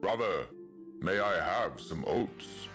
Brother, may I have some oats?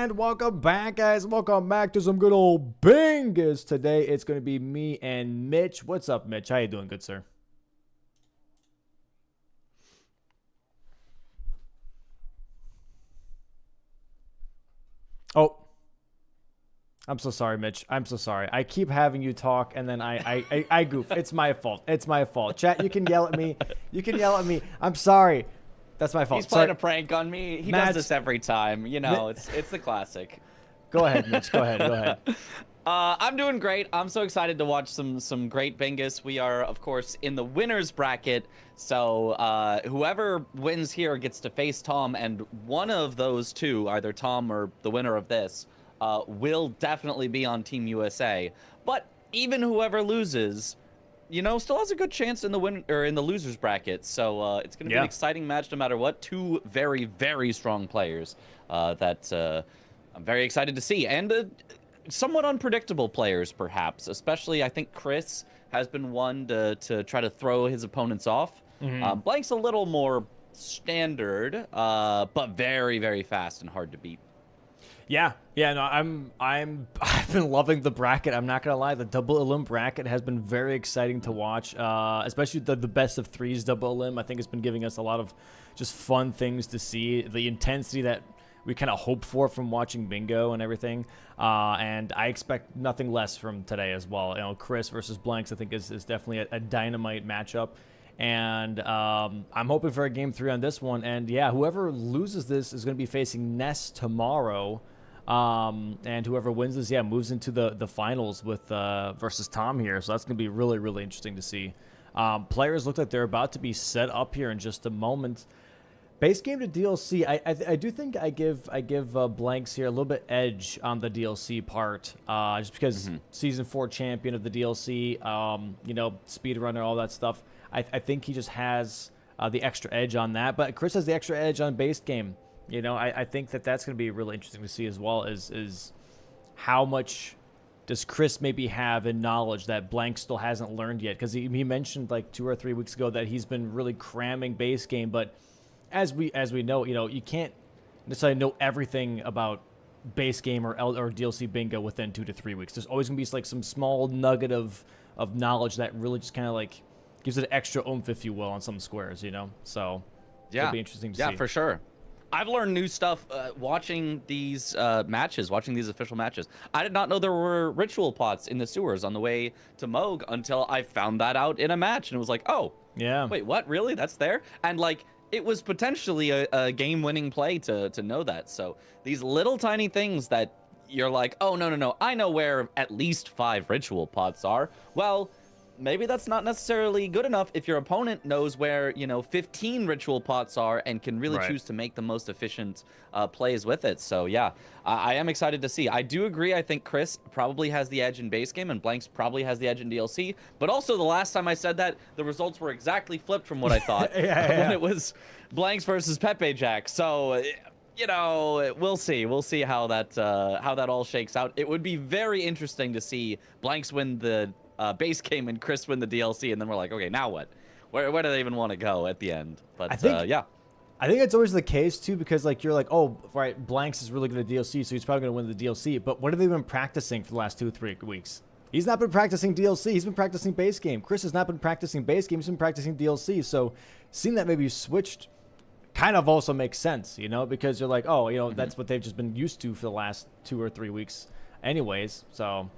And welcome back, guys. Welcome back to some good old bangers. Today, it's going to be me and Mitch. What's up, Mitch? How you doing, good sir? Oh, I'm so sorry, Mitch. I'm so sorry. I keep having you talk, and then I goof. It's my fault. It's my fault. Chat, you can yell at me. You can yell at me. I'm sorry. That's my fault. He's playing a prank on me. He does this every time. You know, it's the classic. Go ahead, Mitch. Go ahead. Go ahead. I'm doing great. I'm so excited to watch some great Bingus. We are, of course, in the winners bracket. So whoever wins here gets to face Tom, and one of those two, either Tom or the winner of this, will definitely be on Team USA. But even whoever loses, you know, still has a good chance in the losers bracket. So it's going to be an exciting match no matter what. Two very, very strong players that I'm very excited to see. And somewhat unpredictable players, perhaps. Especially, I think Chris has been one to try to throw his opponents off. Blank's a little more standard, but very, very fast and hard to beat. Yeah, no, I've been loving the bracket. I'm not gonna lie, the double elim bracket has been very exciting to watch, especially the best of threes double elim. I think it's been giving us a lot of just fun things to see, the intensity that we kind of hope for from watching bingo and everything, and I expect nothing less from today as well. You know, Chris versus Blanks, I think is definitely a dynamite matchup. And I'm hoping for a game 3 on this one. And yeah, whoever loses this is going to be facing Ness tomorrow. And whoever wins this, moves into the finals with versus Tom here. So that's going to be really, really interesting to see. Players look like they're about to be set up here in just a moment. Base game to DLC, I do think I give Blanks here a little bit edge on the DLC part, just because Season 4 champion of the DLC, you know, speedrunner, all that stuff. I think he just has the extra edge on that, but Chris has the extra edge on base game. You know, I think that's going to be really interesting to see as well, is how much does Chris maybe have in knowledge that Blank still hasn't learned yet? Because he mentioned like 2 or 3 weeks ago that he's been really cramming base game, but as we know, you know, you can't necessarily know everything about base game or DLC bingo within 2 to 3 weeks. There's always gonna be like some small nugget of knowledge that really just kind of like gives it an extra oomph, if you will, on some squares, you know? So it'll be interesting to see. Yeah, for sure. I've learned new stuff watching these matches, watching these official matches. I did not know there were ritual pots in the sewers on the way to Moog until I found that out in a match, and it was like, oh, yeah, wait, what? Really? That's there? And like, it was potentially a game-winning play to know that. So these little tiny things that you're like, oh, no, I know where at least 5 ritual pots are. Well, maybe that's not necessarily good enough if your opponent knows where, you know, 15 ritual pots are and can really choose to make the most efficient plays with it. So yeah, I am excited to see. I do agree. I think Chris probably has the edge in base game and Blanks probably has the edge in DLC. But also the last time I said that, the results were exactly flipped from what I thought when it was Blanks versus Pepe Jack. So, you know, we'll see. We'll see how that all shakes out. It would be very interesting to see Blanks win the base game and Chris win the DLC, and then we're like, okay, now what? Where do they even want to go at the end? But I think it's always the case too, because like you're like, oh, right, Blanks is really good at DLC, so he's probably going to win the DLC. But what have they been practicing for the last 2 or 3 weeks? He's not been practicing DLC. He's been practicing base game. Chris has not been practicing base game. He's been practicing DLC. So seeing that maybe switched kind of also makes sense, you know, because you're like, oh, you know, that's what they've just been used to for the last 2 or 3 weeks, anyways. So.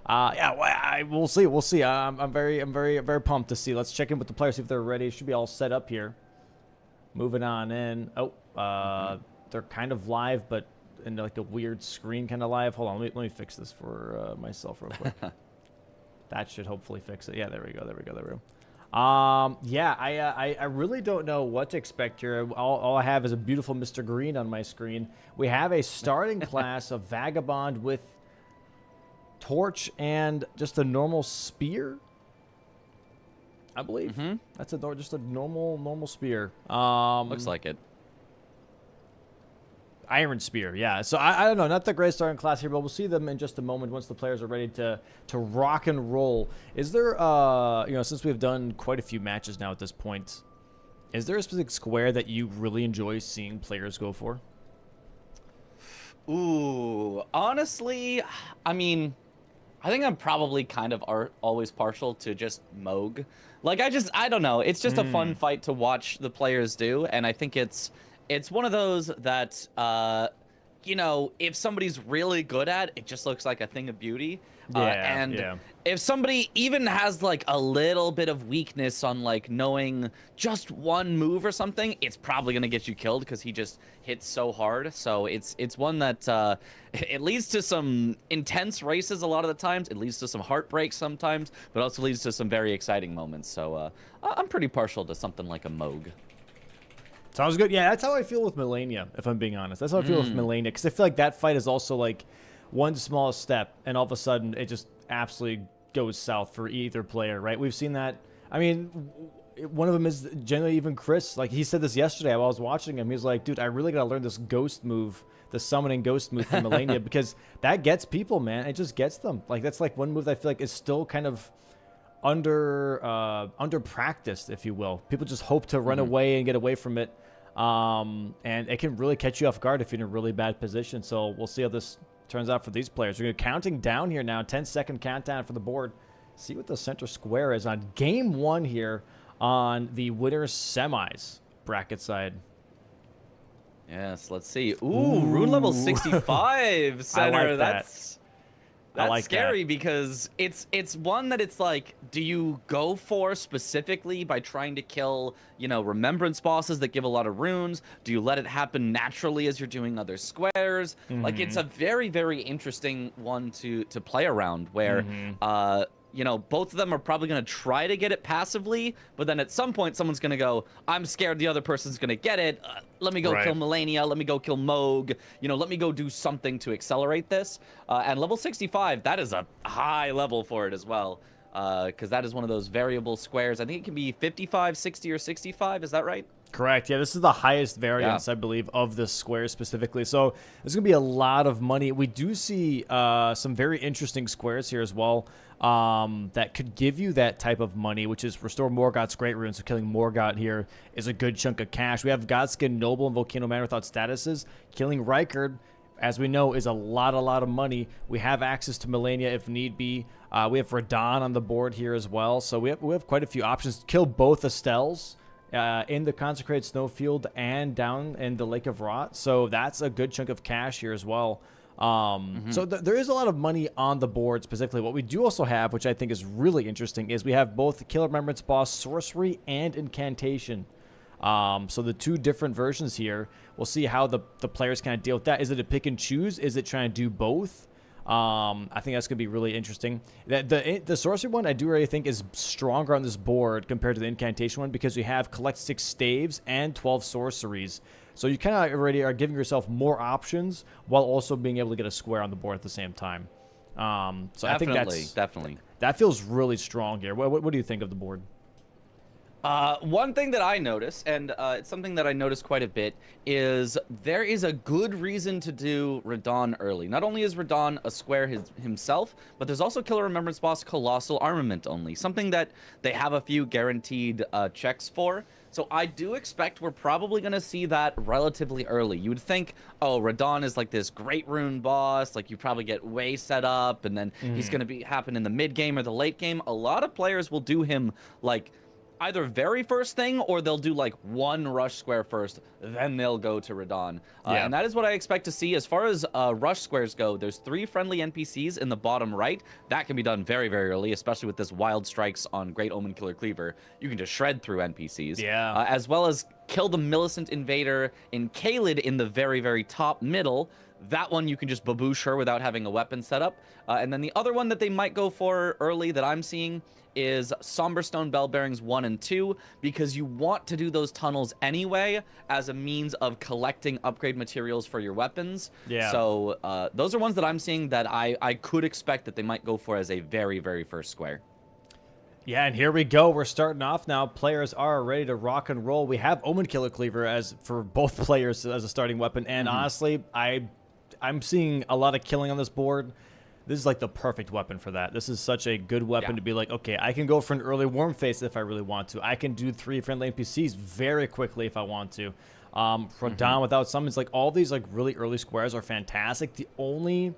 We'll see. We'll see. I'm very pumped to see. Let's check in with the players, see if they're ready. Should be all set up here. Moving on in. Oh, they're kind of live, but in like a weird screen kind of live. Hold on, let me fix this for myself real quick. That should hopefully fix it. Yeah, there we go. I really don't know what to expect here. All I have is a beautiful Mr. Green on my screen. We have a starting class of Vagabond with torch and just a normal spear, I believe. That's just a normal spear. Looks like it. Iron spear, yeah. So I don't know, not the great starting class here, but we'll see them in just a moment once the players are ready to rock and roll. Is there you know, since we've done quite a few matches now at this point, is there a specific square that you really enjoy seeing players go for? Ooh, honestly, I mean, I think I'm probably kind of always partial to just Moog. Like I don't know. It's just a fun fight to watch the players do, and I think it's one of those that you know, if somebody's really good at, it just looks like a thing of beauty. And if somebody even has like a little bit of weakness on like knowing just one move or something, it's probably gonna get you killed because he just hits so hard. So it's one that it leads to some intense races a lot of the times. It leads to some heartbreaks sometimes, but also leads to some very exciting moments. So I'm pretty partial to something like a Moog. Sounds good. Yeah, that's how I feel with Melania, if I'm being honest. That's how I feel with Melania, because I feel like that fight is also like one small step, and all of a sudden it just absolutely goes south for either player, right? We've seen that. I mean, one of them is generally even Chris. Like, he said this yesterday while I was watching him. He was like, dude, I really got to learn this ghost move, the summoning ghost move from Melania, because that gets people, man. It just gets them. Like, that's like one move that I feel like is still kind of under practiced, if you will. People just hope to run away and get away from it. And it can really catch you off guard if you're in a really bad position. So we'll see how this turns out for these players. We're counting down here now, 10-second countdown for the board. See what the center square is on game one here on the winners semis bracket side. Yes, let's see. Ooh, rune level 65 center. I like That's like scary because it's one that it's like, do you go for specifically by trying to kill, you know, remembrance bosses that give a lot of runes? Do you let it happen naturally as you're doing other squares? Like, it's a very, very interesting one to play around where, you know, both of them are probably going to try to get it passively, but then at some point someone's going to go, I'm scared the other person's going to get it. Let me go kill Melania. Let me go kill Moog. You know, let me go do something to accelerate this. And level 65, that is a high level for it as well, because that is one of those variable squares. I think it can be 55, 60, or 65. Is that right? Correct. Yeah, this is the highest variance, I believe, of this square specifically. So there's going to be a lot of money. We do see some very interesting squares here as well that could give you that type of money, which is Restore Morgoth's Great Rune. So killing Morgoth here is a good chunk of cash. We have Godskin Noble and Volcano Man without statuses. Killing Rykard, as we know, is a lot of money. We have access to Melania if need be. We have Radon on the board here as well. So we have quite a few options. Kill both Estelles in the Consecrated Snowfield and down in the Lake of Rot. So that's a good chunk of cash here as well. So there is a lot of money on the board specifically. What we do also have, which I think is really interesting, is we have both the Killer Remembrance Boss, Sorcery, and Incantation. So the two different versions here. We'll see how the players kind of deal with that. Is it a pick and choose? Is it trying to do both? I think that's going to be really interesting. The Sorcery one, I do really think, is stronger on this board compared to the Incantation one because you have collect 6 staves and 12 sorceries. So you kind of already are giving yourself more options while also being able to get a square on the board at the same time. So I think that feels really strong here. What do you think of the board? One thing that I notice, and it's something that I notice quite a bit, is there is a good reason to do Radon early. Not only is Radon a square himself, but there's also Killer Remembrance Boss Colossal Armament only. Something that they have a few guaranteed checks for. So I do expect we're probably going to see that relatively early. You would think, oh, Radon is like this great rune boss. Like, you probably get way set up, and then he's going to happen in the mid game or the late game. A lot of players will do him like either very first thing, or they'll do like one rush square first, then they'll go to Radon. And that is what I expect to see. As far as rush squares go, there's 3 friendly NPCs in the bottom right. That can be done very, very early, especially with this Wild Strikes on Great Omen Killer Cleaver. You can just shred through NPCs. As well as kill the Millicent Invader in Kaled in the very, very top middle. That one you can just baboosh her without having a weapon set up. And then the other one that they might go for early that I'm seeing is Somberstone Bell Bearings 1 and 2, because you want to do those tunnels anyway as a means of collecting upgrade materials for your weapons. So those are ones that I'm seeing that I could expect that they might go for as a very, very first square. Yeah, and here we go. We're starting off now. Players are ready to rock and roll. We have Omen Killer Cleaver as for both players as a starting weapon, and honestly, I'm seeing a lot of killing on this board. This is like the perfect weapon for that. This is such a good weapon to be like, okay, I can go for an early warm face if I really want to. I can do 3 friendly NPCs very quickly if I want to. Radon without summons, like all these like really early squares are fantastic. The only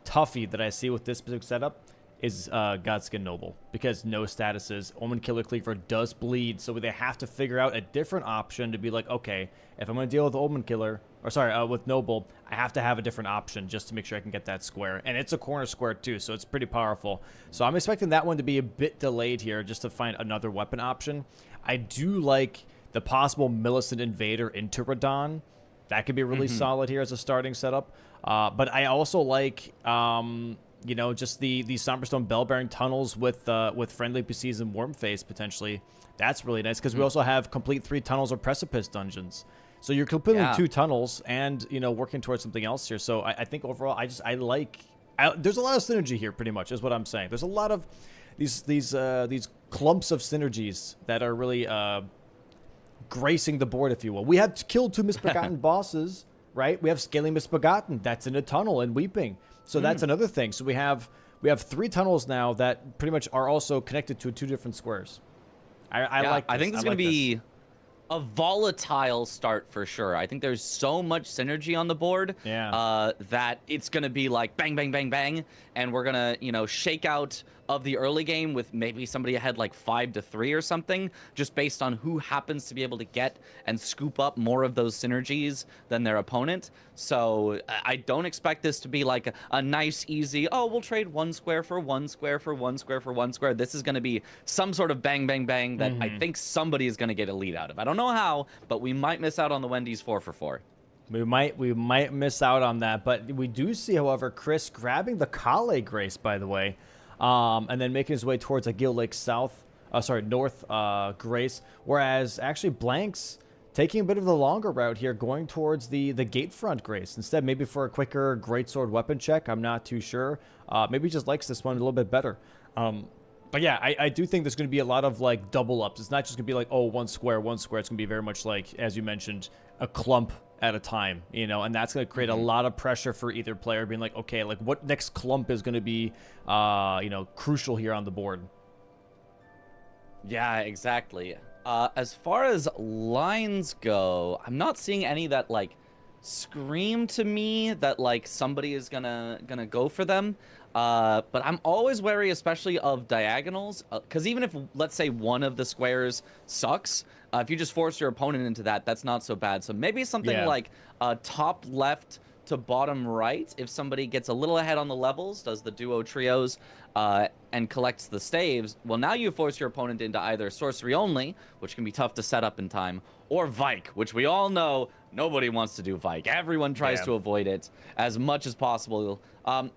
toughie that I see with this specific setup is Godskin Noble, because no statuses. Omen Killer Cleaver does bleed, so they have to figure out a different option to be like, okay, if I'm going to deal with Omen Killer, or sorry, with Noble, I have to have a different option just to make sure I can get that square. And it's a corner square too, so it's pretty powerful. So I'm expecting that one to be a bit delayed here just to find another weapon option. I do like the possible Millicent Invader into Radon. That could be really solid here as a starting setup. But I also like... you know, just the Somberstone Bellbearing tunnels with friendly PCs and Wormface potentially. That's really nice because we also have complete 3 tunnels or precipice dungeons. So you're completing 2 tunnels and, you know, working towards something else here. So I think overall, I like there's a lot of synergy here, pretty much, is what I'm saying. There's a lot of these clumps of synergies that are really gracing the board, if you will. We have killed 2 misbegotten bosses, right? We have Scaling Misbegotten. That's in a tunnel and Weeping. So that's another thing. So we have 3 tunnels now that pretty much are also connected to 2 different squares. I like this. I think this is going to be a volatile start for sure. I think there's so much synergy on the board that it's going to be like bang, bang, bang, bang. And we're going to, you know, shake out of the early game with maybe somebody ahead like 5-3 or something, just based on who happens to be able to get and scoop up more of those synergies than their opponent. So I don't expect this to be like a nice, easy, oh, we'll trade 1 square for 1 square for 1 square for 1 square. This is going to be some sort of bang, bang, bang that I think somebody is going to get a lead out of. I don't know how, but we might miss out on the Wendy's 4 for 4. We might miss out on that, but we do see, however, Chris grabbing the Kale Grace, by the way, and then making his way towards a Gill Lake North Grace, whereas actually Blank's taking a bit of the longer route here, going towards the Gatefront Grace instead, maybe for a quicker Greatsword weapon check. I'm not too sure. Maybe he just likes this one a little bit better. But yeah, I do think there's going to be a lot of like double ups. It's not just going to be like, oh, 1 square, 1 square. It's going to be very much like, as you mentioned, a clump at a time, you know, and that's going to create a lot of pressure for either player being like, okay, like what next clump is going to be, you know, crucial here on the board. Yeah, exactly. As far as lines go, I'm not seeing any that like scream to me that like somebody is gonna go for them. But I'm always wary, especially of diagonals, because even if, let's say, one of the squares sucks, if you just force your opponent into that, that's not so bad. So maybe something like top left to bottom right, if somebody gets a little ahead on the levels, does the duo trios, and collects the staves, well, now you force your opponent into either sorcery only, which can be tough to set up in time, or Vike, which we all know nobody wants to do Vike. Everyone tries to avoid it as much as possible.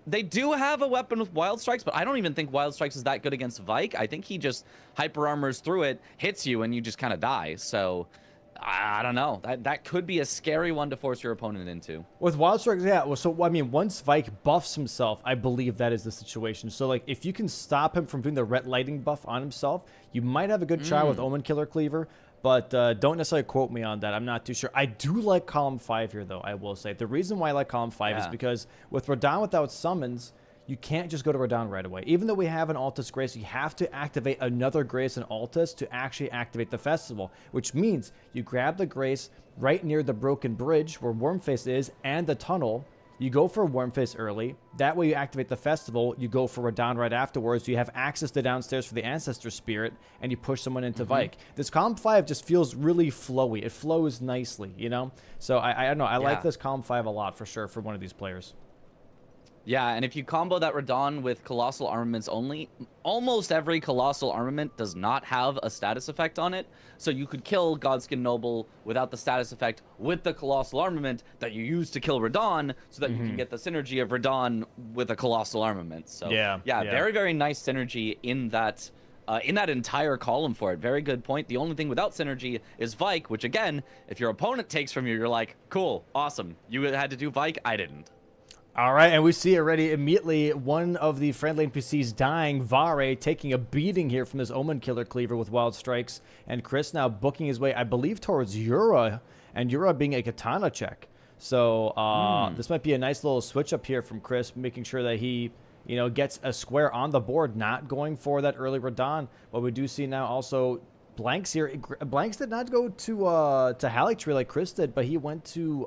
They do have a weapon with Wild Strikes, but I don't even think Wild Strikes is that good against Vike. I think he just hyper armors through it, hits you, and you just kind of die. So I don't know. That could be a scary one to force your opponent into. With Wild Strikes, yeah. Well, so, I mean, once Vike buffs himself, I believe that is the situation. So, like, if you can stop him from doing the red lighting buff on himself, you might have a good try with Omen Killer Cleaver. But don't necessarily quote me on that. I'm not too sure. I do like Column 5 here, though, I will say. The reason why I like Column 5 is because with Radon without summons, you can't just go to Radon right away. Even though we have an Altus Grace, you have to activate another Grace in Altus to actually activate the festival, which means you grab the Grace right near the broken bridge where Wormface is and the tunnel. You go for Wormface early. That way you activate the festival. You go for Radon right afterwards. You have access to downstairs for the Ancestor Spirit, and you push someone into Vike. This Column 5 just feels really flowy. It flows nicely, you know? So I don't know. I like this Column 5 a lot for sure for one of these players. Yeah, and if you combo that Radon with Colossal Armaments only, almost every Colossal Armament does not have a status effect on it. So you could kill Godskin Noble without the status effect with the Colossal Armament that you use to kill Radon, so that you can get the synergy of Radon with a Colossal Armament. So yeah, very, very nice synergy in that entire column for it. Very good point. The only thing without synergy is Vike, which again, if your opponent takes from you, you're like, cool, awesome. You had to do Vike, I didn't. All right, and we see already immediately one of the friendly NPCs dying, Vare, taking a beating here from this Omen Killer Cleaver with Wild Strikes, and Chris now booking his way, I believe, towards Yura, and Yura being a katana check. So this might be a nice little switch up here from Chris, making sure that he, you know, gets a square on the board, not going for that early Radon. But we do see now also Blanks here. Blanks did not go to Halleck Tree like Chris did, but he went to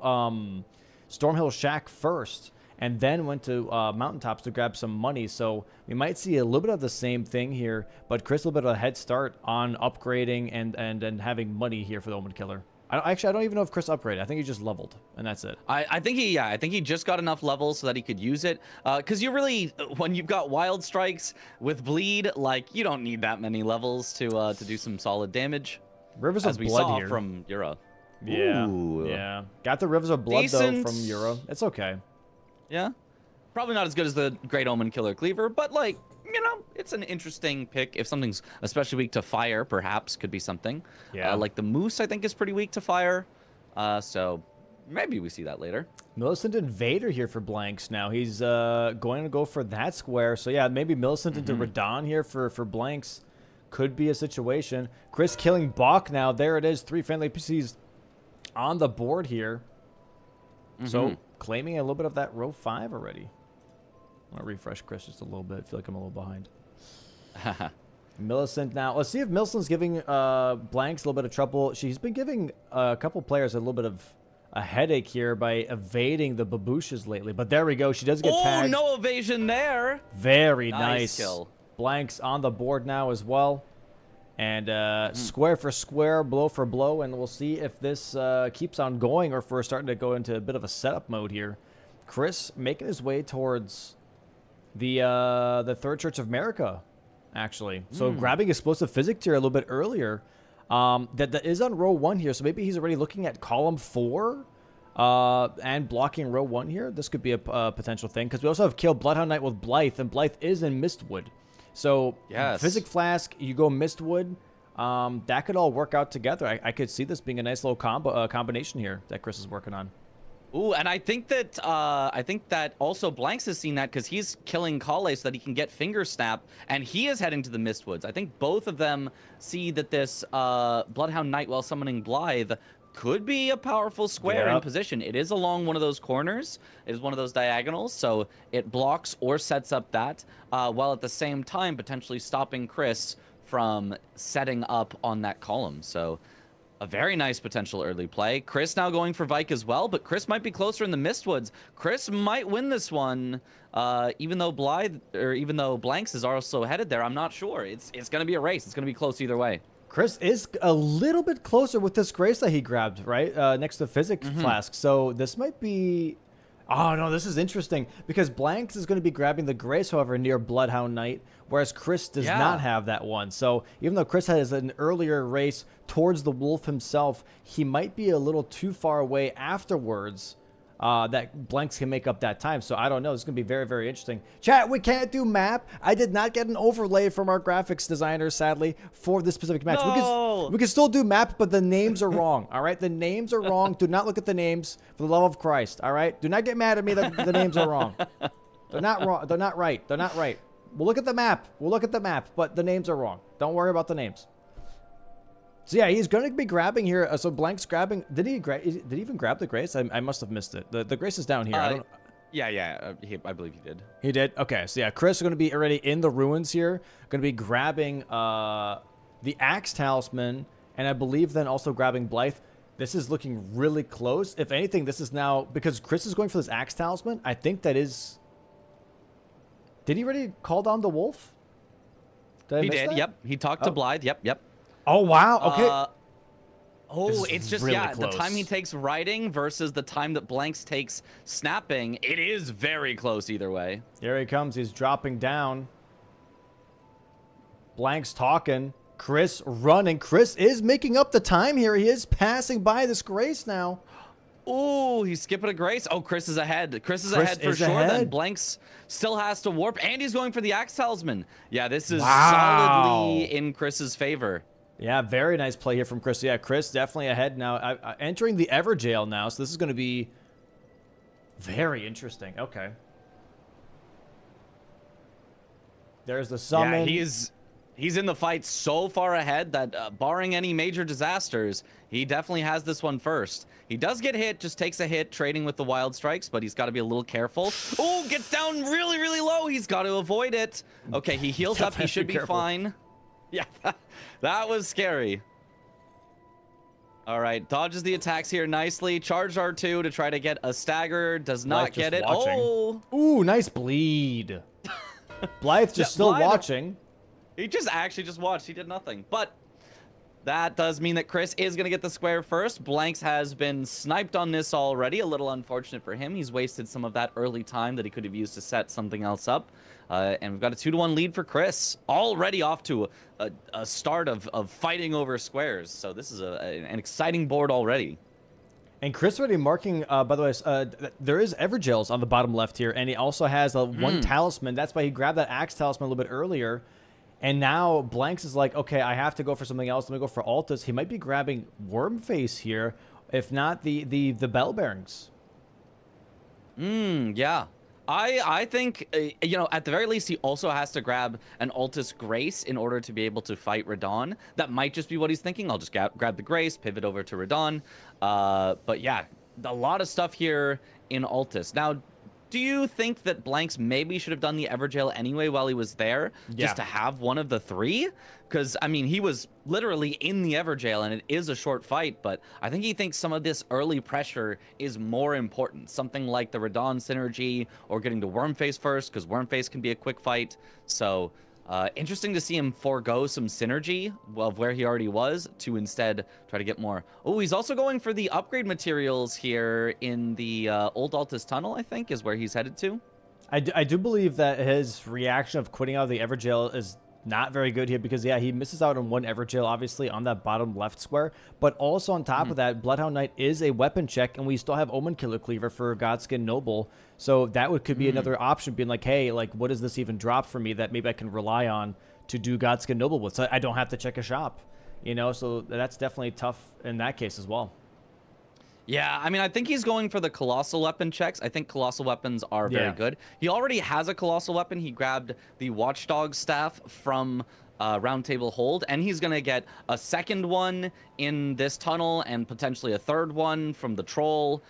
Stormhill Shack first, and then went to Mountaintops to grab some money. So we might see a little bit of the same thing here, but Chris a little bit of a head start on upgrading and having money here for the Omen Killer. I don't even know if Chris upgraded. I think he just leveled, and that's it. I think he just got enough levels so that he could use it. Because you really, when you've got Wild Strikes with Bleed, like, you don't need that many levels to do some solid damage. Rivers as of we Blood saw here. from Euro. Yeah, Ooh. yeah. Got the Rivers of Blood, Decent. though, from Euro. It's okay. Yeah. Probably not as good as the Great Omen Killer Cleaver, but, like, you know, it's an interesting pick. If something's especially weak to fire, perhaps could be something. Yeah. Like the Moose, I think, is pretty weak to fire. So maybe we see that later. Millicent Invader here for Blanks now. He's going to go for that square. So, yeah, maybe Millicent into Radon here for Blanks could be a situation. Chris killing Bach now. There it is. 3 friendly PCs on the board here. So, claiming a little bit of that row 5 already. I'm going to refresh Chris just a little bit. I feel like I'm a little behind. Millicent now. Let's see if Millicent's giving Blanks a little bit of trouble. She's been giving a couple players a little bit of a headache here by evading the babooshes lately. But there we go. She does get tagged. Oh, no evasion there. Very nice. Kill. Blanks on the board now as well. And square for square, blow for blow. And we'll see if this keeps on going or if we're starting to go into a bit of a setup mode here. Chris making his way towards the Third Church of America, actually. So grabbing Explosive Physics here a little bit earlier. That is on row 1 here. So maybe he's already looking at column 4 and blocking row 1 here. This could be a potential thing. Because we also have killed Bloodhound Knight with Blythe. And Blythe is in Mistwood. So yes. Physic Flask, you go Mistwood. That could all work out together. I could see this being a nice little combination here that Chris is working on. Ooh, and I think that also Blanks has seen that because he's killing Kale so that he can get Finger Snap, and he is heading to the Mistwoods. I think both of them see that this Bloodhound Knight, while summoning Blythe, could be a powerful square in position. It is along one of those corners. It is one of those diagonals, so it blocks or sets up that, while at the same time potentially stopping Chris from setting up on that column. So a very nice potential early play. Chris now going for Vike as well, but Chris might be closer in the Mistwoods. Chris might win this one, even though Blanks is also headed there. I'm not sure. It's going to be a race. It's going to be close either way. Chris is a little bit closer with this Grace that he grabbed, right? Next to Physic Flask. So this might be... Oh, no, this is interesting because Blanks is going to be grabbing the Grace, however, near Bloodhound Knight, whereas Chris does not have that one. So even though Chris has an earlier race towards the Wolf himself, he might be a little too far away afterwards that Blanks can make up that time. So I don't know. It's going to be very, very interesting. Chat, we can't do map. I did not get an overlay from our graphics designer, sadly, for this specific match. No. We can still do map, but the names are wrong. All right? The names are wrong. Do not look at the names for the love of Christ. All right? Do not get mad at me that the names are wrong. They're not wrong. They're not right. They're not right. We'll look at the map. We'll look at the map, but the names are wrong. Don't worry about the names. So yeah, he's going to be grabbing here. So Blank's grabbing. Did he even grab the Grace? I must have missed it. The Grace is down here. I don't. Yeah. I believe he did. He did. Okay. So yeah, Chris is going to be already in the ruins here. Going to be grabbing the Axe Talisman, and I believe then also grabbing Blythe. This is looking really close. If anything, this is now because Chris is going for this Axe Talisman. I think that is. Did he already call down the Wolf? He did. That? Yep. He talked to Blythe. Yep. Oh, wow. Okay. It's just, really the time he takes riding versus the time that Blanks takes snapping, it is very close either way. Here he comes. He's dropping down. Blanks talking. Chris running. Chris is making up the time here. He is passing by this Grace now. Oh, he's skipping a Grace. Oh, Chris is ahead. Chris is ahead for sure. Then Blanks still has to warp, and he's going for the Axe Talisman. Yeah, this is solidly in Chris's favor. Yeah, very nice play here from Chris. Yeah, Chris definitely ahead now. Entering the Everjail now, so this is going to be very interesting. Okay. There's the summon. Yeah, he's in the fight so far ahead that barring any major disasters, he definitely has this one first. He does get hit, just takes a hit trading with the Wild Strikes, but he's got to be a little careful. Oh, gets down really, really low. He's got to avoid it. Okay, he heals up. He should be fine. Yeah, that was scary. All right, dodges the attacks here nicely. Charged R2 to try to get a stagger. Does not get it. Watching. Oh. Ooh, nice bleed. Blythe just still Blythe, watching. He just watched. He did nothing. But that does mean that Chris is going to get the square first. Blanks has been sniped on this already. A little unfortunate for him. He's wasted some of that early time that he could have used to set something else up. And we've got a 2-1 lead for Chris. Already off to a start of fighting over squares. So this is an exciting board already. And Chris already marking, by the way, there is Evergels on the bottom left here. And he also has one talisman. That's why he grabbed that Axe talisman a little bit earlier. And now Blanks is like, okay, I have to go for something else. Let me go for Altus. He might be grabbing Wormface here, if not the Bell Bearings. Yeah. I think, you know, at the very least, he also has to grab an Altus Grace in order to be able to fight Radon. That might just be what he's thinking. I'll just grab the Grace, pivot over to Radon. But yeah, a lot of stuff here in Altus. Now, do you think that Blanks maybe should have done the Evergel anyway while he was there? Yeah. Just to have one of the three? Because, I mean, he was literally in the Evergel, and it is a short fight, but I think he thinks some of this early pressure is more important. Something like the Radon synergy or getting to Wormface first, because Wormface can be a quick fight. So, interesting to see him forego some synergy of where he already was to instead try to get more. Oh, he's also going for the upgrade materials here in the Old Altus Tunnel, I think, is where he's headed to. I do believe that his reaction of quitting out of the Evergel is not very good here because, yeah, he misses out on one Evergel, obviously, on that bottom left square. But also on top of that, Bloodhound Knight is a weapon check, and we still have Omen Killer Cleaver for Godskin Noble. So that could be another option, being like, hey, like, what does this even drop for me that maybe I can rely on to do Godskin Noble with? So I don't have to check a shop, you know? So that's definitely tough in that case as well. Yeah, I mean, I think he's going for the Colossal Weapon checks. I think Colossal Weapons are very good. He already has a Colossal Weapon. He grabbed the Watchdog Staff from Round Table Hold, and he's going to get a second one in this tunnel and potentially a third one from the Troll.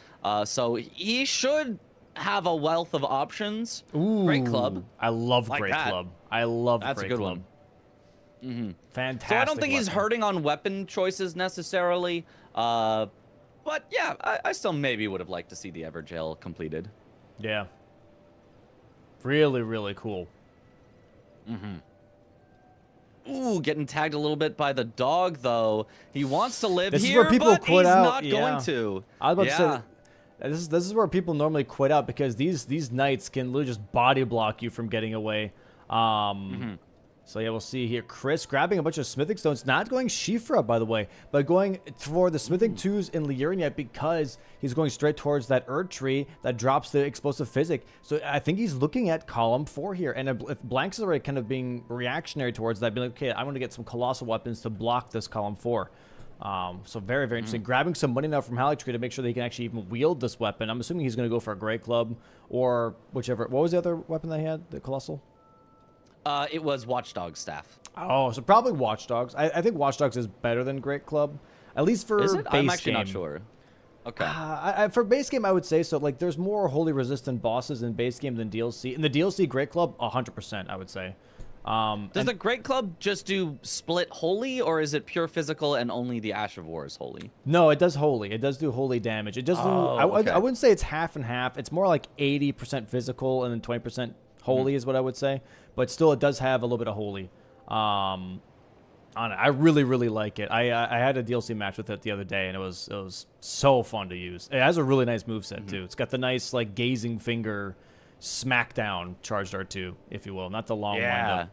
So he should have a wealth of options. Ooh, Great Club. I love Like Great that. Club. I love That's Great a good Club. one. Fantastic. So I don't think he's weapon. hurting on weapon choices necessarily. But yeah, I still maybe would have liked to see the Evergel completed. Yeah. Really, really cool. Ooh, getting tagged a little bit by the dog, though. He wants to live This is here, where people but quit he's out. not Yeah. going to. I was about to say, this is where people normally quit out because these knights can literally just body block you from getting away. So yeah, we'll see here. Chris grabbing a bunch of smithing stones, not going Shifra, by the way, but going for the smithing twos in Liurnia because he's going straight towards that Erd tree that drops the explosive physic. So I think he's looking at column 4 here, and if Blanks is already kind of being reactionary towards that, being like, okay, I want to get some colossal weapons to block this column 4. So very, very interesting. Grabbing some money now from Halictree to make sure that he can actually even wield this weapon. I'm assuming he's going to go for a Great Club or whichever. What was the other weapon that he had? The Colossal? It was Watchdog Staff. Oh, so probably Watchdogs. I think Watchdogs is better than Great Club, at least for Is it? base I'm actually game. not sure. Okay. For base game, I would say so. Like, there's more holy resistant bosses in base game than DLC. In the DLC, Great Club, 100%, I would say. Does the Great Club just do split holy, or is it pure physical and only the Ash of War is holy? No, it does holy. It does do holy damage. It does do. okay. I wouldn't say it's half and half. It's more like 80% physical and then 20% holy is what I would say. But still, it does have a little bit of holy on it. I really, really like it. I had a DLC match with it the other day, and it was so fun to use. It has a really nice moveset, too. It's got the nice, like, gazing finger smackdown charged R2, if you will. Not the long windup.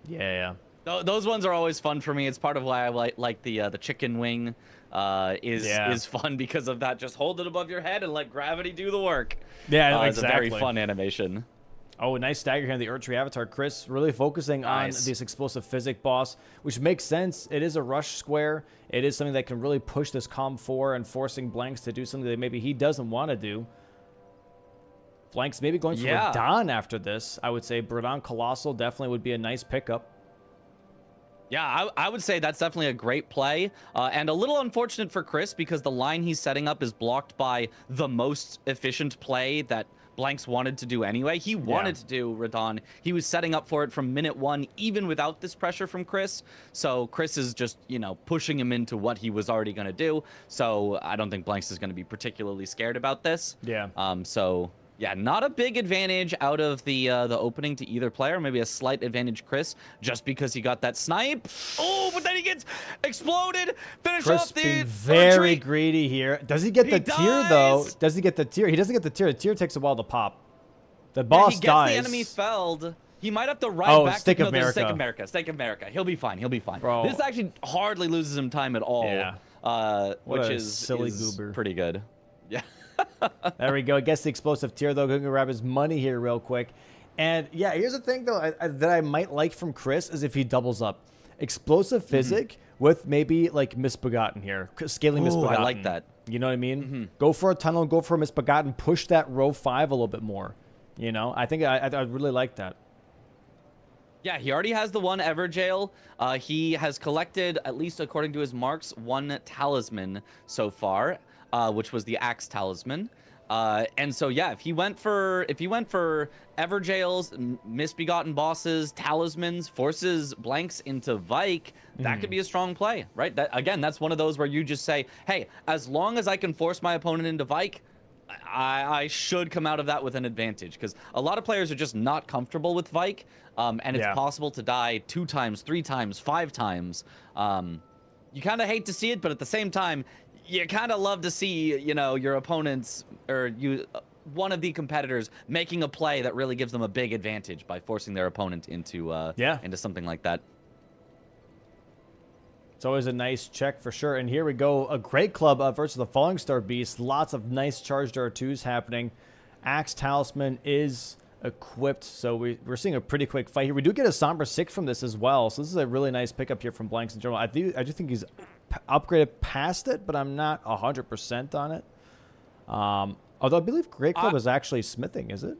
Yeah. Those ones are always fun for me. It's part of why I like the chicken wing is fun because of that. Just hold it above your head and let gravity do the work. Yeah, It's a exactly. very fun animation. Oh, a nice stagger here on the Erdtree Avatar. Chris really focusing on this explosive physic boss, which makes sense. It is a rush square. It is something that can really push this Com 4 and forcing Blanks to do something that maybe he doesn't want to do. Blanks maybe going for Radon after this. I would say Radon Colossal definitely would be a nice pickup. Yeah, I would say that's definitely a great play. And a little unfortunate for Chris because the line he's setting up is blocked by the most efficient play that Blanks wanted to do anyway. He wanted to do Radon. He was setting up for it from minute 1, even without this pressure from Chris. So Chris is just, you know, pushing him into what he was already going to do. So I don't think Blanks is going to be particularly scared about this. Yeah. So yeah, not a big advantage out of the opening to either player. Maybe a slight advantage Chris, just because he got that snipe. Oh, but then he gets exploded. Finish Chris off the being very retreat. greedy here. Does he get the tier though? Does he get the tier? He doesn't get the tier. The tier takes a while to pop. The boss he gets dies. the enemy felled. He might have to ride back Stake to of America. Stake of America. Stake of America. He'll be fine. He'll be fine. Bro. This actually hardly loses him time at all. Yeah. Which a is silly goober. Pretty good. Yeah. There we go. Gets the explosive tier though. Going to grab his money here real quick. And yeah, here's the thing though that I might like from Chris is if he doubles up. Explosive physic with maybe like Misbegotten here. Scaling Misbegotten. I like that. You know what I mean? Go for a tunnel, go for a Misbegotten, push that row 5 a little bit more. You know, I think I really like that. Yeah, he already has the 1 Everjail. He has collected, at least according to his marks, 1 talisman so far, which was the Axe Talisman. And so yeah, if he went for Everjails, Misbegotten bosses, talismans, forces Blanks into Vike, that could be a strong play, right? That again, that's one of those where you just say, hey, as long as I can force my opponent into Vike, I should come out of that with an advantage, because a lot of players are just not comfortable with Vike, and it's possible to die 2 times, 3 times, 5 times. You kind of hate to see it, but at the same time, you kind of love to see, you know, your opponents or one of the competitors making a play that really gives them a big advantage by forcing their opponent into into something like that. It's always a nice check for sure. And here we go. A great club versus the Falling Star Beast. Lots of nice charged R2s happening. Axe Talisman is equipped. So we're seeing a pretty quick fight here. We do get a Somber 6 from this as well. So this is a really nice pickup here from Blanks in general. I do think he's upgraded past it, but I'm not 100% on it. Although I believe Great Club is actually smithing, is it?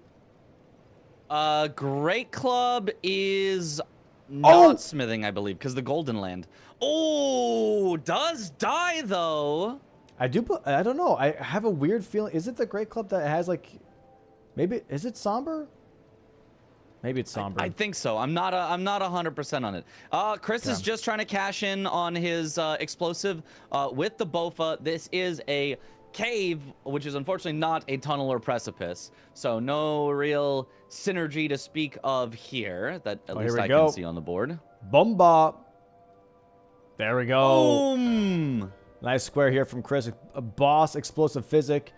Great Club is not smithing, I believe, because the Golden Land. Oh, does die though. I don't know. I have a weird feeling. Is it the Great Club that has like, maybe is it Somber? Maybe it's Somber. I think so. I'm not 100% on it. Chris is just trying to cash in on his explosive with the Bofa. This is a cave, which is unfortunately not a tunnel or precipice. So no real synergy to speak of here that at least I can see on the board. Bomba. There we go. Boom. Nice square here from Chris. A boss explosive physic.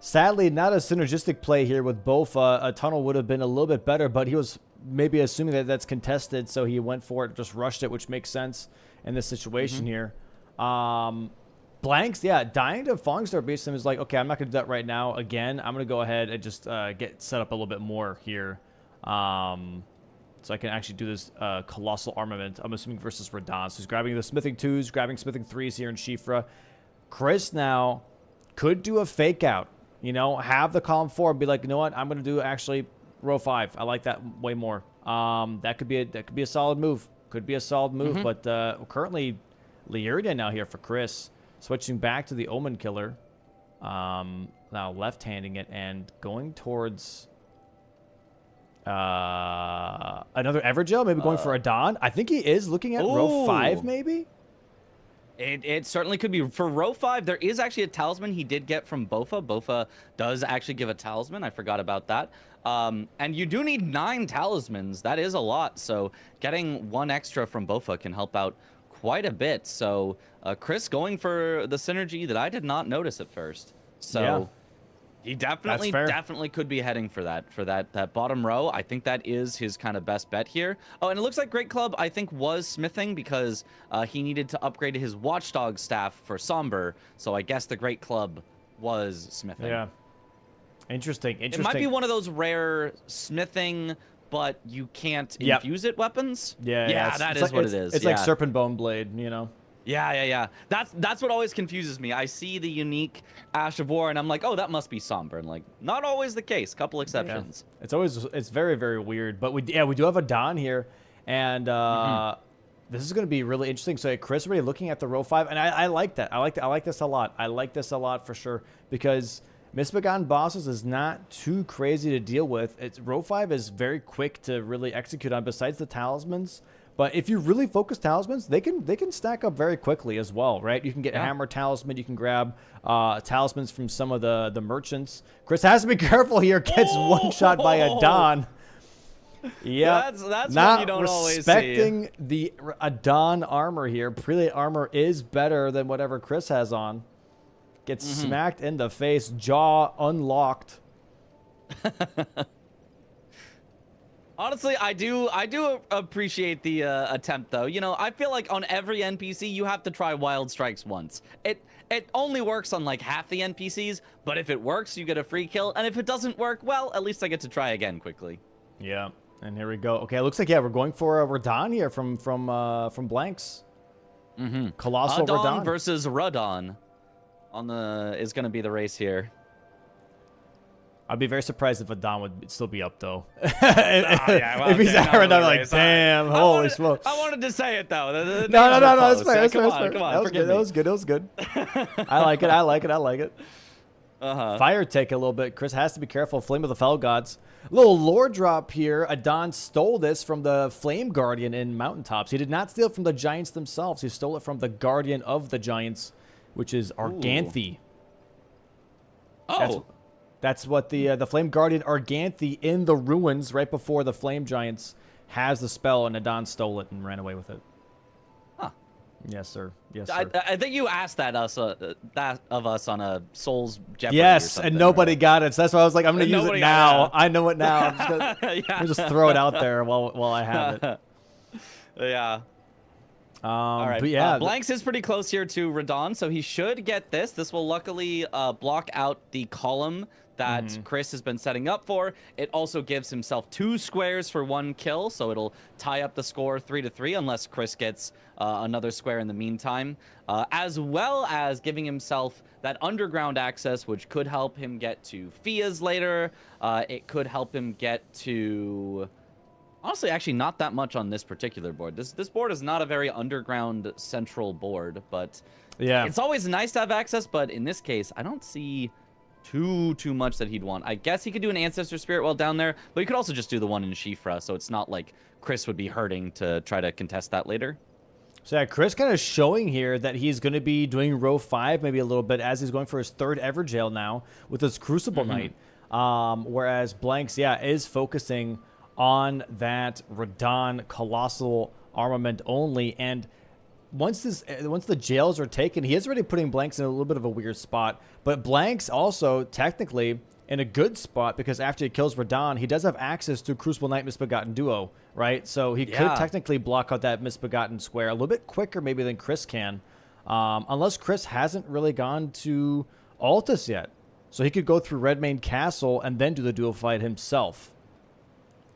Sadly, not a synergistic play here with Bofa. A tunnel would have been a little bit better, but he was maybe assuming that that's contested, so he went for it, just rushed it, which makes sense in this situation here. Blanks, dying to Falling Star Beast is like, okay, I'm not going to do that right now. Again, I'm going to go ahead and just get set up a little bit more here. So I can actually do this Colossal Armament, I'm assuming, versus Radon. So he's grabbing the Smithing 2s, grabbing Smithing 3s here in Shifra. Chris now could do a fake out. You know, have the column 4 and be like, you know what, I'm going to do actually row 5. I like that way more. That could be a solid move. Could be a solid move, but currently Liurdia now here for Chris. Switching back to the Omen Killer. Now left-handing it and going towards another Evergel, maybe going for a Don. I think he is looking at row 5, maybe? It certainly could be. For row 5, there is actually a talisman he did get from Bofa. Bofa does actually give a talisman. I forgot about that. And you do need 9 talismans. That is a lot. So getting 1 extra from Bofa can help out quite a bit. So Chris going for the synergy that I did not notice at first. So he definitely could be heading for that bottom row. I think that is his kind of best bet here. Oh, and it looks like Great Club, I think, was smithing because he needed to upgrade his Watchdog staff for Somber. So I guess the Great Club was smithing. Yeah. Interesting. It might be one of those rare smithing, but you can't infuse it weapons. Yeah, that is what it is. It's like Serpent Bone Blade, you know? Yeah. That's what always confuses me. I see the unique Ash of War, and I'm like, oh, that must be Somber. And like, not always the case. Couple exceptions. Yeah. It's very, very weird. But we do have a Don here, and this is going to be really interesting. So Chris already looking at the row 5, and I like that. I like this a lot. I like this a lot for sure, because Misbegotten Bosses is not too crazy to deal with. Row 5 is very quick to really execute on besides the talismans. But if you really focus talismans, they can stack up very quickly as well, right? You can get a hammer talisman. You can grab talismans from some of the merchants. Chris has to be careful here. Gets one shot by Adon. Yeah, that's not what you don't always see. Respecting the Adon armor here. Prelate armor is better than whatever Chris has on. Gets smacked in the face. Jaw unlocked. Honestly, I do appreciate the attempt, though. You know, I feel like on every NPC, you have to try Wild Strikes once. It only works on like half the NPCs, but if it works, you get a free kill. And if it doesn't work, well, at least I get to try again quickly. Yeah, and here we go. Okay, it looks like, yeah, we're going for Radon here from Blanks. Colossal Adon Radon versus Radon is going to be the race here. I'd be very surprised if Adon would still be up, though. If he's out right now, like, damn, holy smokes. I wanted to say it, though. No, that's fair. Come on, that was good. I like it. Fire take a little bit. Chris has to be careful. Flame of the Fell Gods. Little lore drop here. Adon stole this from the Flame Guardian in Mountaintops. He did not steal it from the Giants themselves. He stole it from the Guardian of the Giants, which is Arganthe. Oh. That's what the Flame Guardian Arganthe in the ruins right before the Flame Giants has the spell, and Adon stole it and ran away with it. Huh. Yes, sir. Yes, sir. I think you asked that of us on a Souls Jeopardy. Yes, and nobody got it. So that's why I was like, I'm going to use it now. I know it now. I'm just gonna just throw it out there while I have it. Yeah. All right. But yeah, Blanks is pretty close here to Radon, so he should get this. This will luckily block out the column that Chris has been setting up for. It also gives himself 2 squares for 1 kill, so it'll tie up the score 3-3 unless Chris gets another square in the meantime, as well as giving himself that underground access, which could help him get to Fia's later. It could help him get to... Honestly, actually not that much on this particular board. This board is not a very underground central board, but yeah, it's always nice to have access, but in this case, I don't see too much that he'd want. I guess he could do an Ancestor Spirit well down there, but he could also just do the one in Shifra, so it's not like Chris would be hurting to try to contest that later. So yeah, Chris kind of showing here that he's going to be doing row 5 maybe a little bit as he's going for his 3rd ever jail now with his Crucible Knight. Whereas Blanks, yeah, is focusing on that Radon Colossal armament only. And once the jails are taken, he is already putting Blanks in a little bit of a weird spot. But Blanks also technically in a good spot because after he kills Radon, he does have access to Crucible Knight Misbegotten Duo, right? So he could technically block out that Misbegotten square a little bit quicker maybe than Chris can. Unless Chris hasn't really gone to Altus yet. So he could go through Redmane Castle and then do the duo fight himself.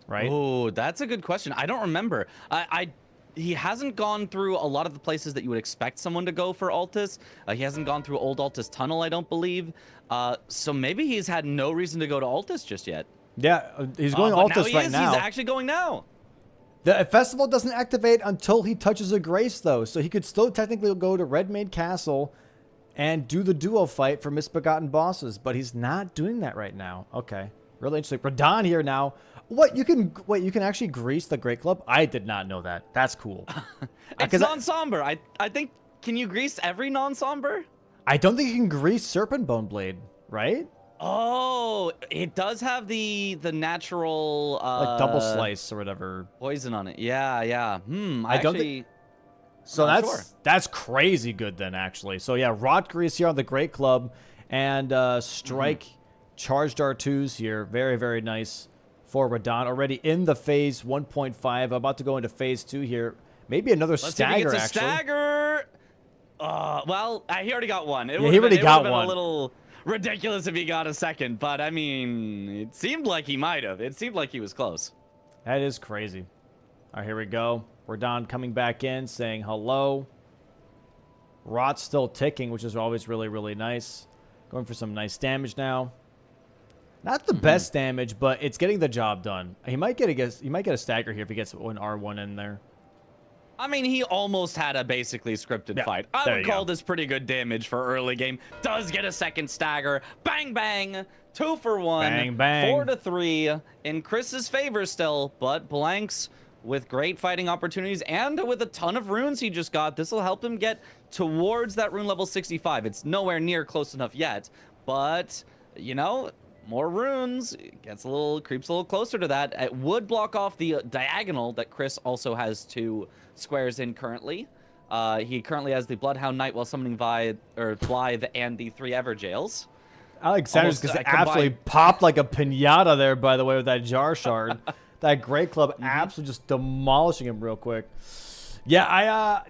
Right? Oh, that's a good question. I don't remember. He hasn't gone through a lot of the places that you would expect someone to go for Altus. He hasn't gone through Old Altus Tunnel, I don't believe. So maybe he's had no reason to go to Altus just yet. Yeah, he's going Altus right now. He's actually going now. The festival doesn't activate until he touches a grace, though. So he could still technically go to Redmane Castle and do the duo fight for Misbegotten Bosses. But he's not doing that right now. Okay, really interesting. Radon here now. What, you can actually grease the Great Club? I did not know that. That's cool. It's non-somber. I think, can you grease every non-somber? I don't think you can grease Serpent Bone Blade, right? Oh, it does have the natural like double slice or whatever poison on it. Yeah. I don't think so. That's crazy good then, actually. So yeah, Rot Grease here on the Great Club and Strike charged R2s here. Very, very nice for Radon. Already in the phase 1.5, about to go into phase 2 here. Maybe another stagger, actually. Stagger. Well, he already got one. He already got one. A little ridiculous if he got a second, but I mean, it seemed like he might have. It seemed like he was close. That is crazy. All right, here we go. Radon coming back in, saying hello. Rot's still ticking, which is always really, really nice. Going for some nice damage now. Not the best damage, but it's getting the job done. He might get a stagger here if he gets an R1 in there. I mean, he almost had a basically scripted fight. I there would you call go. this pretty good damage for early game. Does get a second stagger. Bang, bang. 2 for 1. Bang, bang. 4 to 3 in Chris's favor still, but Blanks with great fighting opportunities and with a ton of runes he just got. This will help him get towards that rune level 65. It's nowhere near close enough yet, but you know, more runes creeps a little closer to that. It would block off the diagonal that Chris also has 2 squares in currently. He currently has the Bloodhound Knight while summoning Blythe and the 3 Everjails. Alexander's just absolutely popped like a pinata there, by the way, with that jar shard. That Great Club absolutely just demolishing him real quick. Yeah,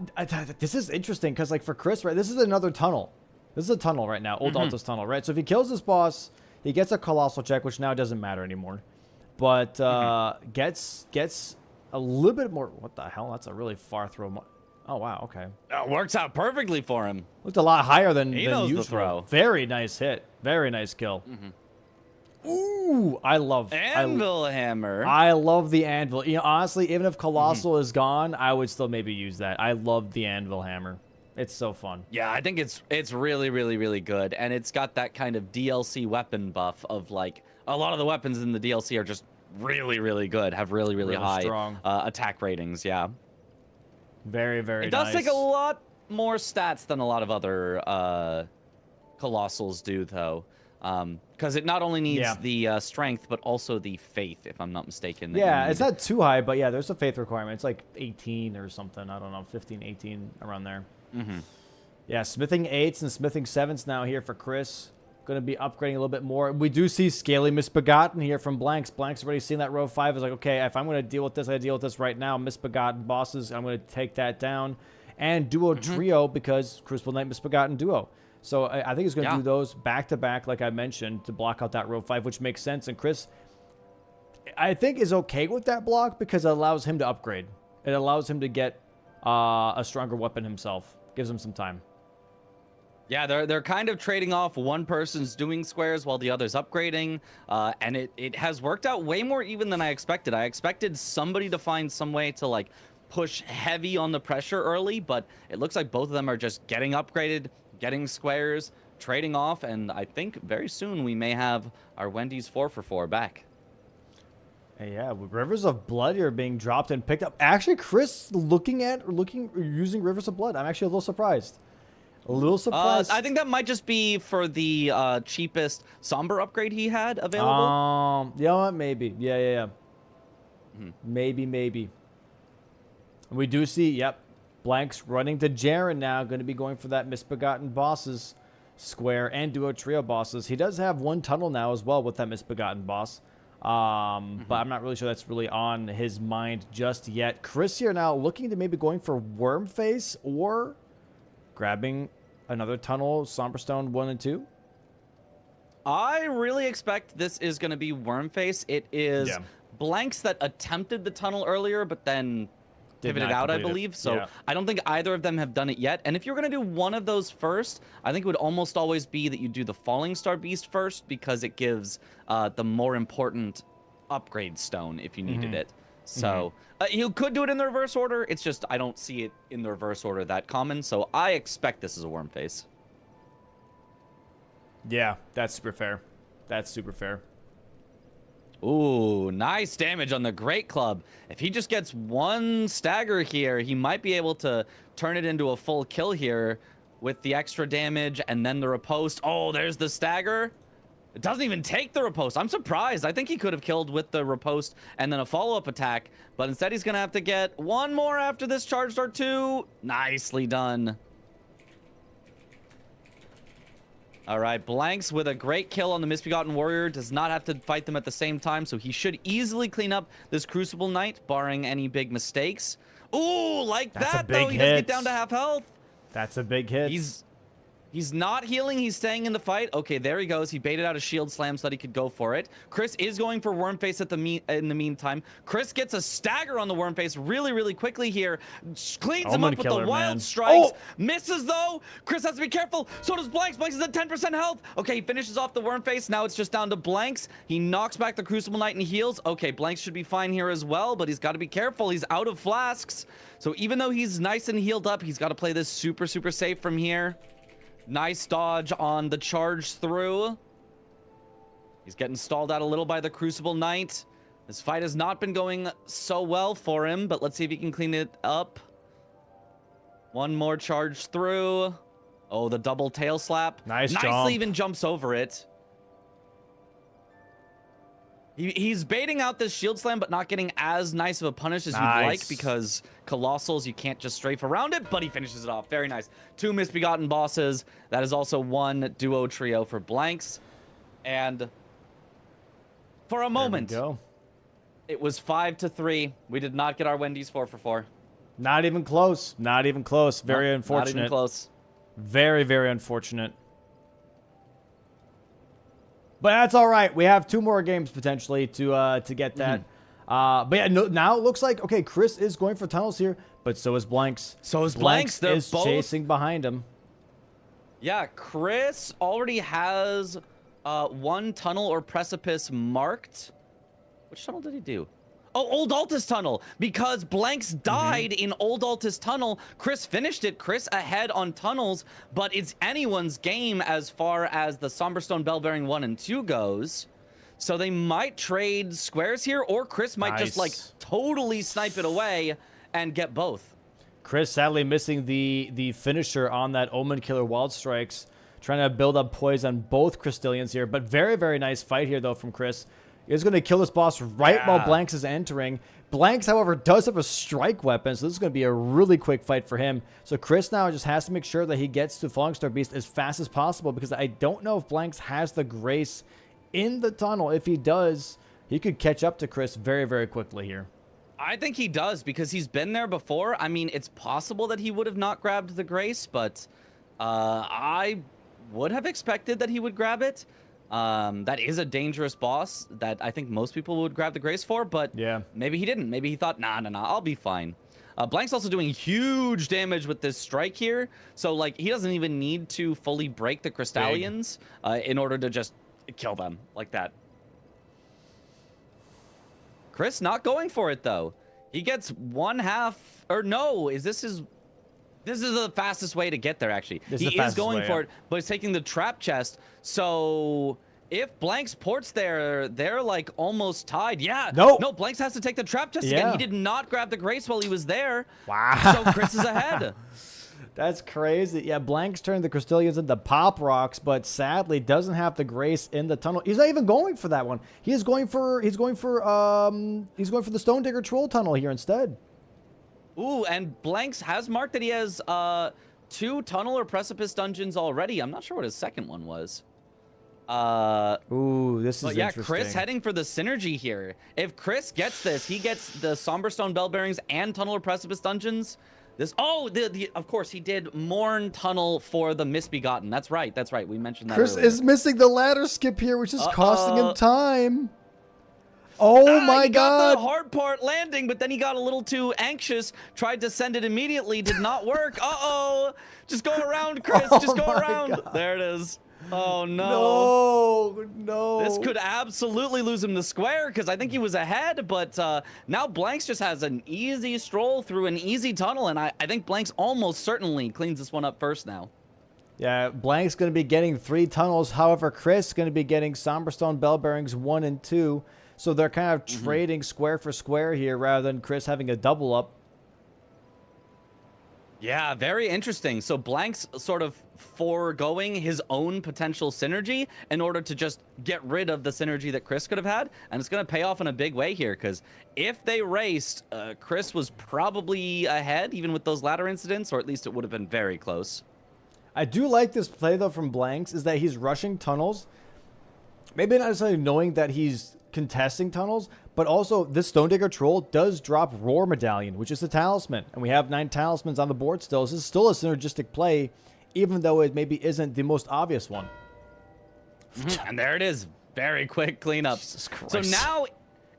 this is interesting because, like, for Chris, right, this is another tunnel. This is a tunnel right now, Old Altus Tunnel, right? So if he kills this boss, he gets a Colossal check, which now doesn't matter anymore. But gets a little bit more. What the hell? That's a really far throw. Oh, wow, okay. Works out perfectly for him. Looked a lot higher than knows usual. the throw. Very nice hit. Very nice kill. Ooh, I love Anvil Hammer. I love the anvil. You know, honestly, even if Colossal is gone, I would still maybe use that. I love the Anvil Hammer. It's so fun. Yeah, I think it's really, really, really good, and it's got that kind of DLC weapon buff of, like, a lot of the weapons in the DLC are just really, really good, have really, really high strong attack ratings. Yeah, very, very. It does nice. take a lot more stats than a lot of other Colossals do, though. Because it not only needs the strength, but also the faith, if I'm not mistaken. Yeah, it's not too high, but yeah, there's a faith requirement. It's like 18 or something. I don't know, 15, 18, around there. Yeah, smithing 8s and smithing 7s now here for Chris. Going to be upgrading a little bit more. We do see Scaly Misbegotten here from Blanks. Blanks already seen that row 5. Is like, okay, if I'm going to deal with this, I deal with this right now. Misbegotten bosses, I'm going to take that down. And duo trio, because Crucible Knight Misbegotten duo. So I think he's going to do those back-to-back, like I mentioned, to block out that row 5, which makes sense. And Chris, I think, is okay with that block because it allows him to upgrade. It allows him to get a stronger weapon himself. Gives him some time. Yeah, they're kind of trading off. One person's doing squares while the other's upgrading. And it has worked out way more even than I expected. I expected somebody to find some way to, like, push heavy on the pressure early, but it looks like both of them are just getting upgraded, getting squares, trading off, and I think very soon we may have our Wendy's 4 for 4 back. Hey, yeah, Rivers of Blood here being dropped and picked up. Actually, Chris using Rivers of Blood. I'm actually a little surprised. A little surprised. I think that might just be for the cheapest Somber upgrade he had available. You know what? Maybe. Yeah. Maybe. We do see, yep, Blanks running to Jaren now. Going to be going for that Misbegotten bosses square and duo trio bosses. He does have one tunnel now as well with that Misbegotten boss. But I'm not really sure that's really on his mind just yet. Chris here now looking to maybe going for Wormface or grabbing another tunnel, Somberstone 1 and 2. I really expect this is going to be Wormface. It is Blanks that attempted the tunnel earlier, but then pivoted out, I believe. So I don't think either of them have done it yet. And if you're going to do one of those first, I think it would almost always be that you do the Falling Star Beast first because it gives the more important upgrade stone if you needed it. So you could do it in the reverse order. It's just I don't see it in the reverse order that common. So I expect this is a Wormface. Yeah, that's super fair. That's super fair. Ooh, nice damage on the Great Club. If he just gets one stagger here, he might be able to turn it into a full kill here with the extra damage and then the riposte. Oh, there's the stagger. It doesn't even take the riposte. I'm surprised. I think he could have killed with the riposte and then a follow-up attack, but instead he's going to have to get one more after this charged R2. Nicely done. All right, Blanks with a great kill on the Misbegotten Warrior. Does not have to fight them at the same time, so he should easily clean up this Crucible Knight, barring any big mistakes. Ooh, like That's that, a big though. He doesn't hit. get down to half health. That's a big hit. He's not healing. He's staying in the fight. Okay, there he goes. He baited out a shield slam so that he could go for it. Chris is going for worm face in the meantime. Chris gets a stagger on the worm face really, really quickly here. Cleans him up with the wild strikes. Misses though. Chris has to be careful. So does Blanks. Blanks is at 10% health. Okay, he finishes off the worm face. Now it's just down to Blanks. He knocks back the Crucible Knight and heals. Okay, Blanks should be fine here as well, but he's got to be careful. He's out of flasks. So even though he's nice and healed up, he's got to play this super, super safe from here. Nice dodge on the charge through. He's getting stalled out a little by the Crucible Knight. This fight has not been going so well for him, but let's see if he can clean it up. One more charge through. Oh, the double tail slap. Nicely jump. Even jumps over it. He's baiting out this shield slam, but not getting as nice of a punish as you'd like, because Colossals, you can't just strafe around it, but he finishes it off. Very nice. 2 misbegotten bosses. That is also 1 duo trio for Blanks. And for a moment, it was 5-3. We did not get our Wendy's 4 for 4. Not even close. Not even close. Very unfortunate. Not even close. Very, very unfortunate. But that's all right. We have 2 more games potentially to get that. But yeah, now it looks like, okay, Chris is going for tunnels here, but so is Blanks. So is Blanks. They're both chasing behind him. Yeah, Chris already has 1 tunnel or precipice marked. Which tunnel did he do? Oh, Old Altus Tunnel, because Blanks died in Old Altus Tunnel. Chris finished it. Chris ahead on tunnels, but it's anyone's game as far as the Somberstone Bellbearing 1 and 2 goes. So they might trade squares here, or Chris might just like totally snipe it away and get both. Chris sadly missing the finisher on that Omen Killer Wild Strikes, trying to build up poise on both Crystallians here, but very, very nice fight here though from Chris. He's going to kill this boss right while Blanks is entering. Blanks, however, does have a strike weapon, so this is going to be a really quick fight for him. So Chris now just has to make sure that he gets to Falling Star Beast as fast as possible, because I don't know if Blanks has the grace in the tunnel. If he does, he could catch up to Chris very, very quickly here. I think he does, because he's been there before. I mean, it's possible that he would have not grabbed the grace, but I would have expected that he would grab it. That is a dangerous boss that I think most people would grab the grace for, but maybe he didn't. Maybe he thought, nah, I'll be fine. Blank's also doing huge damage with this strike here, so like he doesn't even need to fully break the Crystallians in order to just kill them like that. Chris not going for it though. He gets 1/2, or no, this is the fastest way to get there, actually. He is going for it, but he's taking the trap chest. So if Blanks ports there, they're like almost tied. Yeah. No, Blanks has to take the trap chest again. He did not grab the grace while he was there. Wow. So Chris is ahead. That's crazy. Yeah, Blanks turned the Crystallians into pop rocks, but sadly doesn't have the grace in the tunnel. He's not even going for that one. He's going for the Stone Digger Troll Tunnel here instead. Ooh, and Blanks has marked that he has 2 tunnel or precipice dungeons already. I'm not sure what his second one was. Ooh, this is interesting. Chris heading for the synergy here. If Chris gets this, he gets the Somberstone Bellbearings and tunnel or precipice dungeons. Of course, he did Mourn Tunnel for the Misbegotten. That's right. We mentioned that Chris earlier. is missing the ladder skip here, which is costing him time. Oh my God! He got the hard part landing, but then he got a little too anxious. Tried to send it immediately, did not work. Just go around, Chris. Just go around. God. There it is. Oh no! No! This could absolutely lose him the square, because I think he was ahead. But now Blanks just has an easy stroll through an easy tunnel, and I think Blanks almost certainly cleans this one up first now. Yeah, Blank's going to be getting 3 tunnels. However, Chris is going to be getting Somberstone Bellbearings 1 and 2. So they're kind of trading square for square here rather than Chris having a double up. Yeah, very interesting. So Blank's sort of foregoing his own potential synergy in order to just get rid of the synergy that Chris could have had. And it's going to pay off in a big way here, because if they raced, Chris was probably ahead, even with those ladder incidents, or at least it would have been very close. I do like this play, though, from Blanks, is that he's rushing tunnels. Maybe not necessarily knowing that he's contesting tunnels, but also this Stone Digger Troll does drop Roar Medallion, which is a talisman, and we have 9 talismans on the board still. This is still a synergistic play, even though it maybe isn't the most obvious one. And there it is. Very quick cleanup. Jesus Christ. So now,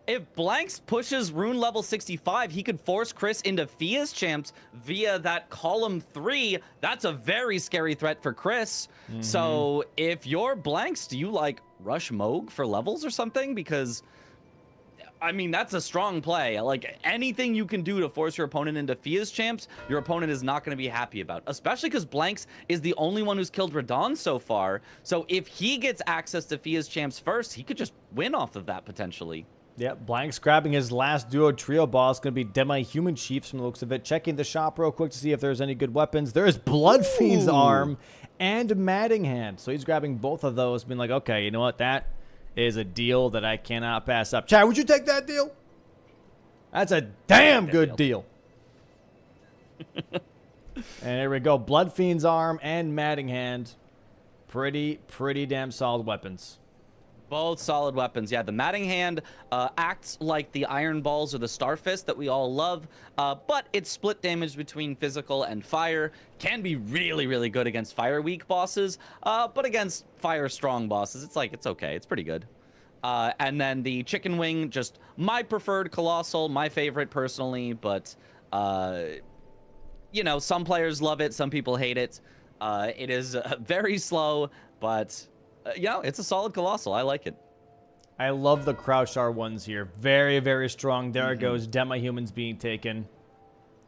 if Blanks pushes rune level 65, he could force Chris into Fia's champs via that column 3. That's a very scary threat for Chris. So if you're Blanks, do you like rush Moog for levels or something? Because, I mean, that's a strong play. Like, anything you can do to force your opponent into Fia's champs, your opponent is not going to be happy about. Especially because Blanks is the only one who's killed Radon so far. So if he gets access to Fia's champs first, he could just win off of that potentially. Yep, Blank's grabbing his last duo trio boss. Going to be Demi-Human Chiefs from the looks of it. Checking the shop real quick to see if there's any good weapons. There is Blood Fiend's arm and Matting Hand. So he's grabbing both of those, being like, okay, you know what? That is a deal that I cannot pass up. Chad, would you take that deal? That's a damn good deal. And there we go. Blood Fiend's arm and Matting Hand. Pretty damn solid weapons. Both solid weapons. Yeah, the Matting Hand acts like the Iron Balls or the Star Fist that we all love, but it's split damage between physical and fire. Can be really good against fire weak bosses, but against fire strong bosses, it's okay. It's pretty good. And then the Chicken Wing, just my preferred Colossal, my favorite personally, but you know, some players love it, some people hate it. It is very slow, but you know, it's a solid Colossal. I like it. I love the Crouch R1s here. Very strong. There it goes. Demi-Humans being taken.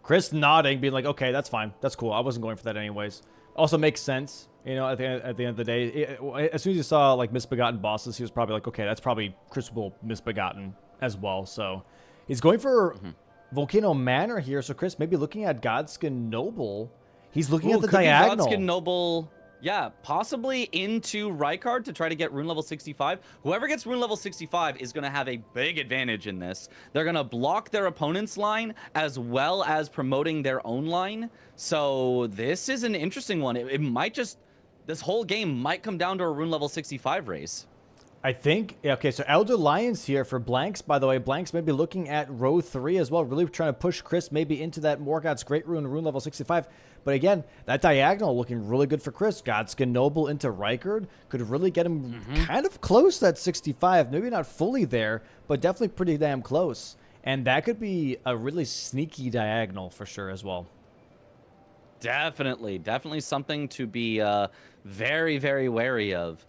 Chris nodding, being like, okay, that's fine. That's cool. I wasn't going for that anyways. Also makes sense. You know, at the end of the day, as soon as you saw, like, Misbegotten bosses, he was probably like, okay, that's probably Crucible Misbegotten as well. So he's going for Volcano Manor here. So, Chris, maybe looking at Godskin Noble. He's looking at the diagonal. Godskin Noble... Yeah, possibly into Rykard to try to get rune level 65. Whoever gets rune level 65 is going to have a big advantage in this. They're going to block their opponent's line as well as promoting their own line. So this is an interesting one. It might just... This whole game might come down to a rune level 65 race. I think, okay, so Elder Lions here for Blanks, by the way. Blanks maybe looking at row 3 as well, really trying to push Chris maybe into that Morgoth's Great Rune, rune level 65. But again, that diagonal looking really good for Chris. Godskin Noble into Rykard could really get him kind of close to that 65. Maybe not fully there, but definitely pretty damn close. And that could be a really sneaky diagonal for sure as well. Definitely something to be very wary of.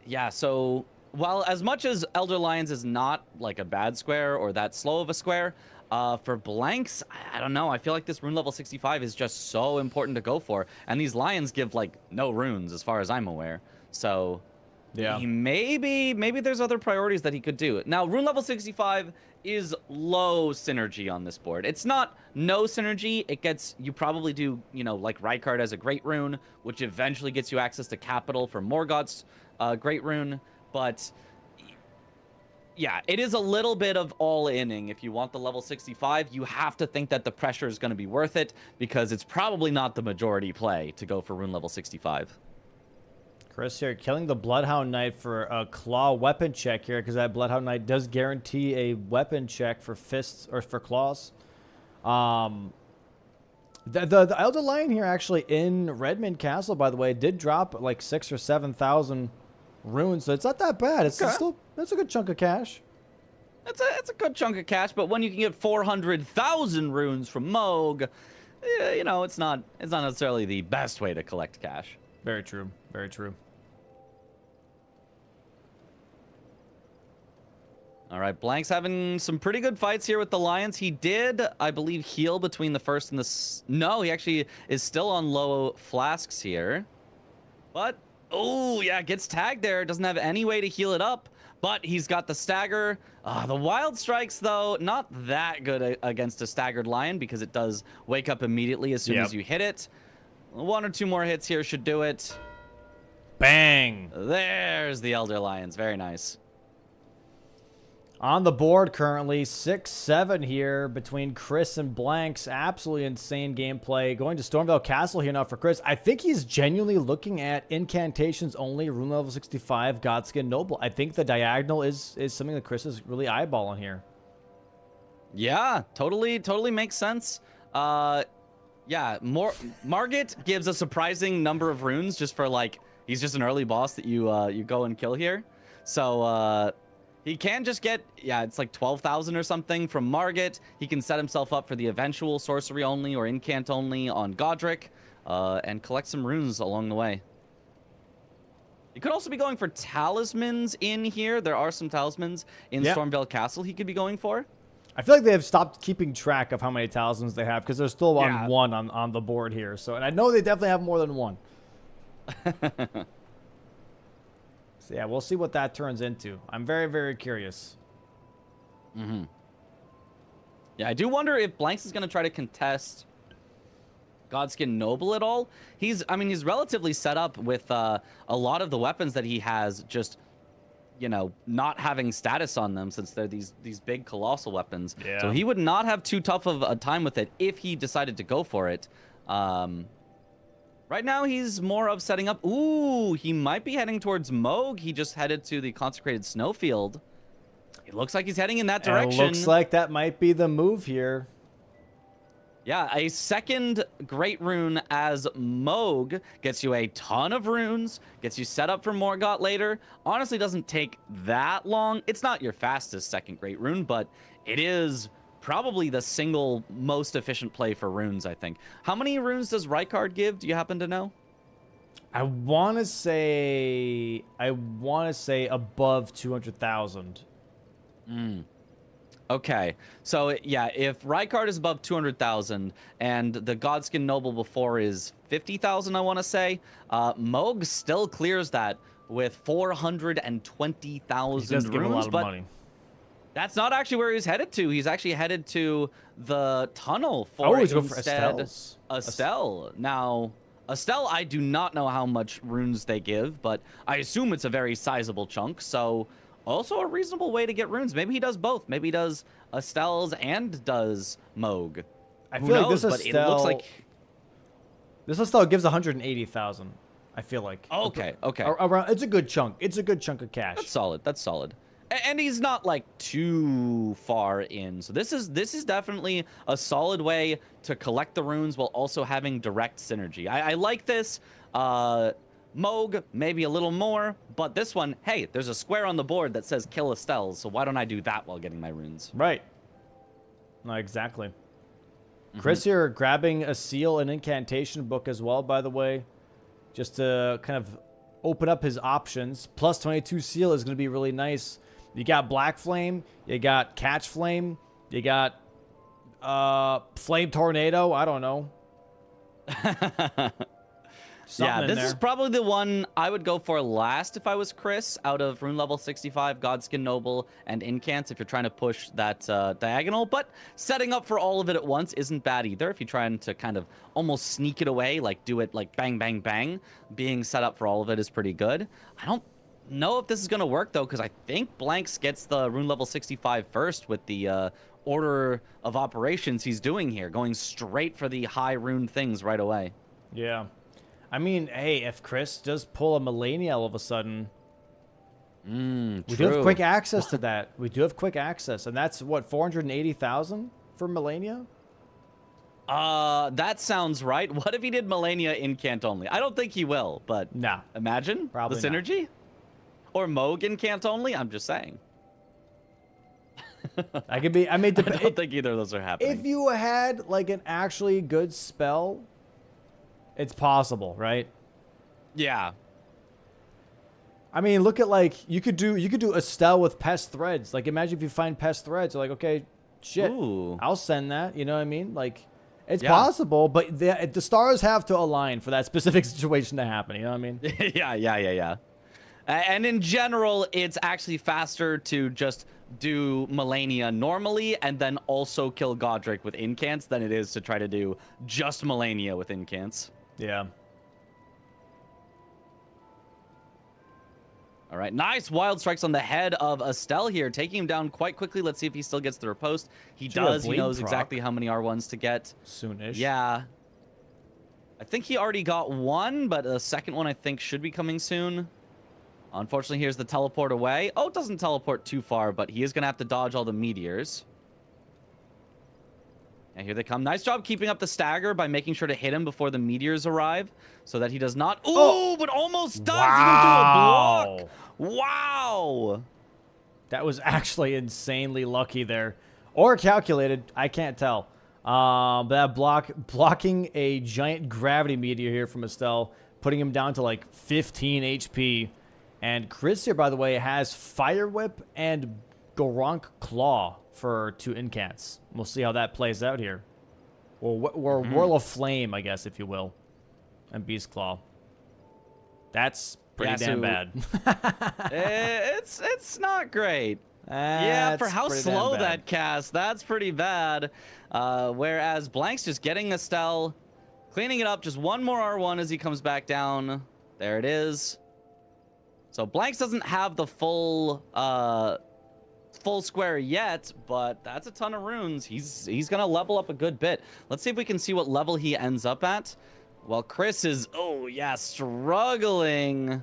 Yeah, so while as much as Elder Lions is not like a bad square or that slow of a square, for Blanks, I don't know. I feel like this rune level 65 is just so important to go for. And these Lions give like no runes as far as I'm aware. So yeah, maybe there's other priorities that he could do. Now, rune level 65 is low synergy on this board. It's not no synergy. It gets, you probably do, you know, like Rykard as a great rune, which eventually gets you access to capital for Morgoth's great rune. But yeah, it is a little bit of all-inning. If you want the level 65, you have to think that the pressure is going to be worth it, because it's probably not the majority play to go for rune level 65. Chris here killing the Bloodhound Knight for a claw weapon check here, because that Bloodhound Knight does guarantee a weapon check for fists or for claws. The Elder Lion here actually in Redmond Castle, by the way, did drop like 6,000 or 7,000 runes, so it's not that bad. It's still, that's a good chunk of cash. It's a good chunk of cash, but when you can get 400,000 runes from Moog, you know, it's not necessarily the best way to collect cash. Very true. Very true. All right, Blank's having some pretty good fights here with the Lions. He did, I believe, heal between the first and the... No, he actually is still on low flasks here. But, oh, yeah, gets tagged there. Doesn't have any way to heal it up. But he's got the stagger. The Wild Strikes, though, not that good against a staggered Lion, because it does wake up immediately as soon as you hit it. 1 or 2 more hits here should do it. Bang! There's the Elder Lions. Very nice. On the board currently, 6-7 here between Chris and Blanks. Absolutely insane gameplay. Going to Stormvale Castle here now for Chris. I think he's genuinely looking at incantations only, rune level 65, Godskin Noble. I think the diagonal is something that Chris is really eyeballing here. Yeah, totally makes sense. Yeah, Margit gives a surprising number of runes just for like he's just an early boss that you go and kill here. So he can just get it's like 12,000 or something from Margit. He can set himself up for the eventual sorcery only or incant only on Godric, and collect some runes along the way. You could also be going for talismans in here. There are some talismans in Stormvale Castle he could be going for. I feel like they have stopped keeping track of how many talismans they have because they're still on one on the board here. So, and I know they definitely have more than one. So yeah, we'll see what that turns into. I'm very, very curious. Mm-hmm. Yeah, I do wonder if Blanks is going to try to contest Godskin Noble at all. He's relatively set up with a lot of the weapons that he has just, not having status on them since they're these big colossal weapons. Yeah. So he would not have too tough of a time with it if he decided to go for it. Right now he's more of setting up. Ooh, he might be heading towards Moog. He just headed to the consecrated snowfield. It looks like he's heading in that direction. It looks like that might be the move here. Yeah, a second great rune as Moog gets you a ton of runes, gets you set up for Morgott later. Honestly, doesn't take that long. It's not your fastest second great rune, but it is probably the single most efficient play for runes, I think. How many runes does Rykard give? Do you happen to know? I want to say above 200,000. Okay, so yeah, if Rykard is above 200,000 and the Godskin Noble before is 50,000, I want to say, Moog still clears that with 420,000 runes, but money. That's not actually where he's headed to. He's actually headed to the tunnel for Estelle. Now, Estelle, I do not know how much runes they give, but I assume it's a very sizable chunk, so also a reasonable way to get runes. Maybe he does both. Maybe he does Estelle's and does Moog. I feel like this Estelle, it looks like this Estelle gives 180,000. I feel like. Okay. Around, it's a good chunk. It's a good chunk of cash. That's solid. That's solid. And he's not like too far in. So this is definitely a solid way to collect the runes while also having direct synergy. I like this. Moog, maybe a little more, but this one, hey, there's a square on the board that says kill Estelle, so why don't I do that while getting my runes? Right. No, exactly. Chris here grabbing a seal and incantation book as well, by the way, just to kind of open up his options. Plus 22 seal is going to be really nice. You got Black Flame, you got Catch Flame, you got Flame Tornado, I don't know. Yeah, this is probably the one I would go for last if I was Chris, out of rune level 65, Godskin Noble, and Incants if you're trying to push that diagonal. But setting up for all of it at once isn't bad either. If you're trying to kind of almost sneak it away, like do it like bang, bang, bang, being set up for all of it is pretty good. I don't know if this is going to work, though, because I think Blanks gets the rune level 65 first with the order of operations he's doing here, going straight for the high rune things right away. Yeah. I mean, hey, if Chris does pull a Melania all of a sudden, we do have quick access to that. We do have quick access, and that's what, 480,000 for Melania? That sounds right. What if he did Melania incant only? I don't think he will, but no. Imagine probably the synergy, or Moog incant only. I'm just saying. I could be. I mean, I don't think either of those are happening. If you had like an actually good spell, it's possible, right? Yeah. I mean, look at like you could do Estelle with Pest Threads. Like, imagine if you find Pest Threads, you're like, okay, shit, I'll send that. You know what I mean? Like, it's possible, but the stars have to align for that specific situation to happen. You know what I mean? Yeah. And in general, it's actually faster to just do Melania normally and then also kill Godric with incants than it is to try to do just Melania with incants. Yeah. All right, nice wild strikes on the head of Estelle here, taking him down quite quickly. Let's see if he still gets the riposte. He does. He knows exactly how many R1s to get. Soonish. Yeah. I think he already got one, but the second one I think should be coming soon. Unfortunately, here's the teleport away. Oh, it doesn't teleport too far, but he is going to have to dodge all the meteors. And here they come. Nice job keeping up the stagger by making sure to hit him before the meteors arrive so that he does not... Ooh, Oh! but almost does. Wow. Even do a block. Wow. That was actually insanely lucky there. Or calculated. I can't tell. But that blocking a giant gravity meteor here from Estelle, putting him down to like 15 HP. And Chris here, by the way, has Fire Whip and Goronk Claw for 2 incants. We'll see how that plays out here. Or Whirl of Flame, I guess, if you will. And Beast Claw. That's pretty damn bad. it's not great. Yeah, for how slow that cast, that's pretty bad. Whereas Blank's just getting Estelle, cleaning it up. Just one more R1 as he comes back down. There it is. So Blanks doesn't have the full square yet, but that's a ton of runes. He's gonna level up a good bit. Let's see if we can see what level he ends up at. Well, Chris is, oh yeah, struggling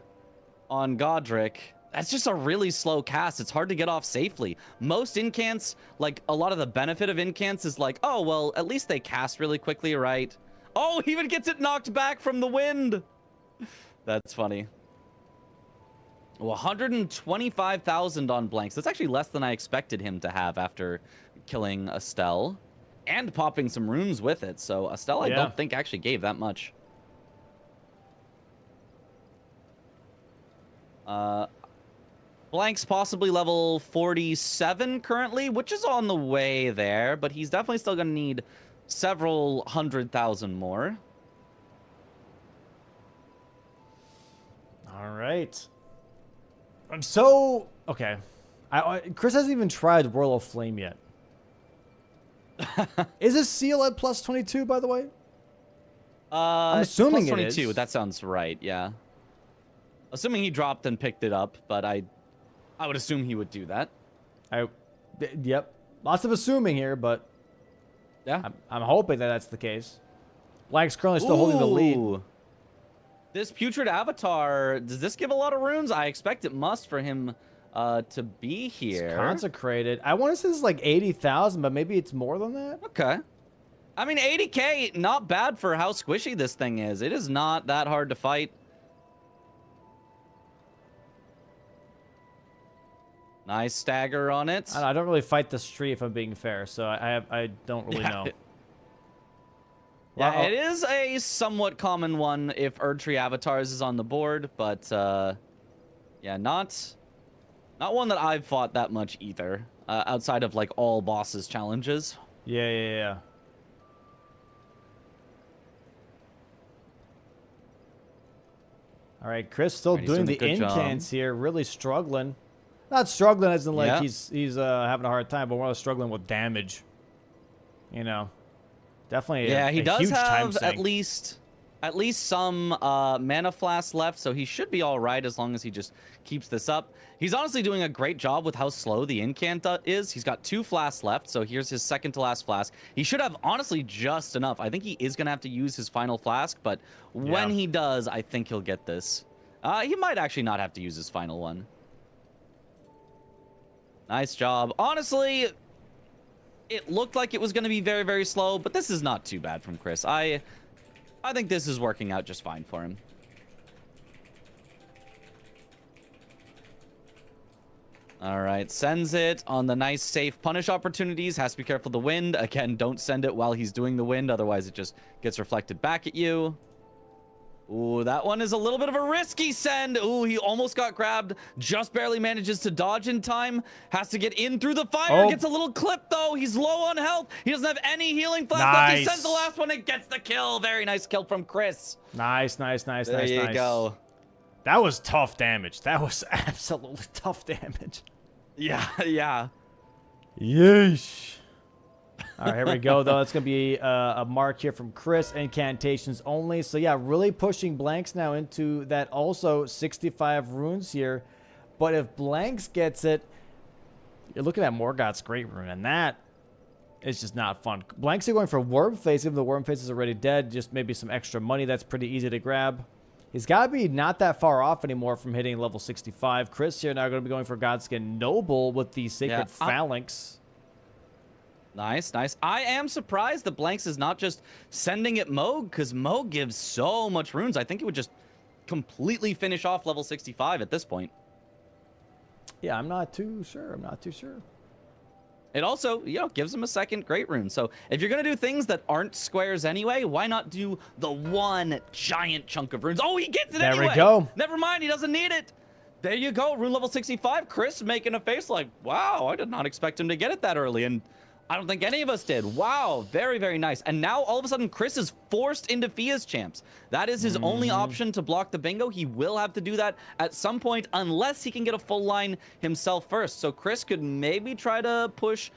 on Godric. That's just a really slow cast. It's hard to get off safely. Most incants, like a lot of the benefit of incants is like, oh, well, at least they cast really quickly, right? Oh, he even gets it knocked back from the wind. That's funny. 125,000 on Blanks. That's actually less than I expected him to have after killing Estelle and popping some runes with it. So Estelle, I don't think actually gave that much. Blank's possibly level 47 currently, which is on the way there, but he's definitely still going to need several 100,000 more. All right. I'm so... Okay. Chris hasn't even tried Whirl of Flame yet. Is this seal at plus 22, by the way? I'm assuming plus 22. it is. That sounds right, yeah. Assuming he dropped and picked it up, but I would assume he would do that. Yep. Lots of assuming here, but yeah, I'm hoping that that's the case. Blank's currently still holding the lead. This Putrid Avatar, does this give a lot of runes? I expect it must for him to be here. It's consecrated. I want to say this is like 80,000, but maybe it's more than that. Okay. I mean, 80k, not bad for how squishy this thing is. It is not that hard to fight. Nice stagger on it. I don't really fight the street if I'm being fair, so I don't really know. Yeah, it is a somewhat common one if Erdtree Avatars is on the board, but yeah, not one that I've fought that much either, outside of like all bosses challenges. Yeah. All right, Chris still doing the incants here, really struggling. Not struggling as in like he's having a hard time, but more struggling with damage. You know, definitely. Yeah, he does huge have time at least some mana flasks left, so he should be all right as long as he just keeps this up. He's honestly doing a great job with how slow the incant is. He's got 2 flasks left, so here's his second to last flask. He should have honestly just enough. I think he is gonna have to use his final flask, but when he does, I think he'll get this. He might actually not have to use his final one. Nice job. Honestly, it looked like it was going to be very, very slow, but this is not too bad from Chris. I think this is working out just fine for him. All right, sends it on the nice, safe punish opportunities. Has to be careful of the wind. Again, don't send it while he's doing the wind, otherwise it just gets reflected back at you. Ooh, that one is a little bit of a risky send. Ooh, he almost got grabbed. Just barely manages to dodge in time. Has to get in through the fire. Oh. Gets a little clip, though. He's low on health. He doesn't have any healing flask left. He sends the last one and gets the kill. Very nice kill from Chris. Nice. There you go. That was tough damage. That was absolutely tough damage. Yeah. Yeesh. All right, here we go, though. It's going to be a mark here from Chris. Incantations only. So, yeah, really pushing Blanks now into that also 65 runes here. But if Blanks gets it, you're looking at Morgoth's Great Rune, and that is just not fun. Blanks are going for Worm Face, even though Worm Face is already dead. Just maybe some extra money. That's pretty easy to grab. He's got to be not that far off anymore from hitting level 65. Chris here now going to be going for Godskin Noble with the Sacred Phalanx. Nice, nice. I am surprised that Blanks is not just sending it Moog, because Moog gives so much runes. I think it would just completely finish off level 65 at this point. Yeah, I'm not too sure. I'm not too sure. It also, gives him a second great rune. So if you're going to do things that aren't squares anyway, why not do the one giant chunk of runes? Oh, he gets it anyway. There we go. Never mind, he doesn't need it. There you go, rune level 65. Chris making a face like, wow, I did not expect him to get it that early. And I don't think any of us did. Wow, very, very nice. And now all of a sudden, Chris is forced into Fia's champs. That is his only option to block the bingo. He will have to do that at some point unless he can get a full line himself first. So Chris could maybe try to push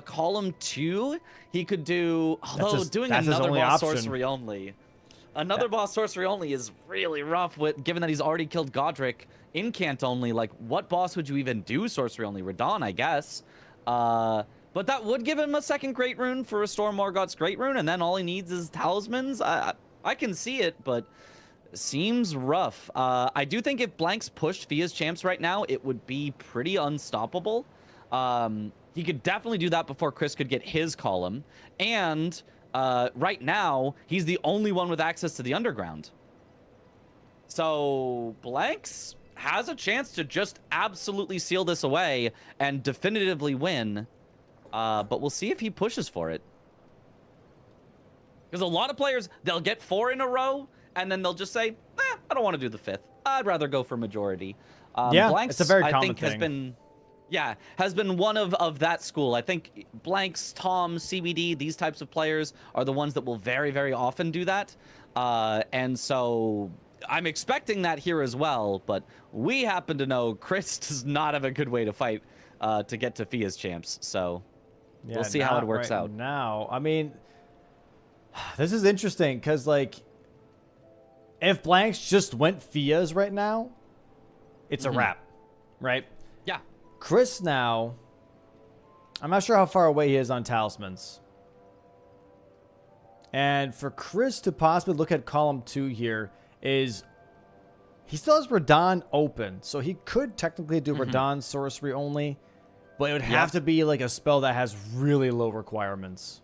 column 2. He could do, although doing another boss sorcery only. Another boss sorcery only is really rough, given that he's already killed Godric incant only. Like, what boss would you even do sorcery only? Radahn, I guess. But that would give him a second great rune for Restore Morgoth's great rune, and then all he needs is talismans. I can see it, but seems rough. I do think if Blanks pushed Fia's champs right now, it would be pretty unstoppable. He could definitely do that before Chris could get his column. And right now, he's the only one with access to the underground. So Blanks has a chance to just absolutely seal this away and definitively win. But we'll see if he pushes for it. Because a lot of players, they'll get 4 in a row, and then they'll just say, I don't want to do the 5th. I'd rather go for majority. Yeah, Blanks, it's a very I common think, thing. has been one of that school. I think Blanks, Tom, CBD, these types of players are the ones that will very, very often do that. And so I'm expecting that here as well, but we happen to know Chris does not have a good way to fight to get to Fia's champs, so we'll see how it works out. Now, I mean, this is interesting because, like, if Blanks just went Fia's right now, it's a wrap, right? Yeah. Chris now, I'm not sure how far away he is on talismans. And for Chris to possibly look at column 2 here is he still has Radahn open, so he could technically do Radahn sorcery only, but it would have to be like a spell that has really low requirements.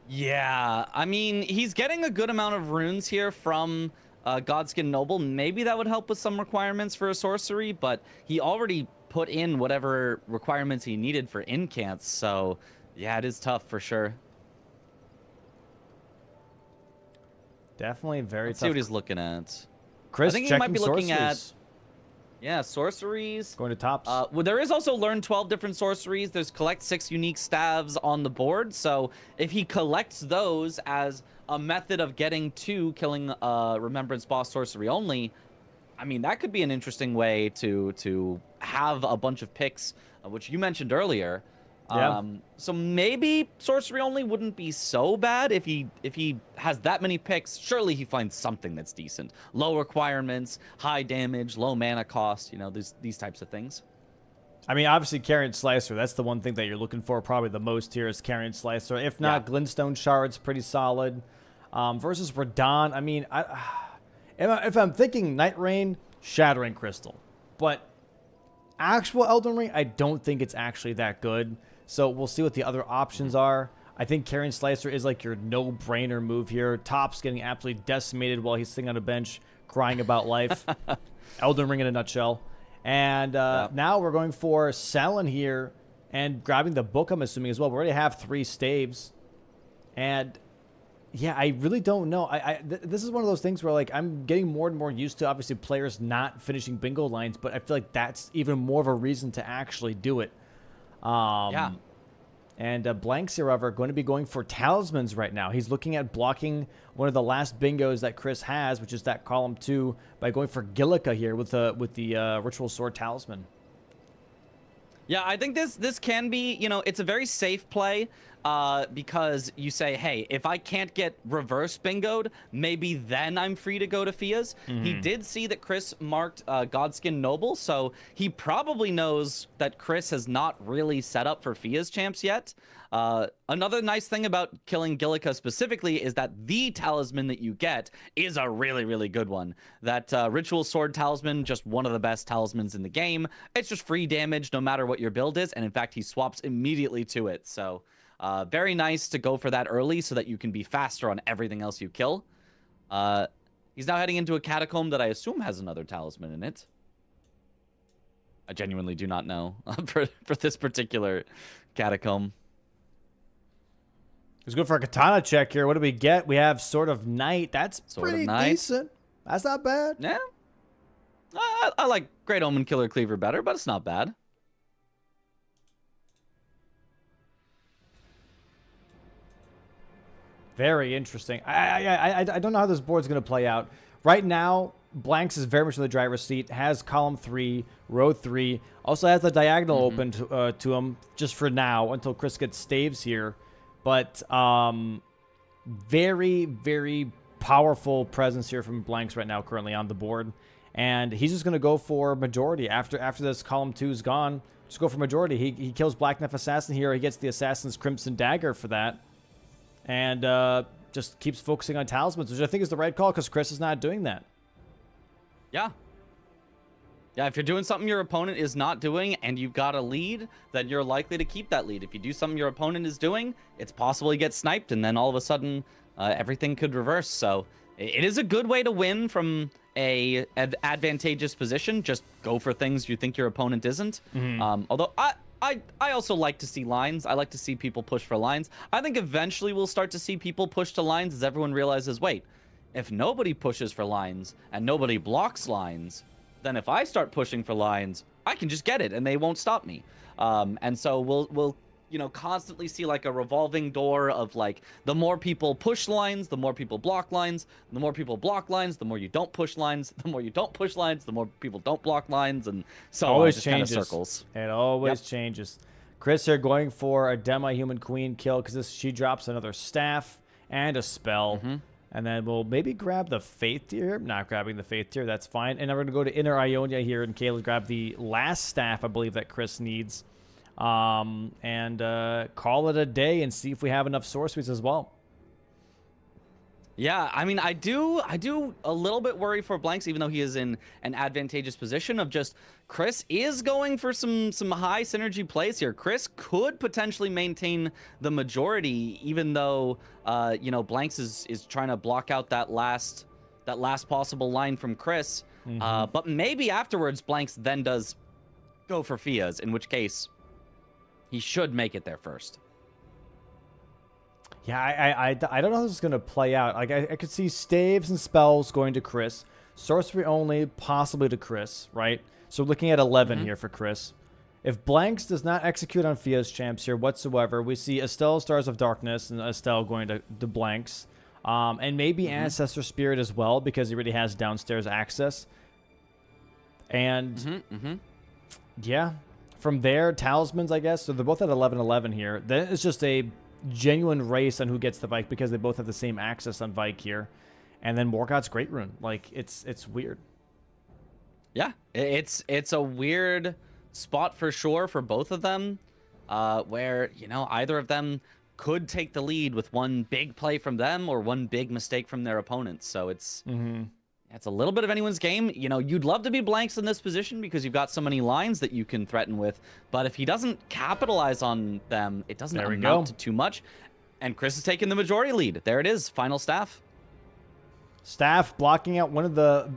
Yeah, I mean, he's getting a good amount of runes here from Godskin Noble. Maybe that would help with some requirements for a sorcery, but he already put in whatever requirements he needed for incants, so yeah, it is tough for sure. Definitely very Let's tough. see what he's looking at. Chris, I think he checking might be looking sorceries. Yeah, sorceries. Going to tops. Well, there is also learn 12 different sorceries. There's collect 6 unique staves on the board. So if he collects those as a method of getting to killing Remembrance boss sorcery only, I mean, that could be an interesting way to have a bunch of picks, which you mentioned earlier. Yeah. So maybe sorcery only wouldn't be so bad if he has that many picks. Surely he finds something that's decent. Low requirements, high damage, low mana cost, these types of things. I mean, obviously, Carrion Slicer, that's the one thing that you're looking for probably the most here is Carrion Slicer. If not, Glintstone Shard's pretty solid. Versus Radahn, I mean, if I'm thinking Night Rain, Shattering Crystal. But actual Elden Ring, I don't think it's actually that good. So we'll see what the other options are. I think Carrion Slicer is like your no-brainer move here. Top's getting absolutely decimated while he's sitting on a bench crying about life. Elden Ring in a nutshell. And now we're going for Sellen here and grabbing the book, I'm assuming, as well. We already have 3 staves. And yeah, I really don't know. This is one of those things where, like, I'm getting more and more used to, obviously, players not finishing bingo lines, but I feel like that's even more of a reason to actually do it. And Blanks here, however, going to be going for talismans right now. He's looking at blocking one of the last bingos that Chris has, which is that column 2, by going for Gillica here with the Ritual Sword Talisman. Yeah, I think this can be, it's a very safe play. because you say, hey, if I can't get reverse bingoed, maybe then I'm free to go to Fia's. He did see that Chris marked Godskin Noble, so he probably knows that Chris has not really set up for Fia's champs yet. Another nice thing about killing Gillica specifically is that the talisman that you get is a really, really good one. That Ritual Sword talisman, just one of the best talismans in the game. It's just free damage no matter what your build is, and in fact, he swaps immediately to it. So very nice to go for that early so that you can be faster on everything else you kill. He's now heading into a catacomb that I assume has another talisman in it. I genuinely do not know for this particular catacomb. Let's go for a katana check here. What do we get? We have Sword of Night. That's Sword of pretty Night. decent. That's not bad. Yeah. I like Great Omen Killer Cleaver better, but it's not bad. Very interesting. I don't know how this board's going to play out. Right now, Blanks is very much in the driver's seat. Has column 3, row 3. Also has the diagonal open to him just for now until Chris gets staves here. But very, very powerful presence here from Blanks right now currently on the board. And he's just going to go for majority. After this column 2 is gone, just go for majority. He kills Black Knife Assassin here. He gets the Assassin's Crimson Dagger for that. And just keeps focusing on talismans, which I think is the right call because Chris is not doing that. Yeah. Yeah, if you're doing something your opponent is not doing and you've got a lead, then you're likely to keep that lead. If you do something your opponent is doing, it's possible you get sniped and then all of a sudden everything could reverse. So it is a good way to win from a advantageous position. Just go for things you think your opponent isn't. Although I also like to see lines. I like to see people push for lines. I think eventually we'll start to see people push to lines as everyone realizes, wait, if nobody pushes for lines and nobody blocks lines, then if I start pushing for lines, I can just get it and they won't stop me. And so we'll constantly see like a revolving door of like the more people push lines, the more people block lines, the more people block lines, the more you don't push lines, the more you don't push lines, the more people don't block lines, and so always just changes. kind of circles. It always changes. Chris here going for a demi-human queen kill because she drops another staff and a spell. And then we'll maybe grab the Faith Tier. Not grabbing the Faith Tier, that's fine. And then we're going to go to Inner Ionia here, and Caleb grab the last staff, I believe, that Chris needs. And call it a day and see if we have enough sorceries as well. Yeah, I mean, I do a little bit worry for Blanks, even though he is in an advantageous position of just Chris is going for some high synergy plays here. Chris could potentially maintain the majority, even though Blanks is trying to block out that last possible line from Chris. But maybe afterwards Blanks then does go for Fia's, in which case he should make it there first. Yeah, I don't know how this is going to play out. Like I could see staves and spells going to Chris. Sorcery only, possibly to Chris, right? So looking at 11 here for Chris. If Blanks does not execute on Fia's champs here whatsoever, we see Estelle Stars of Darkness and Estelle going to Blanks. And maybe Ancestor Spirit as well because he already has downstairs access. And yeah, from there, Talismans, I guess. So they're both at 11-11 here. Then it's just a genuine race on who gets the Vike because they both have the same access on Vike here. And then Morgoth's Great Rune. Like, it's weird. Yeah, it's a weird spot for sure for both of them, where, either of them could take the lead with one big play from them or one big mistake from their opponents. So it's a little bit of anyone's game. You'd love to be Blanks in this position because you've got so many lines that you can threaten with. But if he doesn't capitalize on them, it doesn't amount to too much. And Chris is taking the majority lead. There it is. Final staff. Staff blocking out one of the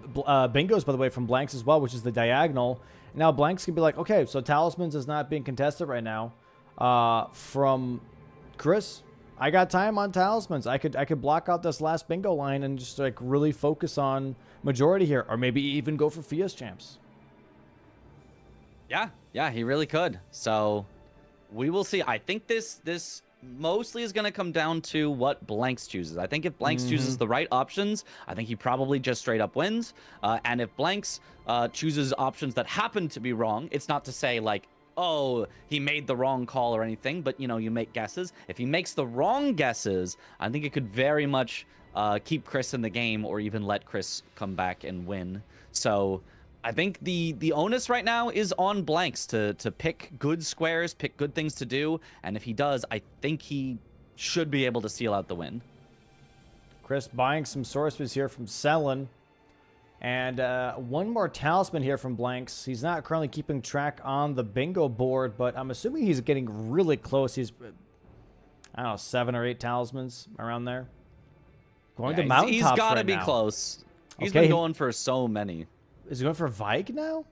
bingos, by the way, from Blanks as well, which is the diagonal. Now Blanks can be like, okay, so Talismans is not being contested right now from Chris. I got time on Talismans. I could block out this last bingo line and just like really focus on majority here, or maybe even go for Fia's champs. Yeah, he really could. So we will see. I think this mostly is going to come down to what Blanks chooses. I think if Blanks chooses the right options, I think he probably just straight up wins. And if Blanks chooses options that happen to be wrong, it's not to say like oh, he made the wrong call or anything, but, you know, you make guesses. If he makes the wrong guesses, I think it could very much keep Chris in the game or even let Chris come back and win. So I think the onus right now is on Blanks to pick good squares, pick good things to do, and if he does, I think he should be able to seal out the win. Chris buying some sorceries here from Selin. And one more talisman here from Blanks. He's not currently keeping track on the bingo board, but I'm assuming he's getting really close. He's, I don't know, 7 or 8 talismans around there. Going to mountaintops He's got to right be now. close. He's Okay, been going for so many. Is he going for Vike now?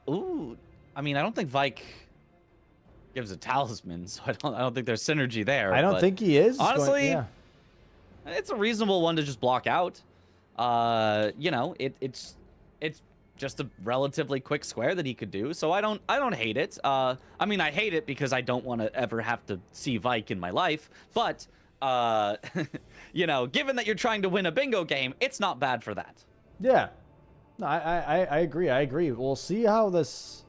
Ooh. I mean, I don't think Vike gives a talisman, so I don't think there's synergy there. I don't think he is. Honestly, yeah. it's a reasonable one to just block out. You know, it's just a relatively quick square that he could do, so I don't hate it. I mean, I hate it because I don't want to ever have to see Vike in my life, but you know, given that you're trying to win a bingo game, it's not bad for that. Yeah. No, I agree. I agree. We'll see how this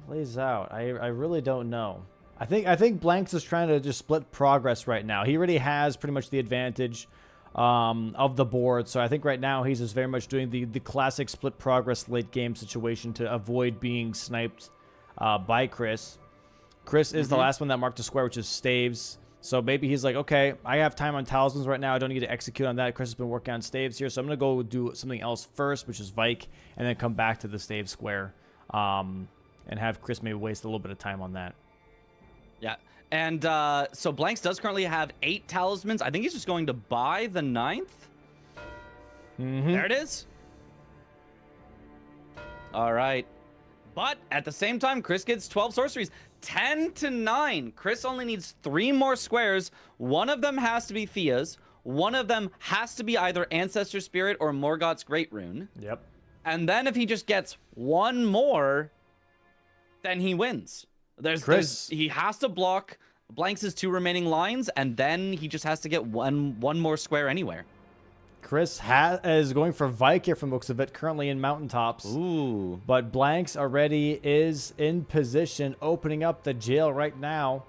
plays out. I really don't know. I think Blanks is trying to just split progress right now. He already has pretty much the advantage of the board. So I think right now he's just very much doing the classic split progress late game situation to avoid being sniped by Chris. Chris is the last one that marked a square, which is staves. So maybe he's like, okay, I have time on talismans right now. I don't need to execute on that. Chris has been working on staves here. So I'm going to go do something else first, which is Vike, and then come back to the stave square and have Chris maybe waste a little bit of time on that. Yeah. And so Blanks does currently have 8 talismans. I think he's just going to buy the 9th. There it is. All right. But at the same time, Chris gets 12 sorceries. 10 to 9. Chris only needs 3 more squares. One of them has to be Fia's. One of them has to be either Ancestor Spirit or Morgoth's Great Rune. Yep. And then if he just gets 1 more, then he wins. He has to block Blanks' 2 remaining lines, and then he just has to get one more square anywhere. Chris is going for Vike here from looks of it, currently in mountaintops. Ooh. But Blanks already is in position, opening up the jail right now.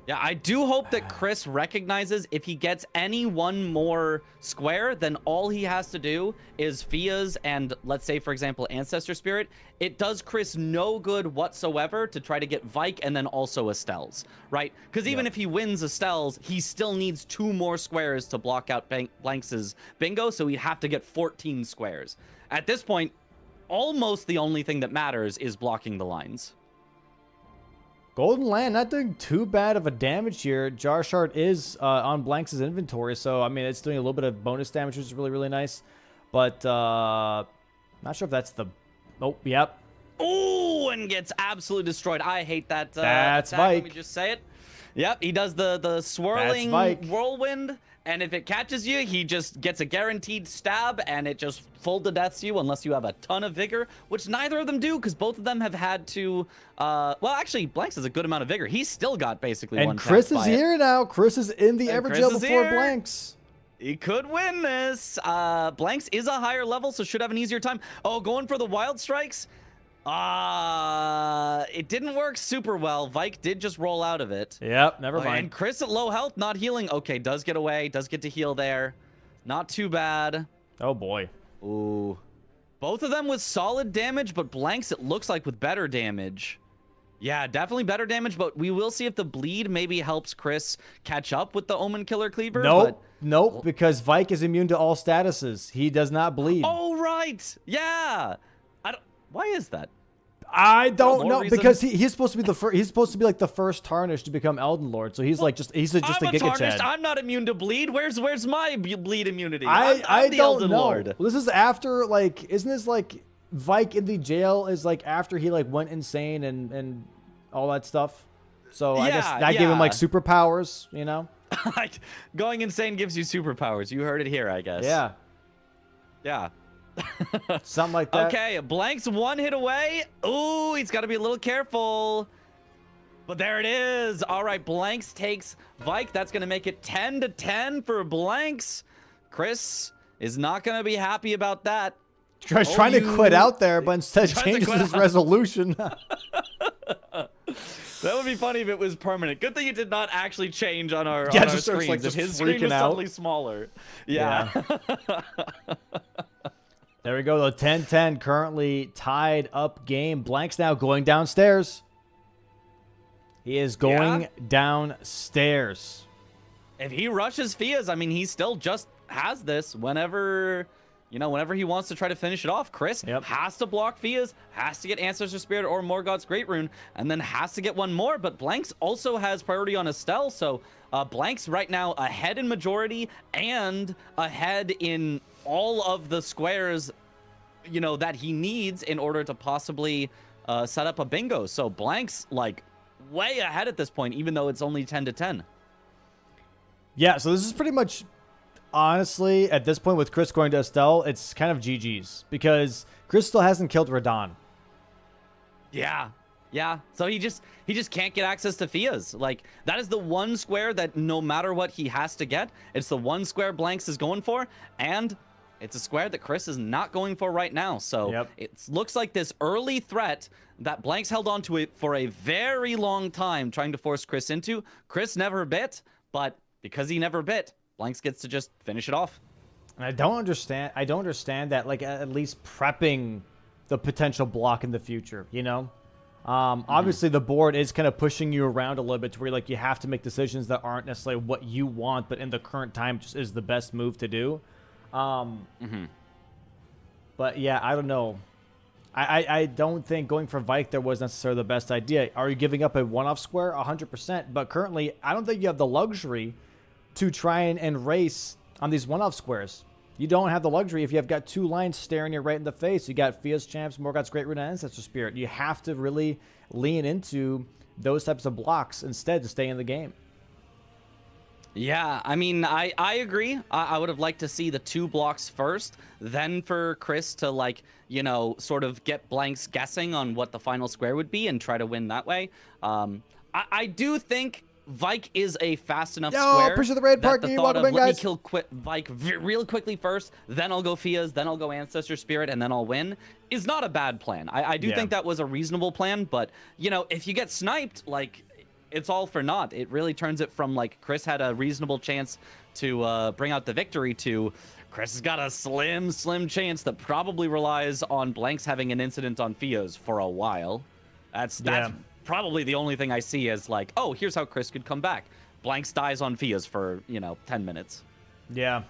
Yeah, I do hope that Chris recognizes if he gets any 1 more square, then all he has to do is Fia's and, let's say, for example, Ancestor Spirit. It does Chris no good whatsoever to try to get Vike and then also Estelle's, right? Because even if he wins Estelle's, he still needs 2 more squares to block out Blanks' bingo, so he'd have to get 14 squares. At this point, almost the only thing that matters is blocking the lines. Golden Land not doing too bad of a damage here. Jar Shard is on Blanks' inventory, so I mean it's doing a little bit of bonus damage, which is really, really nice. But not sure if that's the... Oh, yep. Ooh, and gets absolutely destroyed. I hate that. That's attack. Vike. Let me just say it. Yep, he does the swirling whirlwind, and if it catches you, he just gets a guaranteed stab, and it just full to deaths you unless you have a ton of vigor, which neither of them do, because both of them have had to. Well, actually, Blanks has a good amount of vigor. He's still got basically one. And Chris is here now. Chris is in the Everjail before here. Blanks. He could win this. Blanks is a higher level, so should have an easier time. Oh, going for the wild strikes. It didn't work super well. Vike did just roll out of it. Yep, never mind. And Chris at low health, not healing. Okay, does get away, does get to heal there. Not too bad. Oh, boy. Ooh. Both of them with solid damage, but Blanks, it looks like, with better damage. Yeah, definitely better damage, but we will see if the bleed maybe helps Chris catch up with the Omen Killer Cleaver. Nope, because Vike is immune to all statuses. He does not bleed. Oh, right. Yeah. Why is that? I don't know, reason? because he's supposed to be the first. He's supposed to be like the first Tarnished to become Elden Lord. So he's like just a Giga Chad. I'm not immune to bleed. Where's my bleed immunity? I the don't Elden know. Lord. This is after isn't this like Vike in the jail is like after he like went insane and all that stuff. So I guess that gave him like superpowers, you know. Like going insane gives you superpowers. You heard it here, I guess. Yeah. Yeah. Something like that. Okay, Blanks 1 hit away. Ooh, he's got to be a little careful. But there it is. All right, Blanks takes Vike. That's going to make it 10 to 10 for Blanks. Chris is not going to be happy about that. trying to quit out there, but instead changes his resolution. That would be funny if it was permanent. Good thing it did not actually change on our, yeah, on our just starts, screens. like, If just his screen was freaking out. suddenly smaller. Yeah. There we go, though. 10-10, currently tied up game. Blank's now going downstairs. He is going downstairs. If he rushes Fias, I mean, he still just has this whenever, you know, whenever he wants to try to finish it off. Chris has to block Fias, has to get Ancestor Spirit or Morgoth's Great Rune, and then has to get one more. But Blanks also has priority on Estelle, so Blanks right now ahead in majority and ahead in all of the squares, you know, that he needs in order to possibly set up a bingo. So Blanks, like, way ahead at this point, even though it's only 10-10. Yeah, so this is pretty much, honestly, at this point with Chris going to Estelle, it's kind of GG's because Chris still hasn't killed Radon. Yeah. So he just can't get access to Fias. Like, that is the one square that no matter what he has to get. It's the one square Blanks is going for, and it's a square that Chris is not going for right now. So it looks like this early threat that Blanks held on to it for a very long time, trying to force Chris into. Chris never bit, but because he never bit, Blanks gets to just finish it off. And I don't understand that, like, at least prepping the potential block in the future, you know? Obviously, the board is kind of pushing you around a little bit to where, like, you have to make decisions that aren't necessarily what you want, but in the current time just is the best move to do. But, yeah, I don't know. I don't think going for Vike there was necessarily the best idea. Are you giving up a one-off square? 100%. But currently, I don't think you have the luxury to try and race on these one-off squares. You don't have the luxury if you have got two lines staring you right in the face. You got Fia's Champs, Morgoth's Great Rune, and Ancestor Spirit. You have to really lean into those types of blocks instead to stay in the game. Yeah, I mean, I agree. I would have liked to see the two blocks first, then for Chris to, like, you know, sort of get Blanks guessing on what the final square would be and try to win that way. I do think Vike is a fast enough square. Appreciate the raid park. The thought of, let me kill Vike real quickly first, then I'll go Fias, then I'll go Ancestor Spirit, and then I'll win, is not a bad plan. I do think that was a reasonable plan, but, you know, if you get sniped, like, it's all for naught. It really turns it from, like, Chris had a reasonable chance to bring out the victory to Chris has got a slim chance that probably relies on Blanks having an incident on Fias for a while. That's probably the only thing I see as, like, oh, here's how Chris could come back. Blanks dies on Fias for, you know, 10 minutes. Yeah.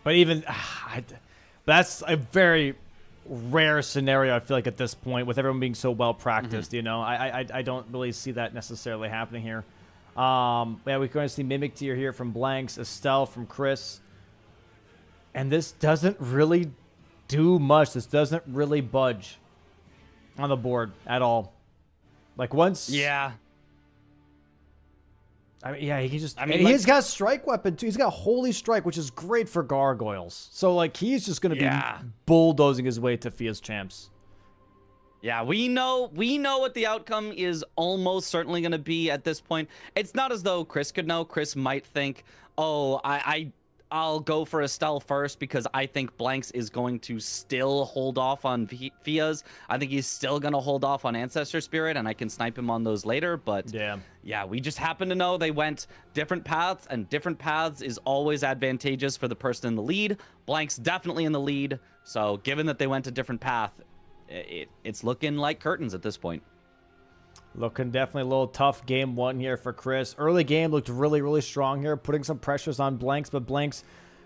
But even, that's a very rare scenario, I feel like, at this point, with everyone being so well practiced, you know. I don't really see that necessarily happening here. Yeah, we're going to see Mimic Tier here from Blanks, Estelle from Chris. And this doesn't really do much. This doesn't really budge on the board at all. Like, once... Yeah. I mean, yeah, he can just... I mean, he's got a strike weapon, too. He's got Holy Strike, which is great for gargoyles. So, like, he's just going to be bulldozing his way to Fia's Champs. Yeah, we know what the outcome is almost certainly going to be at this point. It's not as though Chris could know. Chris might think, oh, I'll go for Estelle first because I think Blanks is going to still hold off on Fias. I think he's still going to hold off on Ancestor Spirit, and I can snipe him on those later. But yeah, we just happen to know they went different paths, and different paths is always advantageous for the person in the lead. Blanks definitely in the lead. So given that they went a different path, it's looking like curtains at this point. Looking definitely a little tough game one here for Chris. Early game looked really strong here, putting some pressures on Blanks, but Blanks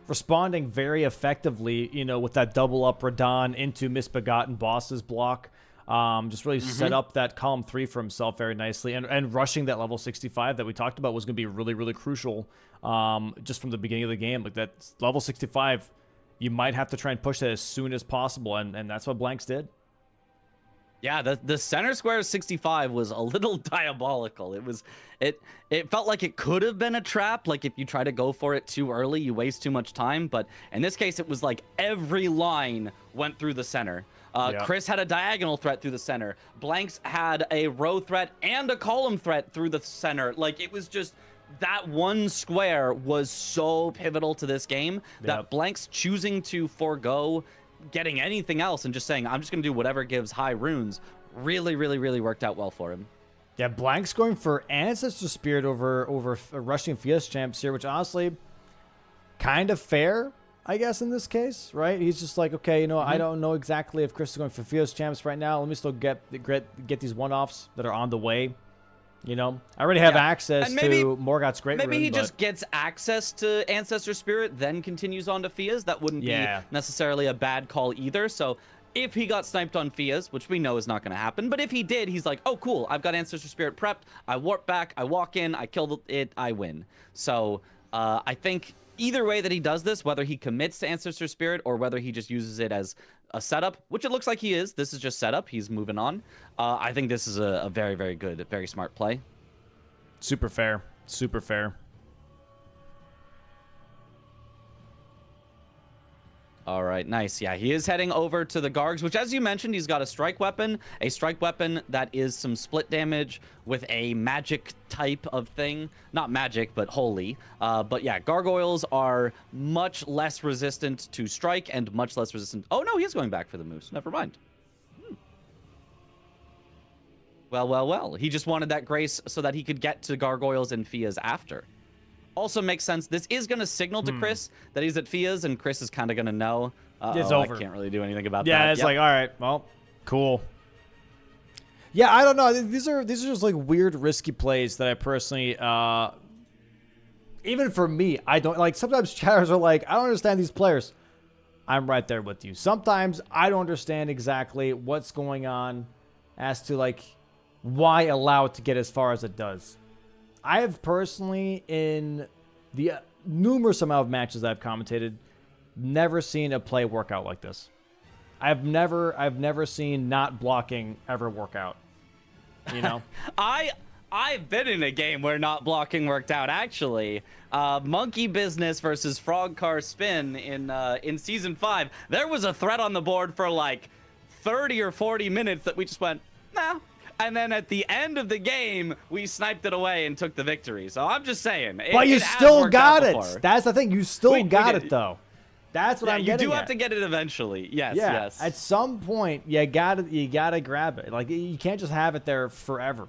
responding very effectively, you know, with that double up Radon into Misbegotten Boss's block. Just really set up that column 3 for himself very nicely. And rushing that level 65 that we talked about was going to be really crucial just from the beginning of the game. Like, that level 65, you might have to try and push that as soon as possible, and that's what Blanks did. Yeah, the center square 65 was a little diabolical. It felt like it could have been a trap. Like, if you try to go for it too early, you waste too much time. But in this case, it was like every line went through the center. Chris had a diagonal threat through the center. Blanks had a row threat and a column threat through the center. Like, it was just... that one square was so pivotal to this game that Blanks choosing to forego getting anything else and just saying, I'm just going to do whatever gives high runes, really, really, really worked out well for him. Yeah, Blank's going for Ancestor Spirit over rushing Fias champs here, which honestly, kind of fair, I guess, in this case, right? He's just like, okay, you know, I don't know exactly if Chris is going for Fias champs right now. Let me still get these one-offs that are on the way. You know, I already have access to Morgoth's Great Rune. Maybe he just gets access to Ancestor Spirit, then continues on to Fias. That wouldn't be necessarily a bad call either. So if he got sniped on Fias, which we know is not going to happen, but if he did, he's like, oh, cool, I've got Ancestor Spirit prepped. I warp back, I walk in, I kill it, I win. So I think either way that he does this, whether he commits to Ancestor Spirit or whether he just uses it as a setup, which it looks like he is. This is just setup. He's moving on. I think this is a very, very good, very smart play. Super fair. Super fair. All right, nice. Yeah, he is heading over to the Gargs, which, as you mentioned, he's got a strike weapon that is some split damage with a magic type of thing. Not magic, but holy. But yeah, gargoyles are much less resistant to strike and much less resistant. Oh, no, he is going back for the moves. Never mind. Well, well, well. He just wanted that grace so that he could get to gargoyles and Fias after. Also makes sense. This is going to signal to Chris that he's at Fias, and Chris is kind of going to know. It's over. I can't really do anything about that. Yeah, it's like, all right, well, cool. Yeah, I don't know. These are just like weird, risky plays that I personally, even for me, I don't like. Sometimes chatters are like, I don't understand these players. I'm right there with you. Sometimes I don't understand exactly what's going on as to like why allow it to get as far as it does. I have personally, in the numerous amount of matches I've commentated, never seen a play work out like this. I've never seen not blocking ever work out. You know, I've been in a game where not blocking worked out. Actually, Monkey Business versus Frog Car Spin in season 5. There was a threat on the board for like 30 or 40 minutes that we just went, nah. And then at the end of the game, we sniped it away and took the victory. So I'm just saying. But you still got it. That's the thing. You still got it, though. That's what I'm getting at. You do have to get it eventually. Yes, yeah, yes. At some point, you gotta grab it. Like, you can't just have it there forever.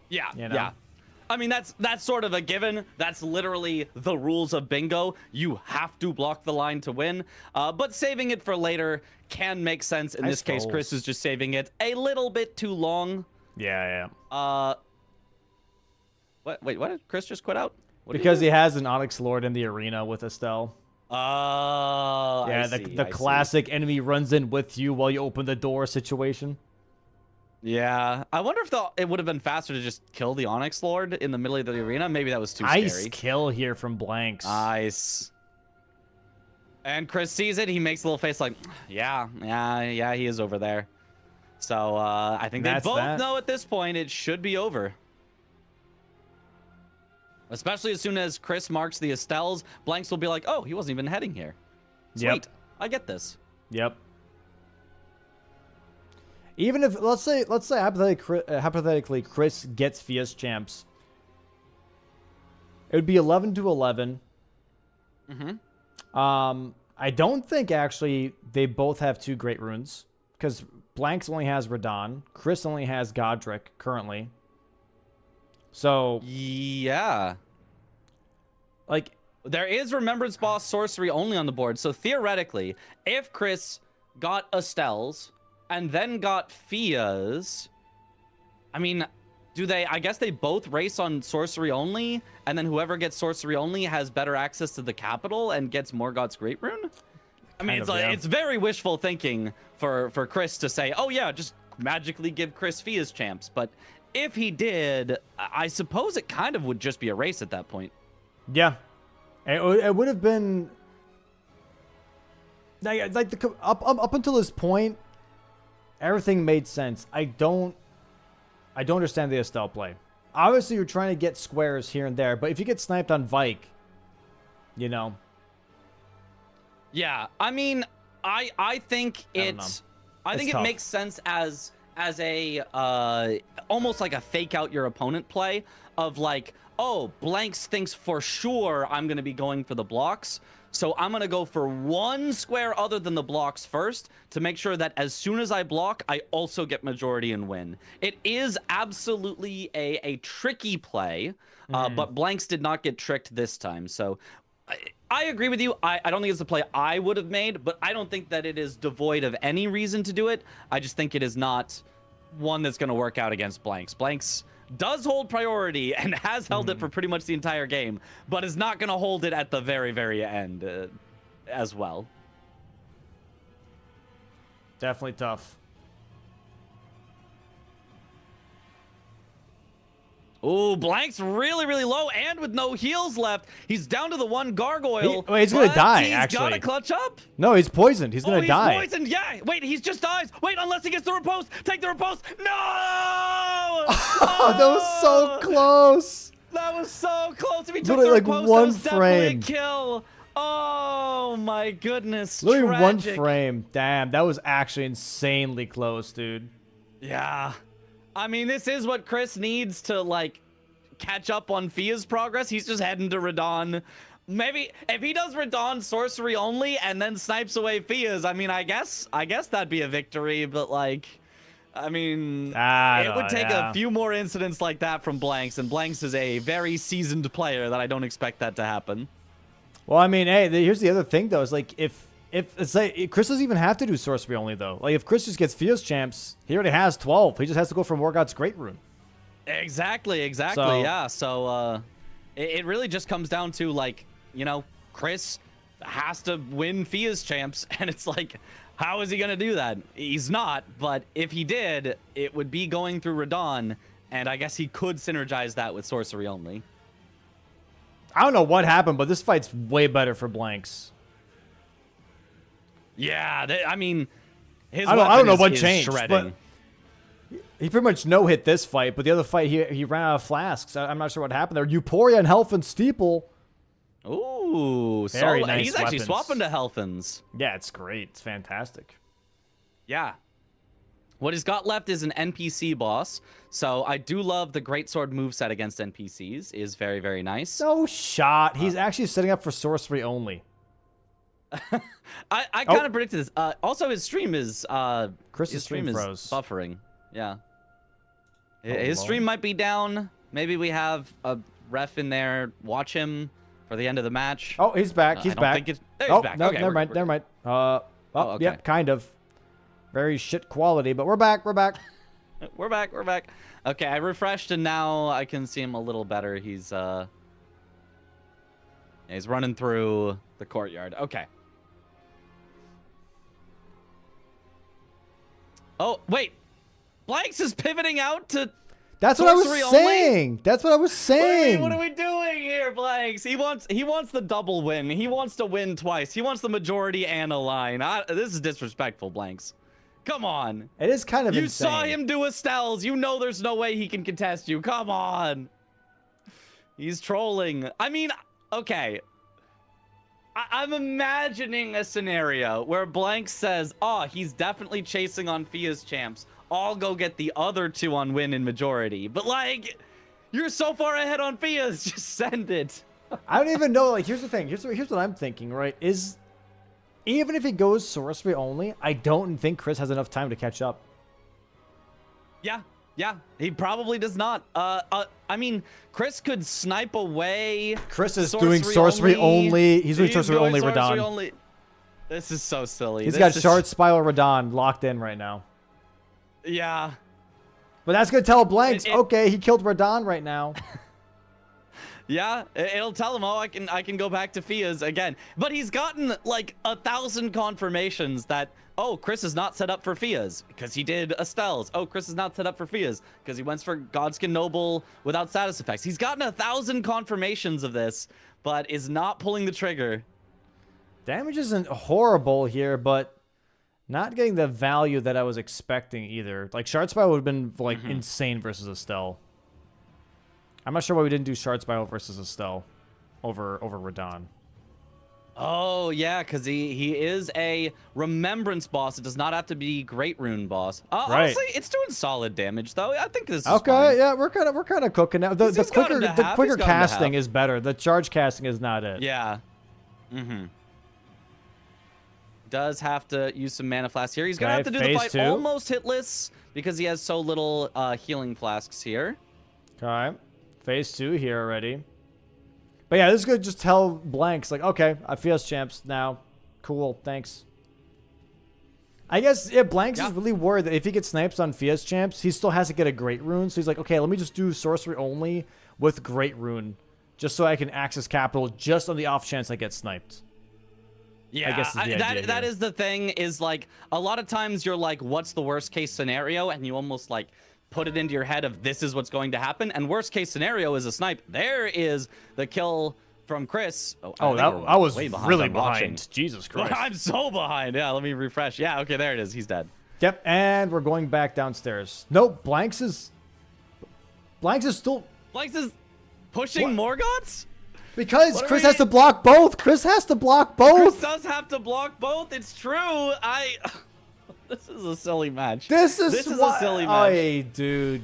Yeah, you know? yeah. I mean, that's sort of a given. That's literally the rules of bingo. You have to block the line to win. But saving it for later can make sense. In this case, Chris is just saving it a little bit too long. Yeah. What? Wait, what did Chris just quit out? Because he has an Onyx Lord in the arena with Estelle. Oh, yeah, the classic enemy runs in with you while you open the door situation. Yeah, I wonder if it would have been faster to just kill the Onyx Lord in the middle of the arena. Maybe that was too scary. Nice kill here from Blanks. Nice. And Chris sees it. He makes a little face like, yeah, he is over there. So I think they both know at this point it should be over. Especially as soon as Chris marks the Estelles, Blanks will be like, oh, he wasn't even heading here. Sweet. Yep. I get this. Yep. Even if, let's say hypothetically Chris gets Fias champs, it would be 11-11. I don't think actually they both have 2 great runes, because Blanks only has Radon, Chris only has Godric currently. So yeah, like there is Remembrance Boss sorcery only on the board. So theoretically, if Chris got Estelle's and then got Fia's, I mean, I guess they both race on sorcery only, and then whoever gets sorcery only has better access to the capital and gets Morgoth's Great Rune? I mean, it's very wishful thinking for Chris to say, oh yeah, just magically give Chris Fia's champs. But if he did, I suppose it kind of would just be a race at that point. Yeah. It would have been like up until this point, everything made sense. I don't understand the Estelle play. Obviously, you're trying to get squares here and there, but if you get sniped on Vike, you know. Yeah, I mean, I think it makes sense as a almost like a fake out your opponent play of like, oh, Blanks thinks for sure I'm going to be going for the blocks. So I'm going to go for one square other than the blocks first to make sure that as soon as I block, I also get majority and win. It is absolutely a tricky play, but Blanks did not get tricked this time. So I agree with you. I don't think it's a play I would have made, but I don't think that it is devoid of any reason to do it. I just think it is not one that's going to work out against Blanks. Blanks does hold priority and has held it for pretty much the entire game, but is not going to hold it at the very, very end as well. Definitely tough. Ooh, Blank's really, really low and with no heals left. He's down to the one gargoyle. He's going to die, actually. He's got to clutch up. No, he's poisoned. He's going to die. He's poisoned, yeah. Wait, he just dies. Wait, unless he gets the riposte. Take the riposte. No! Oh, that was so close. That was so close. If he took the like riposte, one that was definitely frame. a kill. Oh, my goodness. Literally Tragic. 1 frame. Damn, that was actually insanely close, dude. Yeah. I mean, this is what Chris needs to, like, catch up on Fia's progress. He's just heading to Radon. Maybe if he does Radon sorcery only and then snipes away Fia's, I mean, I guess that'd be a victory, but, like, I mean, it would take a few more incidents like that from Blanks, and Blanks is a very seasoned player that I don't expect that to happen. Well, I mean, hey, here's the other thing, though, is, like, if it's like Chris doesn't even have to do sorcery only, though. Like, if Chris just gets Fia's champs, he already has 12. He just has to go for Morgoth's Great Rune. Exactly, So, yeah. So it really just comes down to, like, you know, Chris has to win Fia's champs, and it's like, how is he gonna do that? He's not, but if he did, it would be going through Radon, and I guess he could synergize that with sorcery only. I don't know what happened, but this fight's way better for Blanks. Yeah, I mean, his I don't know what is changed, shredding. but he pretty much no-hit this fight, but the other fight, he ran out of flasks. I'm not sure what happened there. Euphoria and Helfen Steeple. Ooh, Very nice he's actually weapons. swapping to Helfens. Yeah, it's great. It's fantastic. Yeah. What he's got left is an NPC boss. So I do love the Greatsword moveset against NPCs. Is very, very nice. No shot. He's actually setting up for sorcery only. I kind of predicted this. Also, his stream is Chris's stream is froze. buffering. Yeah. Oh, His Lord. stream might be down. Maybe we have a ref in there. Watch him for the end of the match. Oh, he's back. He's back. There, Oh, he's back. no, Okay, never mind. Never mind. okay. Yep, kind of. Very shit quality, but we're back. We're back. We're back. We're back. Okay, I refreshed and now I can see him a little better. He's running through the courtyard. Okay. Oh, wait. Blanks is pivoting out to That's what I was sorcery only? saying. That's what I was saying. What are we doing here, Blanks? He wants the double win. He wants to win twice. He wants the majority and a line. This is disrespectful, Blanks. Come on. It is kind of You insane. saw him do Estelles. You know there's no way he can contest you. Come on. He's trolling. I mean, okay. I'm imagining a scenario where Blank says, oh, he's definitely chasing on Fia's champs. I'll go get the other two on win and majority. But, like, you're so far ahead on Fia's. Just send it. I don't even know. Like, here's the thing. Here's what I'm thinking, right? Is even if he goes sorcery only, I don't think Chris has enough time to catch up. Yeah, he probably does not. I mean, Chris could snipe away. Chris is doing sorcery only. He's doing sorcery only Radon. Only. This is so silly. He's got Shard Spiral Radon locked in right now. Yeah. But that's gonna tell Blanks, okay, he killed Radon right now. Yeah, it'll tell him, oh, I can go back to Fia's again. But he's gotten like 1,000 confirmations that, oh, Chris is not set up for Fia's because he did Estelles. Oh, Chris is not set up for Fia's because he went for Godskin Noble without status effects. He's gotten 1,000 confirmations of this, but is not pulling the trigger. Damage isn't horrible here, but not getting the value that I was expecting either. Like, Shard Spiral would have been like insane versus Estelle. I'm not sure why we didn't do Shard Spiral versus Estelle over Radon. Oh, yeah, because he is a Remembrance boss. It does not have to be Great Rune boss. Right. Honestly, it's doing solid damage, though. I think this is okay. fine. Yeah, we're kind of cooking now. The He's got him to half. quicker He's got him to casting half. is better. The charge casting is not it. Yeah. does have to use some mana flasks here. He's gonna have to do the phase fight 2. almost hitless because he has so little healing flasks here. Okay. Phase 2 here already. But yeah, this is gonna just tell Blanks, like, okay, I feel as champs now. Cool, thanks. I guess Blanks is really worried that if he gets snipes on Fia's champs, he still has to get a Great Rune. So he's like, okay, let me just do sorcery only with Great Rune, just so I can access capital just on the off chance I get sniped. Yeah, I guess that is the thing. Is like a lot of times you're like, what's the worst case scenario, and you almost like put it into your head of this is what's going to happen. And worst case scenario is a snipe. There is the kill from Chris. I was way really behind. Jesus Christ. I'm so behind. Yeah, let me refresh. Yeah, okay, there it is. He's dead. Yep, and we're going back downstairs. Nope, Blanks is still... Blanks is pushing Morgoths? Because Chris has to block both. Chris has to block both. Chris does have to block both. It's true. This is a silly match. This is a silly match. Hey, dude.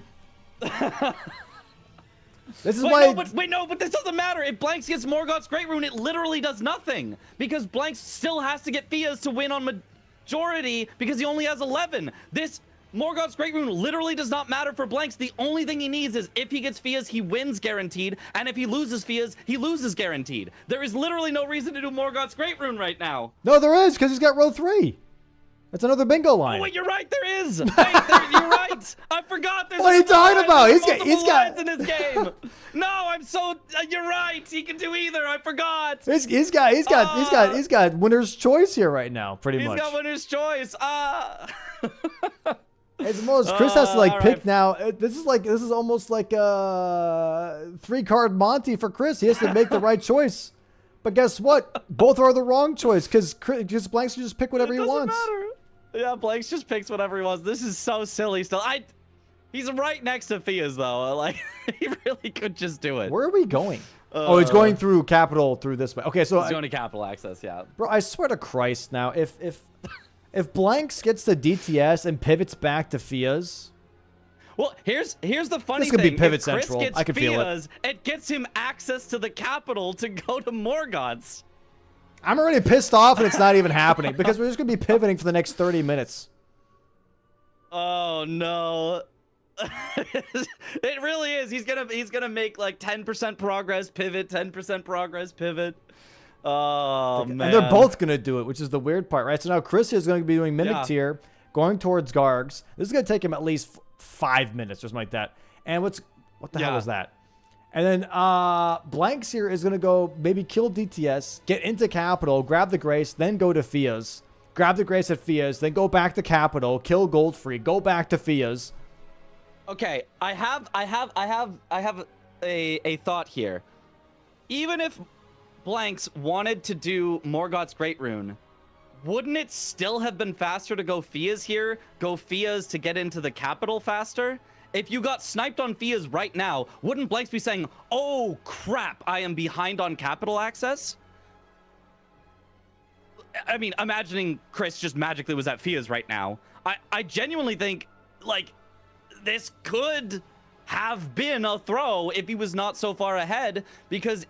This is but this doesn't matter. If Blanks gets Morgoth's Great Rune, it literally does nothing. Because Blanks still has to get Fia's to win on majority because he only has 11. This Morgoth's Great Rune literally does not matter for Blanks. The only thing he needs is if he gets Fia's, he wins guaranteed. And if he loses Fia's, he loses guaranteed. There is literally no reason to do Morgoth's Great Rune right now. No, there is, because he's got row 3. That's another bingo line. Oh, wait, you're right. There is. Wait, you're right. I forgot. There's what are you talking about? He's got in his game. No, I'm so. You're right. He can do either. I forgot. He's got winner's choice here right now, pretty much. He's got winner's choice. It's most Chris has to like pick now. This is almost like a 3-card Monty for Chris. He has to make the right choice. But guess what? Both are the wrong choice because Blanks can just pick whatever he wants. Matter. Yeah, Blanks just picks whatever he wants. This is so silly still. He's right next to Fia's though. Like he really could just do it. Where are we going? Oh, he's going through capital through this way. Okay, so he's going to capital access, yeah. Bro, I swear to Christ now, if Blanks gets the DTS and pivots back to Fia's. Well, here's the funny thing. This could be pivot if Chris central. Gets I can feel Fia's, it gets him access to the capital to go to Morgoth's. I'm already pissed off and it's not even happening because we're just going to be pivoting for the next 30 minutes. Oh, no. It really is. He's gonna make like 10% progress, pivot, 10% progress, pivot. Oh, man. And they're both going to do it, which is the weird part, right? So now Chris is going to be doing Mimic Tier, going towards Gargs. This is going to take him at least 5 minutes or something like that. And what the hell is that? And then Blanks here is going to go maybe kill DTS, get into Capital, grab the Grace, then go to Fia's. Grab the Grace at Fia's, then go back to Capital, kill Goldfree, go back to Fia's. Okay, I have a thought here. Even if Blanks wanted to do Morgoth's Great Rune, wouldn't it still have been faster to go Fia's here? Go Fia's to get into the capital faster? If you got sniped on Fia's right now, wouldn't Blanks be saying, oh crap, I am behind on capital access? I mean, imagining Chris just magically was at Fia's right now. I genuinely think, like, this could have been a throw if he was not so far ahead, because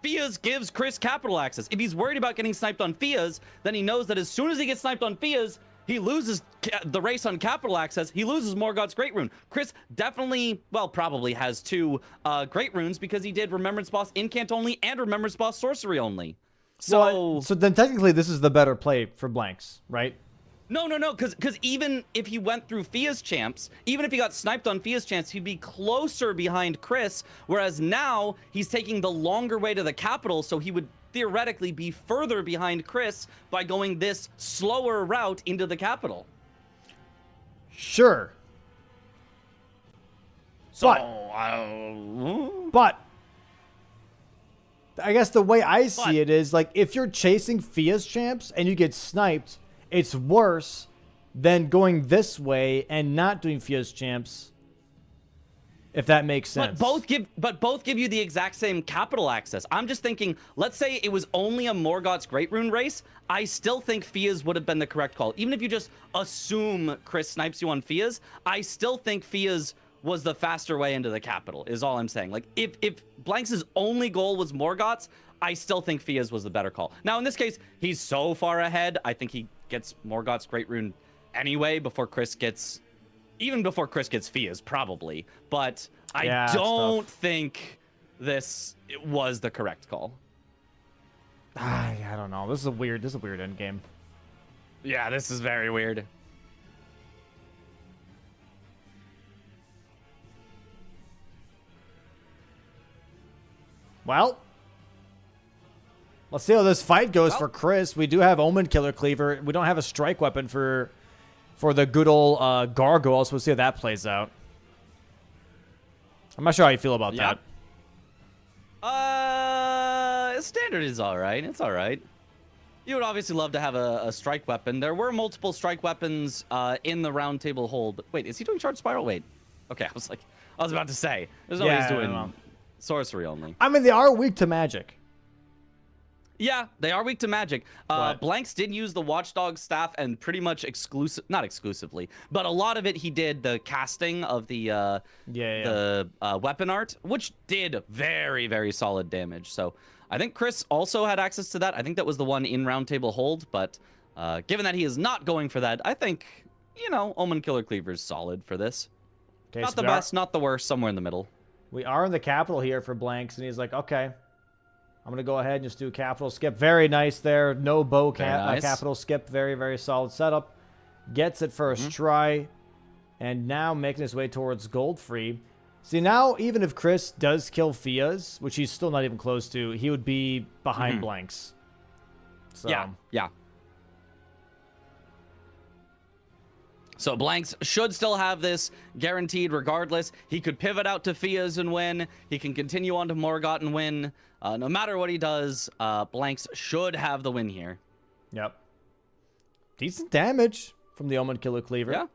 Fia's gives Chris capital access. If he's worried about getting sniped on Fia's, then he knows that as soon as he gets sniped on Fia's, he loses the race on capital access. He loses Morgoth's Great Rune. Chris definitely, well, probably has 2 Great Runes because he did Remembrance Boss Incant only and Remembrance Boss Sorcery only. So then technically this is the better play for Blanks, right? No, because even if he went through Fia's champs, even if he got sniped on Fia's champs, he'd be closer behind Chris, whereas now he's taking the longer way to the capital, so he would theoretically be further behind Chris by going this slower route into the capital. Sure. So, but I guess the way I see it is, like, if you're chasing Fia's champs and you get sniped, it's worse than going this way and not doing Fia's champs, if that makes sense. But both give you the exact same capital access. I'm just thinking, let's say it was only a Morgoth's Great Rune race, I still think Fia's would have been the correct call. Even if you just assume Chris snipes you on Fia's, I still think Fia's was the faster way into the capital, is all I'm saying. Like, if Blanks' only goal was Morgoth's, I still think Fia's was the better call. Now, in this case, he's so far ahead, I think he gets Morgoth's Great Rune anyway before Chris gets... Even before Chris gets Fia's, probably. But I don't think this was the correct call. I don't know. This is a weird end game. Yeah, this is very weird. Well, let's see how this fight goes for Chris. We do have Omen Killer Cleaver. We don't have a strike weapon for the good old Gargoyle, so we'll see how that plays out. I'm not sure how you feel about that. Standard is all right. It's all right. You would obviously love to have a strike weapon. There were multiple strike weapons in the round table hold. But wait, is he doing Charge Spiral? Wait. Okay, I was about to say. There's no way he's doing sorcery only. I mean, they are weak to magic. Yeah, they are weak to magic. Blanks did use the Watchdog staff and pretty much not exclusively, but a lot of it he did the casting of the weapon art, which did very, very solid damage. So I think Chris also had access to that. I think that was the one in round table hold, but given that he is not going for that, I think, Omen Killer Cleaver is solid for this. Okay, not the best, not the worst, somewhere in the middle. We are in the capital here for Blanks, and he's like, okay, I'm going to go ahead and just do a capital skip. Very nice there. No bow capital skip. Very, very solid setup. Gets it first try. And now making his way towards gold free. See, now even if Chris does kill Fia's, which he's still not even close to, he would be behind Blanks. So. Yeah. So Blanks should still have this guaranteed regardless. He could pivot out to Fia's and win. He can continue on to Morgoth and win. No matter what he does, Blanks should have the win here. Yep. Decent damage from the Omen Killer Cleaver. Yeah.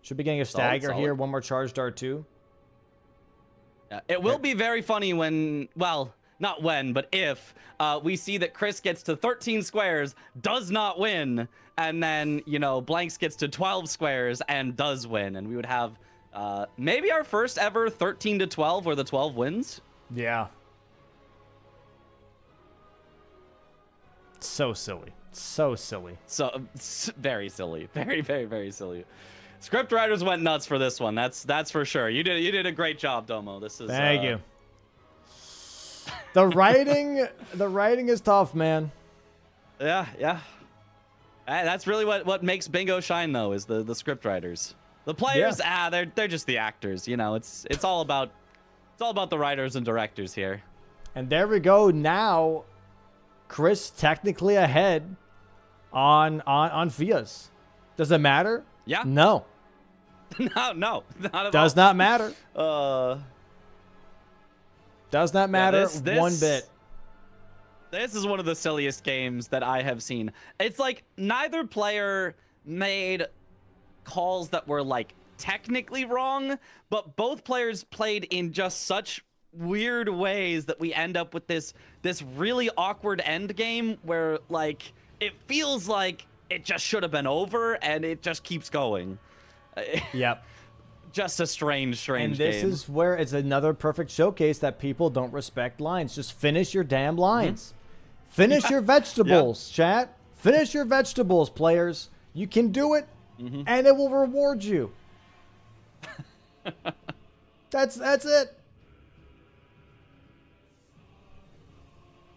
Should be getting a stagger here. One more charge dart too. Yeah, it will be very funny when, well, not when, but if we see that Chris gets to 13 squares, does not win, and then, Blanks gets to 12 squares and does win. And we would have maybe our first ever 13 to 12 where the 12 wins. Yeah. So silly. So silly. So very silly. Very, very, very silly. Script writers went nuts for this one. That's for sure. You did a great job, Domo. This is Thank you. The writing is tough, man. Yeah. That's really what makes Bingo shine, though, is the script writers. The players, they're just the actors. It's all about the writers and directors here. And there we go. Now, Chris technically ahead on Fia's. Does it matter? Yeah. No. No, not at all. Does not matter. Does not matter one bit. This is one of the silliest games that I have seen. It's like neither player made calls that were technically wrong, but both players played in just such weird ways that we end up with this really awkward end game where it feels like it just should have been over and it just keeps going. Yep. Just a strange game. And this is where it's another perfect showcase that people don't respect lines. Just finish your damn lines. Finish your vegetables, chat. Finish your vegetables, players. You can do it, and it will reward you. That's it.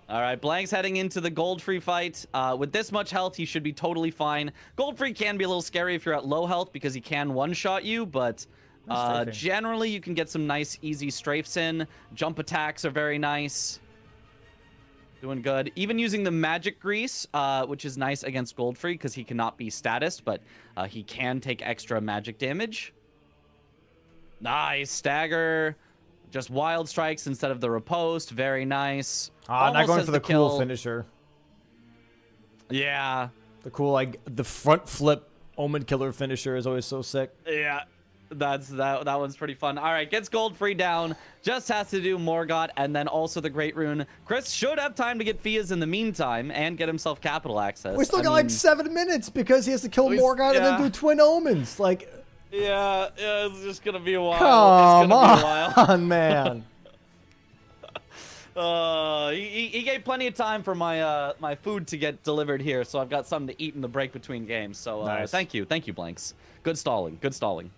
All right, Blank's heading into the gold free fight. With this much health, he should be totally fine. Gold free can be a little scary if you're at low health because he can one-shot you, but generally you can get some nice, easy strafes in. Jump attacks are very nice. Doing good. Even using the magic grease, which is nice against gold free because he cannot be statused, but he can take extra magic damage. Nice. Stagger. Just wild strikes instead of the riposte. Very nice. Not going for the cool finisher. Yeah. The cool, the front flip Omen Killer finisher is always so sick. Yeah. That one's pretty fun. All right, gets gold free down. Just has to do Morgoth and then also the Great Rune. Chris should have time to get Fia's in the meantime and get himself capital access. We still got 7 minutes because he has to kill Morgoth and then do Twin Omens. Yeah, it's just gonna be a while. Come it's gonna be a while. on, man. He gave plenty of time for my my food to get delivered here, so I've got something to eat in the break between games. So Nice. thank you, Blanks. Good stalling, good stalling.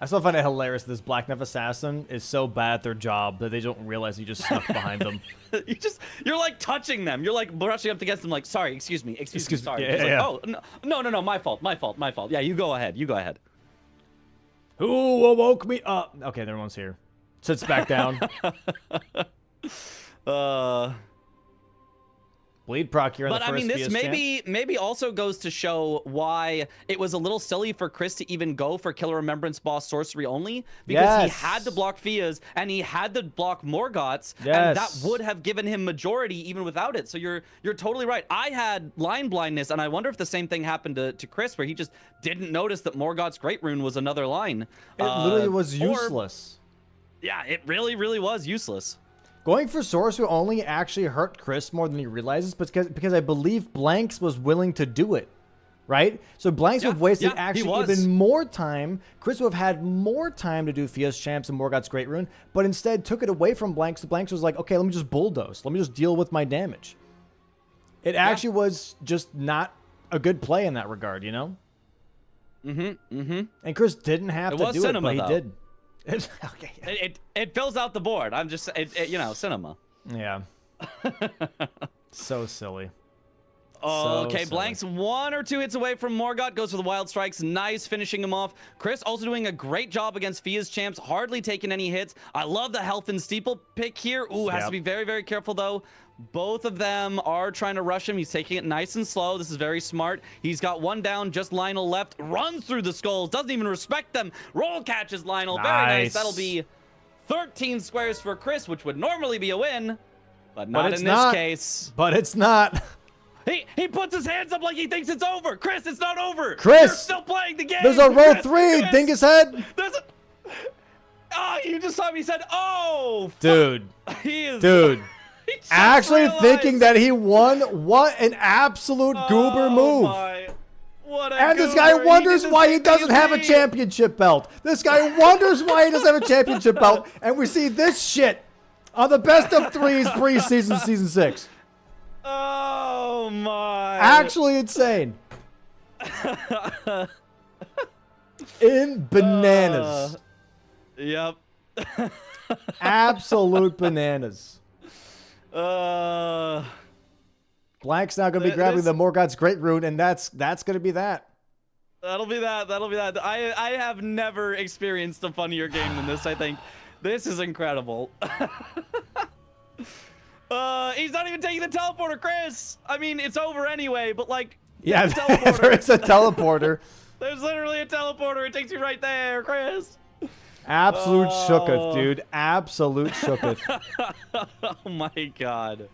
I still find it hilarious that this Black Knife assassin is so bad at their job that they don't realize you just snuck behind them. You're like touching them. You're like brushing up against them. Like, sorry, excuse me, sorry. Yeah, He's like, yeah. oh no, my fault. Yeah, you go ahead. Who awoke me up? Okay, everyone's here. Sits back down. Bleed proc here in the But first I mean, this PS maybe also goes to show why it was a little silly for Chris to even go for Killer Remembrance Boss Sorcery only, because he had to block Fia's and he had to block Morgoth's, and that would have given him majority even without it. So you're totally right. I had line blindness, and I wonder if the same thing happened to Chris, where he just didn't notice that Morgoth's Great Rune was another line. It literally was useless. Yeah, it really was useless. Going for sorcery only actually hurt Chris more than he realizes, because I believe Blanks was willing to do it, right? So Blanks would have wasted actually even more time. Chris would have had more time to do Fia's Champs and Morgoth's Great Rune, but instead took it away from Blanks. Blanks was like, okay, let me just bulldoze. Let me just deal with my damage. It actually was just not a good play in that regard, you know? And Chris didn't have to do it, but he did. Okay. It fills out the board. I'm just, you know, cinema. Yeah. So silly. Oh, okay, Blanks 1 or 2 hits away from Morgoth, goes for the Wild Strikes. Nice, finishing him off. Chris also doing a great job against Fia's Champs, hardly taking any hits. I love the health and steeple pick here. Ooh, has to be very, very careful, though. Both of them are trying to rush him. He's taking it nice and slow. This is very smart. He's got one down, just Lionel left. Runs through the skulls, doesn't even respect them. Roll catches Lionel. Very nice. That'll be 13 squares for Chris, which would normally be a win, but not in this case. But it's not. He puts his hands up like he thinks it's over. Chris, it's not over. Chris, you're still playing the game. There's a roll 3. Dingus head. Oh, you just saw me. He said, "Oh, dude." He is. Dude. Actually thinking that he won. What an absolute goober move. And this guy wonders why he doesn't have a championship belt. This guy wonders why he doesn't have a championship belt. And we see this shit on the best of 3s preseason season 6. Oh my. Actually insane. In bananas. Yep. Absolute bananas. Blank's now going to be grabbing the Morgoth's Great Rune, and that's going to be that. That'll be that. I have never experienced a funnier game than this, I think. This is incredible. He's not even taking the teleporter, Chris. I mean, it's over anyway, but like... Yeah, there is a teleporter. There's literally a teleporter. It takes you right there, Chris. Absolute shooketh, dude. Absolute shooketh. Oh my god.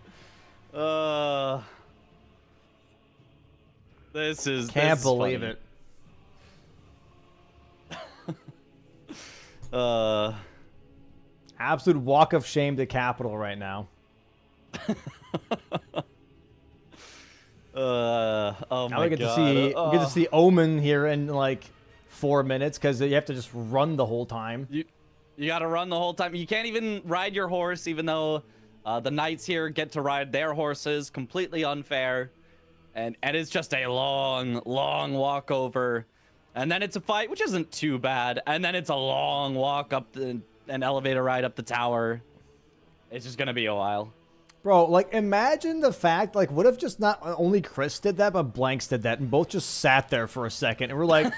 This is Can't believe it. Absolute walk of shame to Capital right now. Oh now my we god. We get to see Omen here in like 4 minutes, because you have to just run the whole time. You got to run the whole time. You can't even ride your horse, even though the knights here get to ride their horses. Completely unfair. And it's just a long walk over. And then it's a fight, which isn't too bad. And then it's a long walk up an elevator ride up the tower. It's just going to be a while. Bro, like, imagine the fact, like, what if just not only Chris did that, but Blanks did that, and both just sat there for a second, and we're like,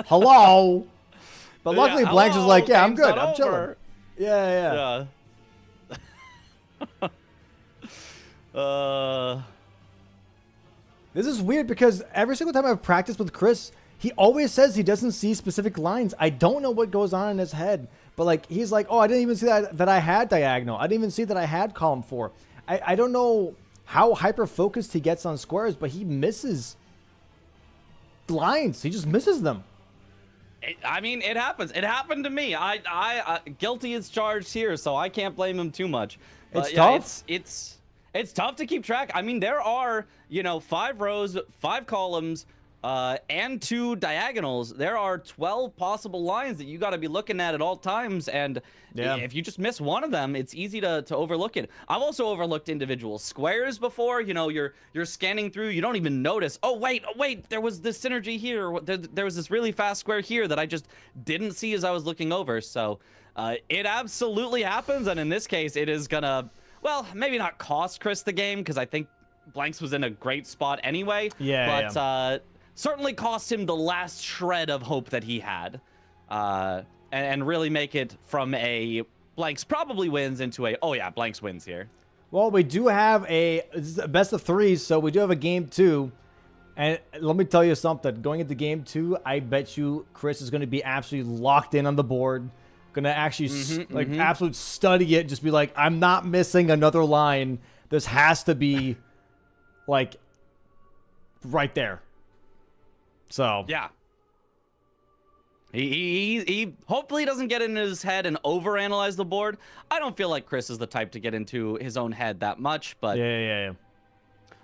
hello? But luckily, Blanks was like, yeah, I'm good, I'm chilling. Yeah. This is weird, because every single time I've practiced with Chris, he always says he doesn't see specific lines. I don't know what goes on in his head, but, like, he's like, oh, I didn't even see that I had diagonal. I didn't even see that I had column 4. I don't know how hyper-focused he gets on squares, but he misses lines. He just misses them. I mean, it happens. It happened to me. I guilty as charged here, so I can't blame him too much. But it's tough. It's tough to keep track. I mean, there are, 5 rows, 5 columns, and 2 diagonals, there are 12 possible lines that you got to be looking at all times. And if you just miss one of them, it's easy to overlook it. I've also overlooked individual squares before. You know, you're scanning through, you don't even notice. Oh wait, there was this synergy here. There was this really fast square here that I just didn't see as I was looking over. So it absolutely happens, and in this case, it is gonna, well, maybe not cost Chris the game, because I think Blanks was in a great spot anyway. But certainly cost him the last shred of hope that he had, and really make it from a Blanks probably wins into a, oh yeah, Blanks wins here. Well, we do have a best of 3, so we do have a game 2. And let me tell you something. Going into game 2, I bet you Chris is going to be absolutely locked in on the board. Going to actually absolute study it. Just be like, I'm not missing another line. This has to be like right there. So yeah, he hopefully doesn't get in his head and overanalyze the board. I don't feel like Chris is the type to get into his own head that much, but yeah.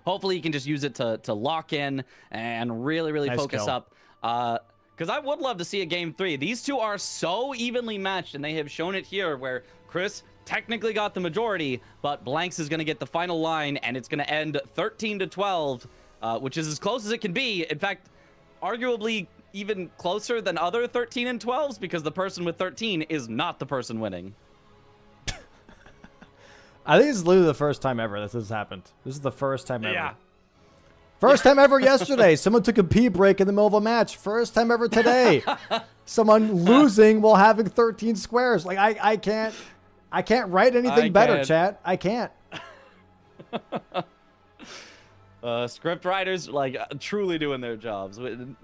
Hopefully he can just use it to lock in and really nice focus up. Because I would love to see a game 3. These two are so evenly matched, and they have shown it here where Chris technically got the majority, but Blanks is going to get the final line, and it's going to end 13-12, which is as close as it can be. In fact, arguably even closer than other 13 and 12s, because the person with 13 is not the person winning. I think this is literally the first time ever this has happened. This is the first time ever. Yeah. First time ever yesterday. Someone took a pee break in the middle of a match. First time ever today. Someone losing while having 13 squares. Like I can't write anything better, chat. I can't. Script writers like truly doing their jobs.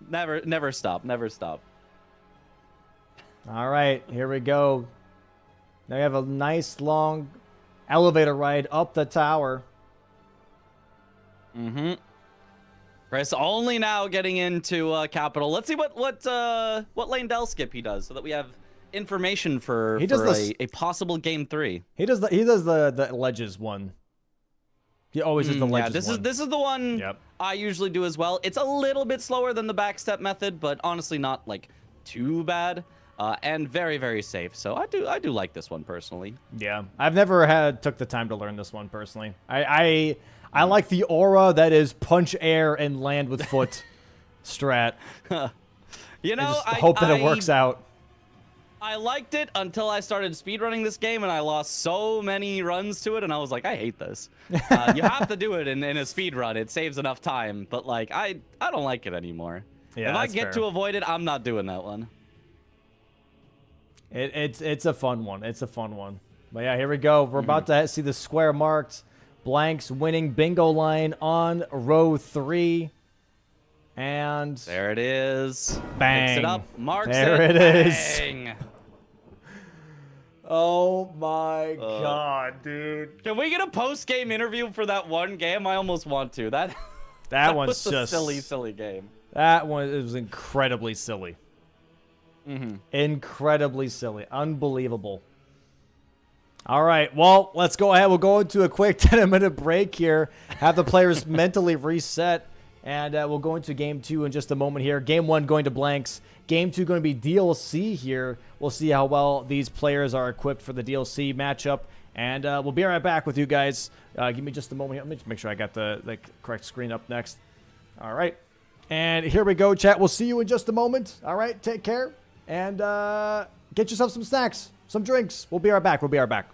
Never stop. All right, here we go. Now we have a nice long elevator ride up the tower. Chris only now getting into Capital. Let's see what lane del skip he does, so that we have information for a possible game 3. He does the ledges one. He always does the ledges one. This is the one I usually do as well. It's a little bit slower than the backstep method, but honestly not like too bad. And very safe. So I do like this one personally. Yeah, I've never took the time to learn this one personally. I like the aura that is punch air and land with foot strat. You know, I hope that it works out. I liked it until I started speedrunning this game, and I lost so many runs to it, and I was like, I hate this. You have to do it in a speed run. It saves enough time, but like I don't like it anymore. Yeah, if I get to avoid it, I'm not doing that one. It's a fun one. It's a fun one. But yeah, here we go. We're about to see the square marked. Blanks winning bingo line on row 3. And there it is. Bang. Picks it up. Marks there it. There it Bang. is. Oh my god, dude. Can we get a post-game interview for that one game? I almost want to. That one's was just a silly game. That one was incredibly silly. Incredibly silly. Unbelievable. All right, well, let's go ahead. We'll go into a quick 10-minute break here, have the players mentally reset, and we'll go into game 2 in just a moment here. Game 1 going to Blanks. Game 2 going to be DLC here. We'll see how well these players are equipped for the DLC matchup, and we'll be right back with you guys. Give me just a moment here. Let me just make sure I got the correct screen up next. All right, and here we go, chat. We'll see you in just a moment. All right, take care, and get yourself some snacks, some drinks. We'll be right back. We'll be right back.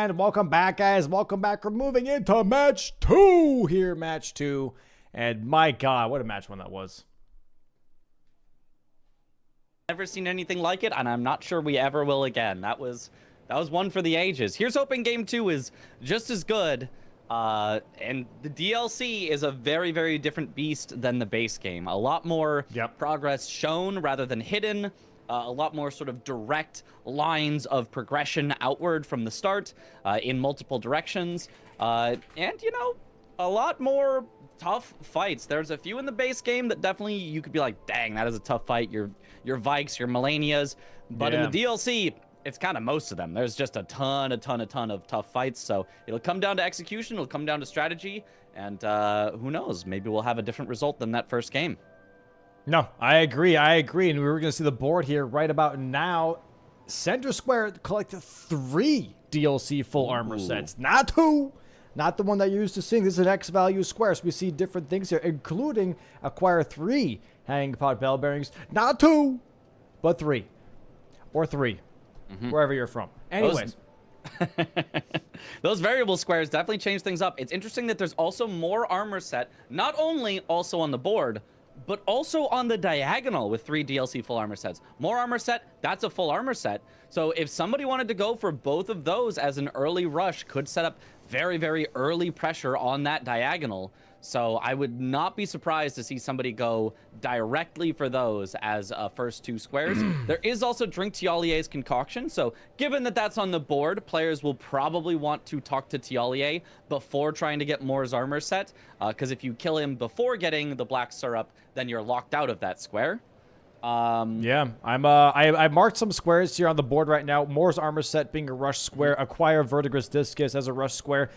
And welcome back, guys. Welcome back. We're moving into match 2 here. Match 2. And my God, what a match one that was. Never seen anything like it, and I'm not sure we ever will again. That was one for the ages. Here's hoping game 2 is just as good. And the DLC is a very, very different beast than the base game. A lot more progress shown rather than hidden. A lot more sort of direct lines of progression outward from the start in multiple directions. And, you know, a lot more tough fights. There's a few in the base game that definitely you could be like, dang, that is a tough fight. Your Vikes, your Melanias. But in the DLC, it's kind of most of them. There's just a ton of tough fights. So it'll come down to execution. It'll come down to strategy. And who knows? Maybe we'll have a different result than that first game. No, I agree. And we were going to see the board here right about now. Center Square collected 3 DLC full armor sets. Not 2. Not the one that you're used to seeing. This is an X value square. So we see different things here, including acquire 3 hanging pod bell bearings. Not 2, but 3. Or 3. Wherever you're from. Anyways. Those variable squares definitely change things up. It's interesting that there's also more armor set, not only also on the board, but also on the diagonal with 3 DLC full armor sets. More armor set, that's a full armor set. So if somebody wanted to go for both of those as an early rush, could set up very, very early pressure on that diagonal. So I would not be surprised to see somebody go directly for those as first 2 squares. There is also Drink Tialier's Concoction. So given that that's on the board, players will probably want to talk to Tialier before trying to get Moore's armor set. Because if you kill him before getting the black syrup, then you're locked out of that square. Yeah, I marked some squares here on the board right now. Moore's armor set being a rush square. Acquire Verdigris Discus as a rush square.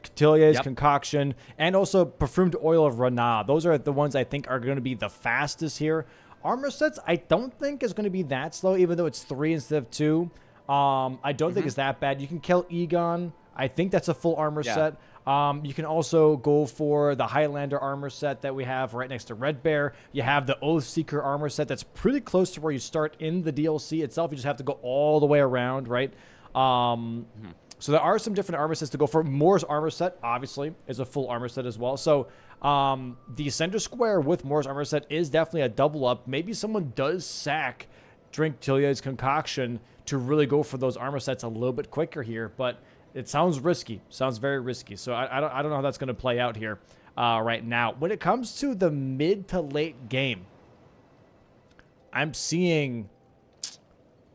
Cotilier's Concoction, and also Perfumed Oil of Rana. Those are the ones I think are going to be the fastest here. Armor sets, I don't think is going to be that slow, even though it's 3 instead of 2. I don't think it's that bad. You can kill Egon. I think that's a full armor set. You can also go for the Highlander armor set that we have right next to Red Bear. You have the Oathseeker armor set that's pretty close to where you start in the DLC itself. You just have to go all the way around, right? So there are some different armor sets to go for. Moore's armor set, obviously, is a full armor set as well. So the center square with Moore's armor set is definitely a double up. Maybe someone does sack Drink Tillia's Concoction to really go for those armor sets a little bit quicker here. But it sounds risky. Sounds very risky. So I don't know how that's going to play out here right now. When it comes to the mid to late game, I'm seeing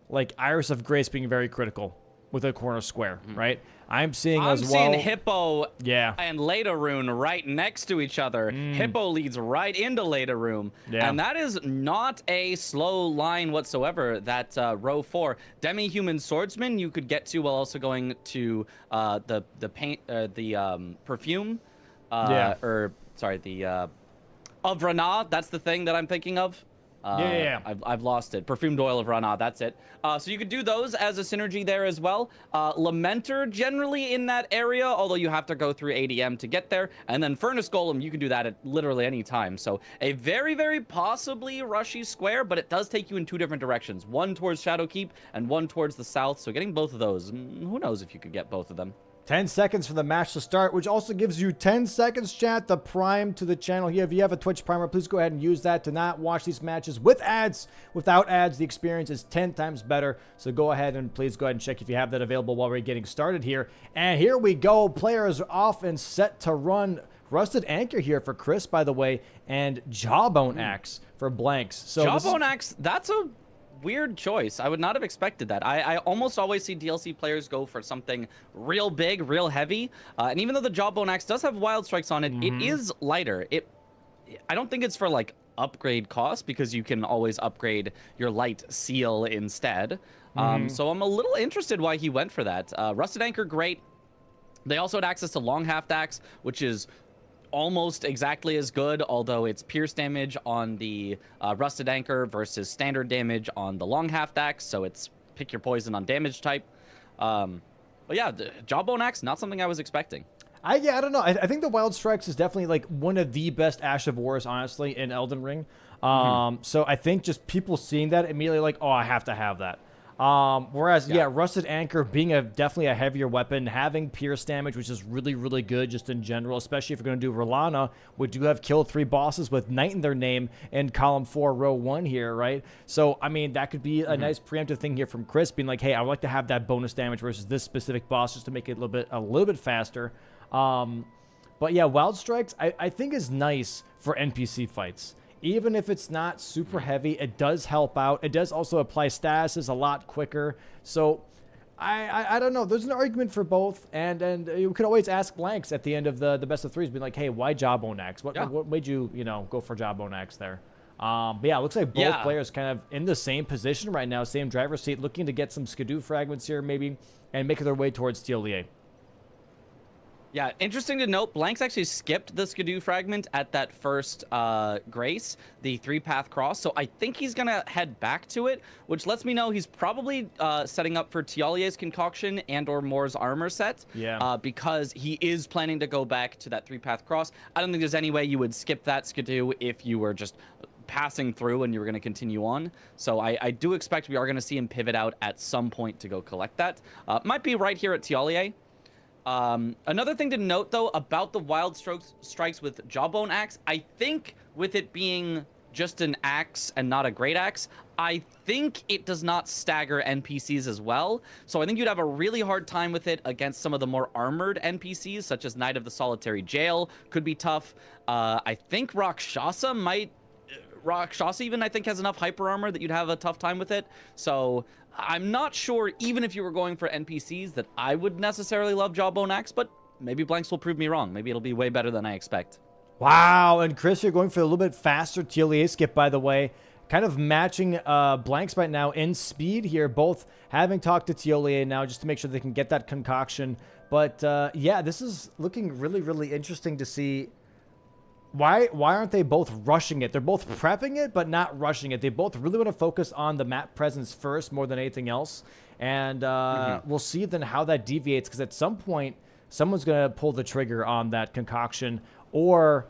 like Iris of Grace being very critical with a corner square, right? I'm seeing as well. I'm seeing Hippo and Leda Rune right next to each other. Hippo leads right into Leda Rune. And that is not a slow line whatsoever, that row 4. Demi-Human Swordsman you could get to while also going to the perfume. Or, sorry, the of Rana. That's the thing that I'm thinking of. I've lost it. Perfumed Oil of Rana, that's it. So you could do those as a synergy there as well. Lamenter generally in that area, although you have to go through ADM to get there. And then Furnace Golem, you can do that at literally any time. So a very, very possibly rushy square, but it does take you in 2 different directions. One towards Shadowkeep and one towards the south. So getting both of those, who knows if you could get both of them. 10 seconds for the match to start, which also gives you 10 seconds, chat, the prime to the channel here. If you have a Twitch primer, please go ahead and use that to not watch these matches with ads. Without ads, the experience is 10 times better. So go ahead and please go ahead and check if you have that available while we're getting started here. And here we go. Players off and set to run. Rusted Anchor here for Chris, by the way, and Jawbone Axe for Blanks. So Jawbone Axe, that's a weird choice. I would not have expected that. I almost always see DLC players go for something real big, real heavy. And even though the Jawbone Axe does have Wild Strikes on it, it is lighter. I don't think it's for like upgrade cost, because you can always upgrade your light seal instead. So I'm a little interested why he went for that. Rusted Anchor, great. They also had access to Long Haft Axe, which is almost exactly as good, although it's pierce damage on the Rusted Anchor versus standard damage on the Long Haft Axe, so it's pick your poison on damage type. But yeah, the Jawbone Axe, not something I was expecting. I don't know. I think the Wild Strikes is definitely like one of the best Ash of Wars, honestly, in Elden Ring. So I think just people seeing that immediately like, oh, I have to have that. Whereas, yeah, Rusted Anchor being definitely a heavier weapon, having pierce damage, which is really, really good just in general, especially if you're going to do Rolana. We do have killed 3 bosses with Knight in their name in column 4, row 1 here, right? So, I mean, that could be a nice preemptive thing here from Chris, being like, hey, I would like to have that bonus damage versus this specific boss just to make it a little bit faster. But yeah, Wild Strikes, I think is nice for NPC fights. Even if it's not super heavy, it does help out. It does also apply statuses a lot quicker. So I don't know. There's an argument for both, and you could always ask Blanks at the end of the best of threes, being like, hey, why Jawbone Axe? What made you go for Jawbone Axe there? But yeah, it looks like both players kind of in the same position right now, same driver's seat, looking to get some Skidoo fragments here maybe, and make their way towards TLEA. Yeah, interesting to note, Blanks actually skipped the Skidoo fragment at that first Grace, the 3-path cross, so I think he's going to head back to it, which lets me know he's probably setting up for Tialie's concoction and or Moore's armor set, because he is planning to go back to that 3-path cross. I don't think there's any way you would skip that Skidoo if you were just passing through and you were going to continue on. So I do expect we are going to see him pivot out at some point to go collect that. Might be right here at Tialie. Another thing to note, though, about the Wild Strikes with Jawbone Axe, I think with it being just an axe and not a great axe, I think it does not stagger NPCs as well. So I think you'd have a really hard time with it against some of the more armored NPCs, such as Knight of the Solitary Jail could be tough. I think Rakshasa even, I think, has enough hyper armor that you'd have a tough time with it. So I'm not sure, even if you were going for NPCs, that I would necessarily love Jawbone Axe, but maybe Blanks will prove me wrong. Maybe it'll be way better than I expect. Wow, and Chris, you're going for a little bit faster TLEA skip, by the way. Kind of matching Blanks right now in speed here, both having talked to TLEA now just to make sure they can get that concoction. But yeah, this is looking really, really interesting to see. Why aren't they both rushing it? They're both prepping it, but not rushing it. They both really want to focus on the map presence first more than anything else. And we'll see then how that deviates, because at some point, someone's going to pull the trigger on that concoction. Or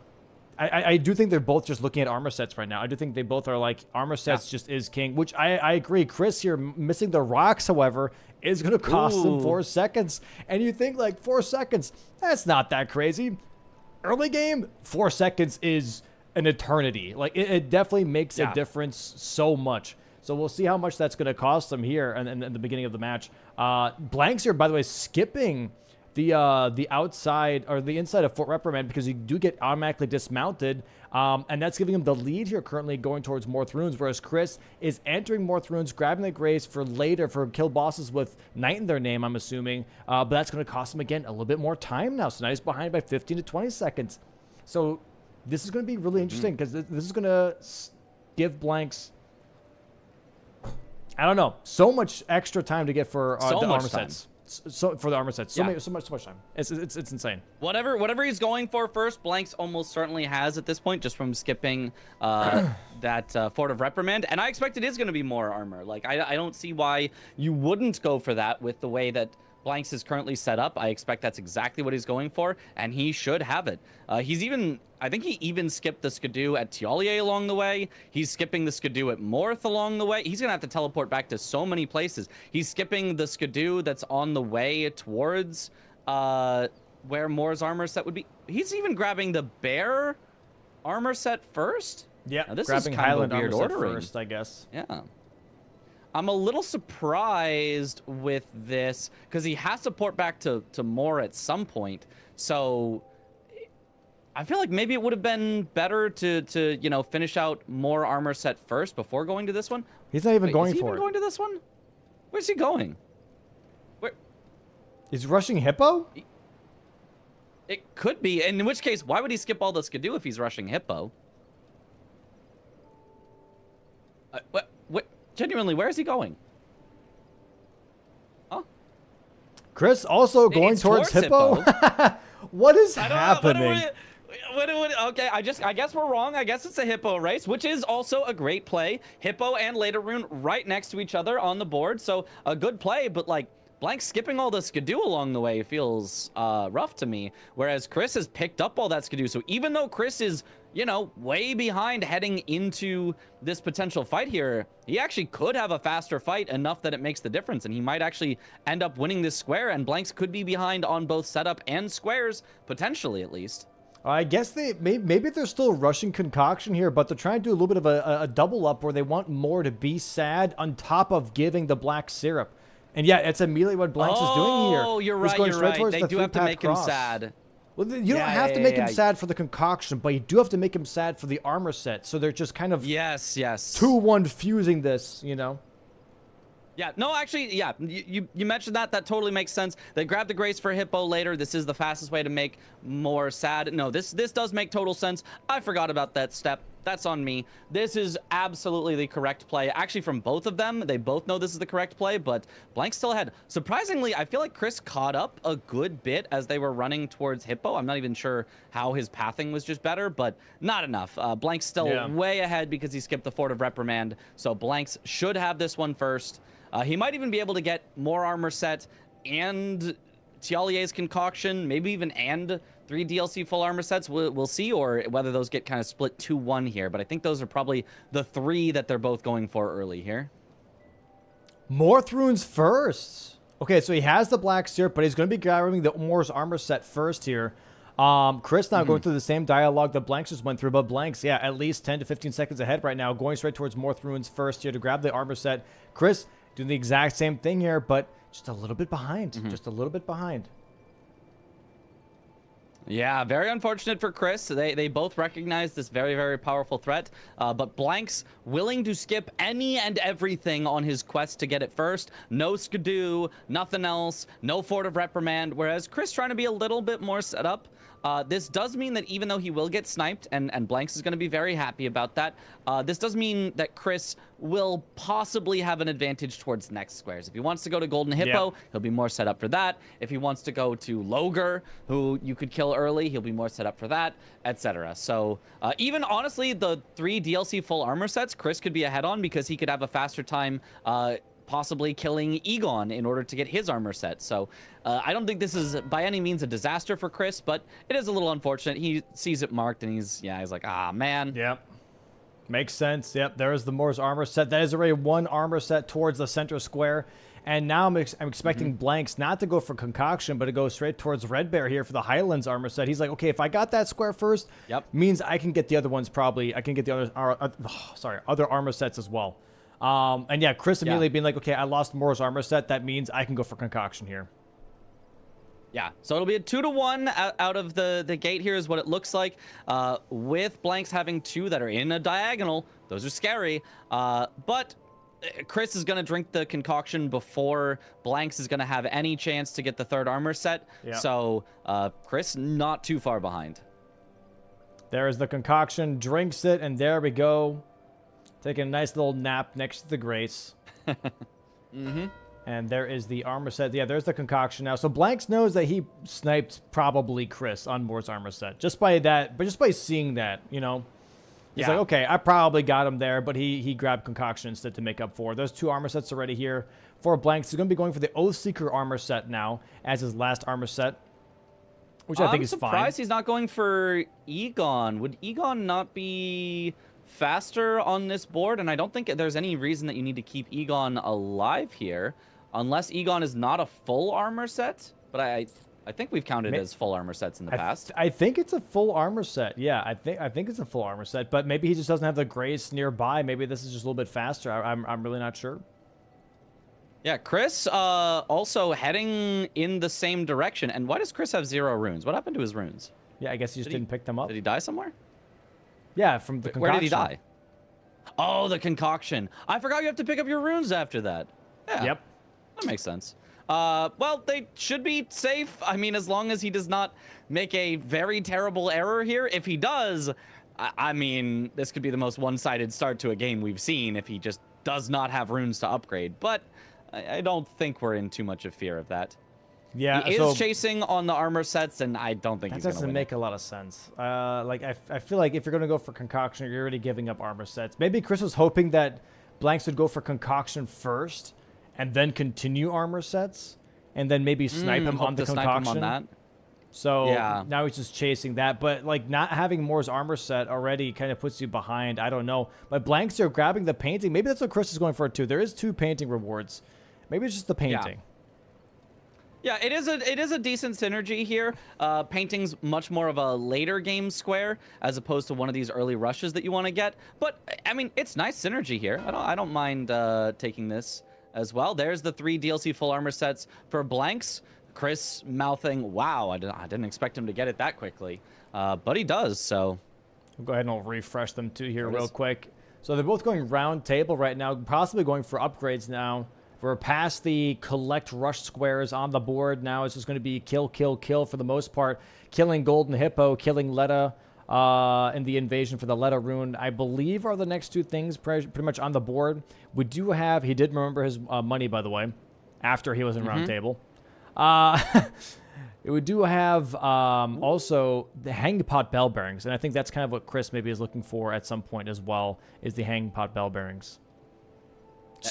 I do think they're both just looking at armor sets right now. I do think they both are like, armor sets just is king, which I agree. Chris here, missing the rocks, however, is going to cost them 4 seconds. And you think, like, 4 seconds, that's not that crazy. Early game, 4 seconds is an eternity. Like, it definitely makes a difference so much. So we'll see how much that's going to cost them here in the beginning of the match. Blanks here, by the way, skipping the outside or the inside of Fort Reprimand, because you do get automatically dismounted, and that's giving him the lead here currently going towards Morth Runes, whereas Chris is entering Morth Runes, grabbing the Grace for later for kill bosses with Knight in their name, I'm assuming, but that's going to cost him, again, a little bit more time now, so now he's behind by 15 to 20 seconds. So this is going to be really interesting, because this is going to give Blanks, I don't know, so much extra time to get for the armor sets. So for the armor sets, so much time. It's insane. Whatever he's going for first, Blanks almost certainly has at this point, just from skipping that Fort of Reprimand. And I expect it is going to be more armor. Like, I don't see why you wouldn't go for that with the way that Blanks is currently set up. I expect that's exactly what he's going for, and he should have it. I think he even skipped the Skidoo at Tialie along the way. He's skipping the Skidoo at Morth along the way. He's going to have to teleport back to so many places. He's skipping the Skidoo that's on the way towards where Moore's armor set would be. He's even grabbing the Bear armor set first? Yeah, now, this grabbing is kind Highland of a weird armor set ordering. first, I guess. Yeah. I'm a little surprised with this, because he has to port back to Moore at some point. So I feel like maybe it would have been better to finish out Moore armor set first before going to this one. He's not even going is he for even it. Going to this one? Where's he going? Where? He's rushing Hippo? It could be. In which case, why would he skip all the Skidoo if he's rushing Hippo? What? Genuinely, where is he going? Huh? Chris also going towards Hippo? What is happening? Okay, I guess we're wrong. I guess it's a Hippo race, which is also a great play. Hippo and Later Rune right next to each other on the board, so a good play, but like, Blank skipping all the Skidoo along the way feels rough to me, whereas Chris has picked up all that Skidoo. So even though Chris is, way behind heading into this potential fight here. He actually could have a faster fight enough that it makes the difference, and he might actually end up winning this square, and Blanks could be behind on both setup and squares, potentially at least. I guess maybe they're still rushing concoction here, but they're trying to do a little bit of a double up where they want more to be sad on top of giving the black syrup. And yeah, it's immediately what Blanks is doing here. Oh, you're right, you're right. They do have to make him sad. Well, you don't have to make him sad for the concoction, but you do have to make him sad for the armor set. So they're just kind of yes 2-1 fusing this, Yeah, no, actually, yeah, you mentioned that. That totally makes sense. They grab the Grace for Hippo later. This is the fastest way to make more sad. No, this does make total sense. I forgot about that step. That's on me. This is absolutely the correct play. Actually, from both of them, they both know this is the correct play, but Blank's still ahead. Surprisingly, I feel like Chris caught up a good bit as they were running towards Hippo. I'm not even sure how his pathing was just better, but not enough. Blank's still way ahead because he skipped the Fort of Reprimand, so Blanks should have this one first. He might even be able to get more armor set and Tialier's concoction, maybe even and 3 DLC full armor sets. We'll see, or whether those get kind of split 2-1 here. But I think those are probably the 3 that they're both going for early here. Morth runes first. Okay, so he has the black syrup, but he's going to be grabbing the Mor's armor set first here. Chris now going through the same dialogue that Blanks just went through, but Blanks, yeah, at least 10 to 15 seconds ahead right now, going straight towards Morth runes first here to grab the armor set. Chris doing the exact same thing here, but just a little bit behind. Just a little bit behind. Yeah, very unfortunate for Chris. They both recognize this very, very powerful threat, but Blank's willing to skip any and everything on his quest to get it first. No Skidoo, nothing else, no Fort of Reprimand, whereas Chris trying to be a little bit more set up. This does mean that even though he will get sniped, and Blanks is going to be very happy about that, this does mean that Chris will possibly have an advantage towards next squares. If he wants to go to Golden Hippo, he'll be more set up for that. If he wants to go to Logar, who you could kill early, he'll be more set up for that, etc. So even honestly, the 3 DLC full armor sets, Chris could be ahead on because he could have a faster time possibly killing Egon in order to get his armor set. So I don't think this is by any means a disaster for Chris, but it is a little unfortunate. He sees it marked and he's like, ah, man. Yep. Makes sense. Yep, there is the Mor's armor set. That is already 1 armor set towards the center square. And now I'm expecting Blanks not to go for Concoction, but to go straight towards Red Bear here for the Highlands armor set. He's like, okay, if I got that square first, means I can get the other ones probably. I can get the other armor sets as well. And yeah, Chris immediately being like, okay, I lost Mor's armor set. That means I can go for Concoction here. Yeah, so it'll be a 2-1 out of the gate here is what it looks like. With Blanks having 2 that are in a diagonal. Those are scary. But Chris is going to drink the concoction before Blanks is going to have any chance to get the 3rd armor set. So Chris not too far behind. There's the concoction, drinks it, and there we go. Taking a nice little nap next to the Grace. And there is the armor set. Yeah, there's the concoction now. So Blanks knows that he sniped probably Chris on Mor's armor set. Just by that, but just by seeing that, He's like, okay, I probably got him there, but he grabbed concoction instead to make up for. There's 2 armor sets already here for Blanks. He's going to be going for the Oathseeker armor set now as his last armor set, which I think is fine. I'm surprised he's not going for Egon. Would Egon not be faster on this board? And I don't think there's any reason that you need to keep Egon alive here. Unless Egon is not a full armor set, but I think we've counted as full armor sets in the past. I think it's a full armor set. Yeah, I think it's a full armor set, but maybe he just doesn't have the Grace nearby. Maybe this is just a little bit faster. I'm really not sure. Yeah, Chris also heading in the same direction. And why does Chris have 0 runes? What happened to his runes? Yeah, I guess he just didn't pick them up. Did he die somewhere? Yeah, from the concoction. Where did he die? Oh, the concoction. I forgot you have to pick up your runes after that. Yeah. Yep. That makes sense. Well, they should be safe. I mean, as long as he does not make a very terrible error here. If he does, I mean, this could be the most one-sided start to a game we've seen if he just does not have runes to upgrade. But I don't think we're in too much of fear of that. Yeah, he is chasing on the armor sets, and I don't think he's going to win. That doesn't make a lot of sense. I feel like if you're going to go for Concoction, you're already giving up armor sets. Maybe Chris was hoping that Blanks would go for Concoction first, and then continue armor sets, and then maybe snipe him on the Concoction. So Yeah. now he's just chasing that. But like not having Moore's armor set already kind of puts you behind. I don't know. But Blanks are grabbing the painting. Maybe that's what Chris is going for too. There is 2 painting rewards. Maybe it's just the painting. Yeah, it is a decent synergy here. Painting's much more of a later game square as opposed to one of these early rushes that you want to get. But I mean, it's nice synergy here. I don't mind taking this as well. There's the 3 DLC full armor sets for Blanks. Chris mouthing, "Wow, I didn't expect him to get it that quickly," but he does. So we'll go ahead and I'll refresh them too here real quick. So they're both going round table right now, possibly going for upgrades now. We're past the collect rush squares on the board. Now it's just going to be kill, kill, kill for the most part. Killing Golden Hippo, killing Letta in the invasion for the Letta rune, I believe are the next 2 things pretty much on the board. We do have, he did remember his money, by the way, after he was in round table. We do have also the hanging pot bell bearings, and I think that's kind of what Chris maybe is looking for at some point as well, is the hanging pot bell bearings.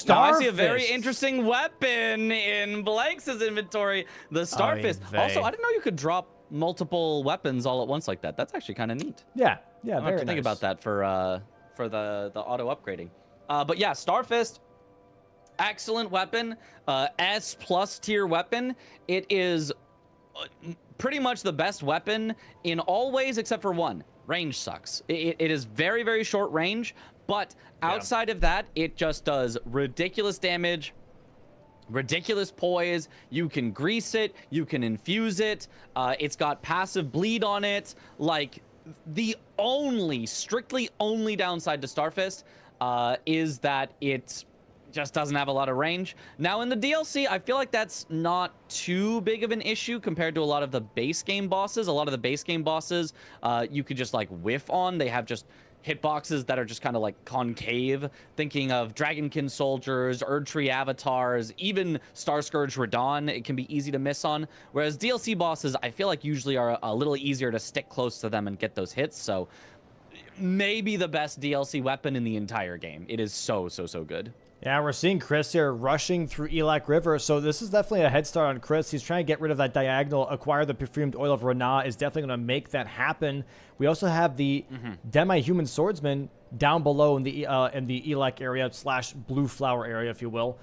Now I see a very interesting weapon in Blanks' inventory, the Star Fist. Also, I didn't know you could drop multiple weapons all at once like that. That's actually kind of neat. Yeah, I'll very have to think about that for the auto upgrading. But yeah, Star Fist, excellent weapon, S+ tier weapon. It is pretty much the best weapon in all ways except for one. Range sucks. It is very, very short range, but outside of that, it just does ridiculous damage, ridiculous poise. You can grease it, you can infuse it. It's got passive bleed on it. Like, the strictly only downside to Starfist is that it just doesn't have a lot of range. Now in the DLC, I feel like that's not too big of an issue compared to a lot of the base game bosses. A lot of the base game bosses, you could just like whiff on. They have just hitboxes that are just kind of like concave. Thinking of Dragonkin soldiers, Erdtree avatars, even Star Scourge Radon, it can be easy to miss on. Whereas DLC bosses, I feel like usually are a little easier to stick close to them and get those hits. So maybe the best DLC weapon in the entire game. It is so good. Yeah, we're seeing Chris here rushing through Elak River, so this is definitely a head start on Chris. He's trying to get rid of that diagonal, acquire the perfumed oil of Rana, is definitely going to make that happen. We also have the demi-human swordsman down below in the Elak area / blue flower area, if you will,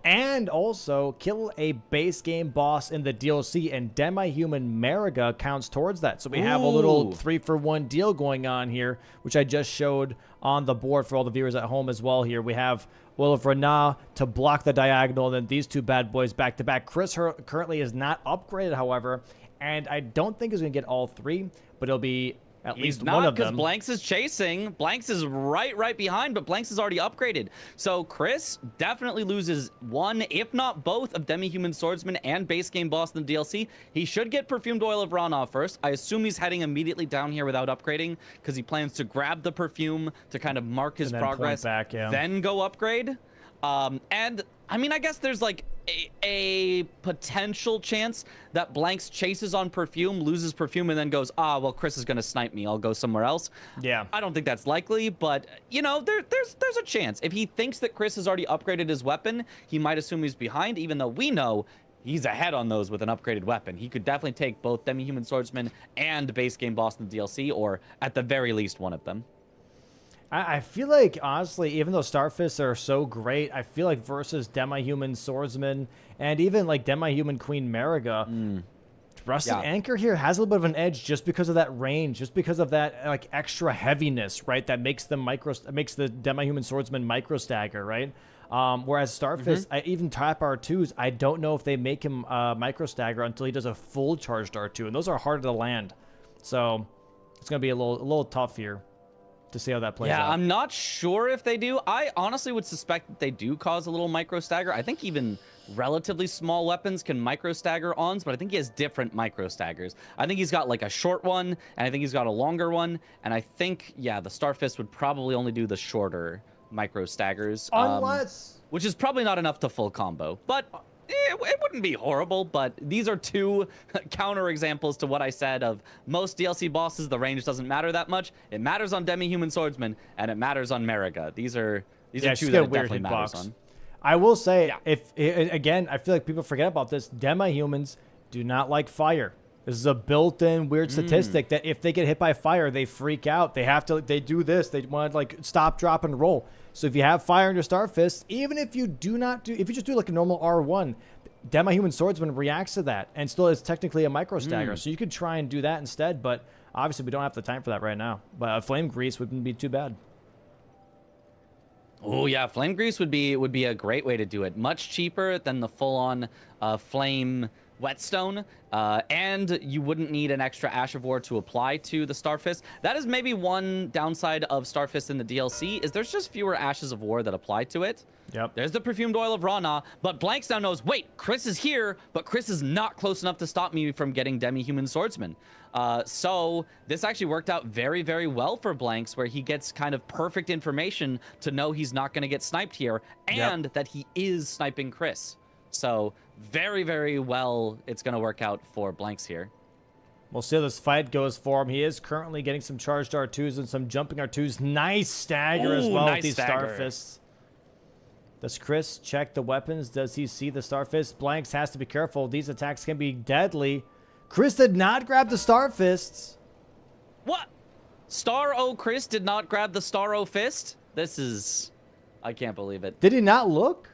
and also kill a base game boss in the DLC, and demi-human Mariga counts towards that. So we have a little 3-for-1 deal going on here, which I just showed on the board for all the viewers at home as well. Here we have Will of Rana to block the diagonal, and then these 2 bad boys back to back. Chris currently is not upgraded, however, and I don't think he's going to get all 3, but it'll be at least one of them. Because Blanks is chasing. Blanks is right behind, but Blanks is already upgraded. So Chris definitely loses 1, if not both, of Demi-Human Swordsman and base game boss in the DLC. He should get Perfumed Oil of Rana first. I assume he's heading immediately down here without upgrading because he plans to grab the perfume to kind of mark his progress, back, then go upgrade. And I mean, I guess there's like a potential chance that Blanks chases on perfume, loses perfume, and then goes, well, Chris is going to snipe me. I'll go somewhere else. Yeah. I don't think that's likely, but, you know, there's a chance. If he thinks that Chris has already upgraded his weapon, he might assume he's behind, even though we know he's ahead on those with an upgraded weapon. He could definitely take both Demi-Human Swordsman and base game boss in the DLC, or at the very least one of them. I feel like, honestly, even though Starfists are so great, I feel like versus Demi-Human Swordsman and even like Demi-Human Queen Mariga, Rusted Anchor here has a little bit of an edge just because of that range, just because of that like extra heaviness, right? That makes them makes the Demi-Human Swordsman micro stagger, right? Whereas Starfist, even Trap R2s, I don't know if they make him micro stagger until he does a full charged R2, and those are harder to land. So it's gonna be a little tough here to see how that plays out. Yeah, I'm not sure if they do. I honestly would suspect that they do cause a little micro stagger. I think even relatively small weapons can micro stagger ons, but I think he has different micro staggers. I think he's got like a short one, and I think he's got a longer one, and I think, yeah, the Starfist would probably only do the shorter micro staggers. Unless... which is probably not enough to full combo, but it wouldn't be horrible. But these are 2 counter examples to what I said of most DLC bosses. The range doesn't matter that much. It matters on Demi-Human Swordsman, and it matters on Mariga. These are 2 that it definitely matters on. I will say, again, I feel like people forget about this. Demi-humans do not like fire. This is a built-in weird statistic that if they get hit by fire, they freak out. They do this. They want to like stop, drop, and roll. So if you have fire in your Star Fist, even if you if you just do like a normal R1, Demi-Human Swordsman reacts to that and still is technically a micro stagger. So you could try and do that instead, but obviously we don't have the time for that right now. But Flame Grease wouldn't be too bad. Oh yeah, Flame Grease would be a great way to do it. Much cheaper than the full-on Flame Whetstone, and you wouldn't need an extra Ash of War to apply to the Starfist. That is maybe one downside of Starfist in the DLC, is there's just fewer Ashes of War that apply to it. Yep. There's the Perfumed Oil of Rana, but Blanks now knows, wait, Chris is here, but Chris is not close enough to stop me from getting Demi-Human Swordsman. So this actually worked out very, very well for Blanks, where he gets kind of perfect information to know he's not going to get sniped here, and that he is sniping Chris. So very, very well it's going to work out for Blanks here. We'll see how this fight goes for him. He is currently getting some charged R2s and some jumping R2s. Nice stagger as well with these Starfists. Does Chris check the weapons? Does he see the Starfist? Blanks has to be careful. These attacks can be deadly. Chris did not grab the Starfists. What? Star-O Chris did not grab the Star-O Fist? This is... I can't believe it. Did he not look?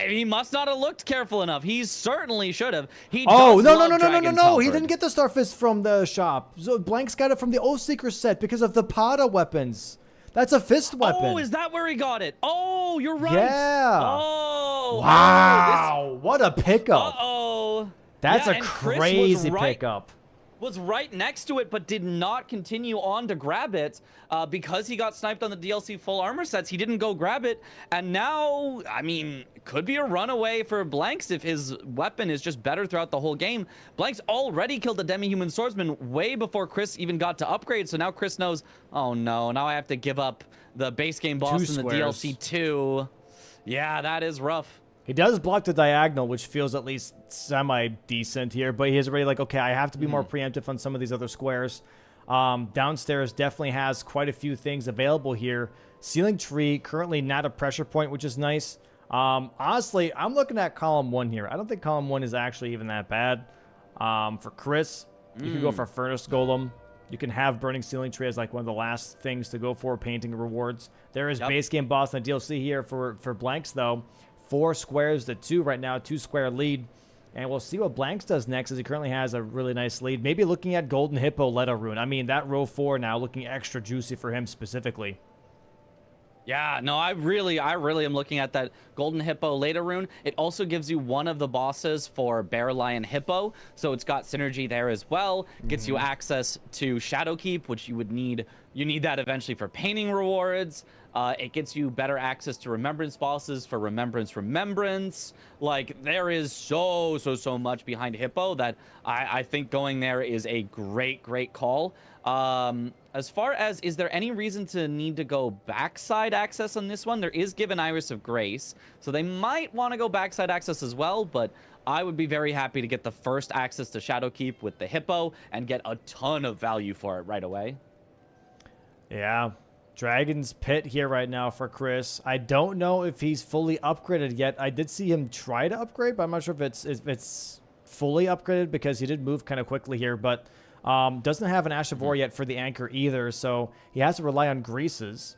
He must not have looked careful enough. He certainly should have. He no. Dragon's He didn't get the Starfist from the shop. So Blanks got it from the Oathseeker set because of the Pada weapons. That's a fist weapon. Oh, is that where he got it? Oh, you're right. Yeah. Oh. Wow. What a pickup. Uh-oh. That's yeah, a crazy pickup. Was right next to it, but did not continue on to grab it because he got sniped on the DLC full armor sets. He didn't go grab it, and now, I mean, could be a runaway for Blanks if his weapon is just better throughout the whole game. Blanks already killed the Demi-Human Swordsman way before Chris even got to upgrade, so now Chris knows, oh no, now I have to give up the base game boss in the DLC too. Yeah, that is rough. He does block the diagonal, which feels at least semi-decent here, but he's already like, okay, I have to be more preemptive on some of these other squares. Downstairs definitely has quite a few things available here. Ceiling Tree, currently not a pressure point, which is nice. Honestly, I'm looking at column 1 here. I don't think column 1 is actually even that bad. For Chris, you can go for Furnace Golem. You can have Burning Ceiling Tree as like one of the last things to go for, painting rewards. There is base game boss in the DLC here for Blanks, though. 4 squares to 2 right now, 2-square lead. And we'll see what Blanks does next, as he currently has a really nice lead. Maybe looking at Golden Hippo Leda Rune. I mean, that row 4 now looking extra juicy for him specifically. Yeah, no, I really am looking at that Golden Hippo Leda Rune. It also gives you one of the bosses for Bear, Lion, Hippo, so it's got synergy there as well. Gets you access to Shadowkeep, which you would need. You need that eventually for painting rewards. It gets you better access to Remembrance bosses for Remembrance. Like, there is so much behind Hippo that I think going there is a great call. As far as, is there any reason to need to go backside access on this one? There is given Iris of Grace, so they might want to go backside access as well, but I would be very happy to get the first access to Shadowkeep with the Hippo and get a ton of value for it right away. Yeah. Dragon's Pit here right now for Chris. I don't know if he's fully upgraded yet. I did see him try to upgrade, but I'm not sure if it's fully upgraded because he did move kind of quickly here, but doesn't have an Ash of War yet for the anchor either, so he has to rely on greases.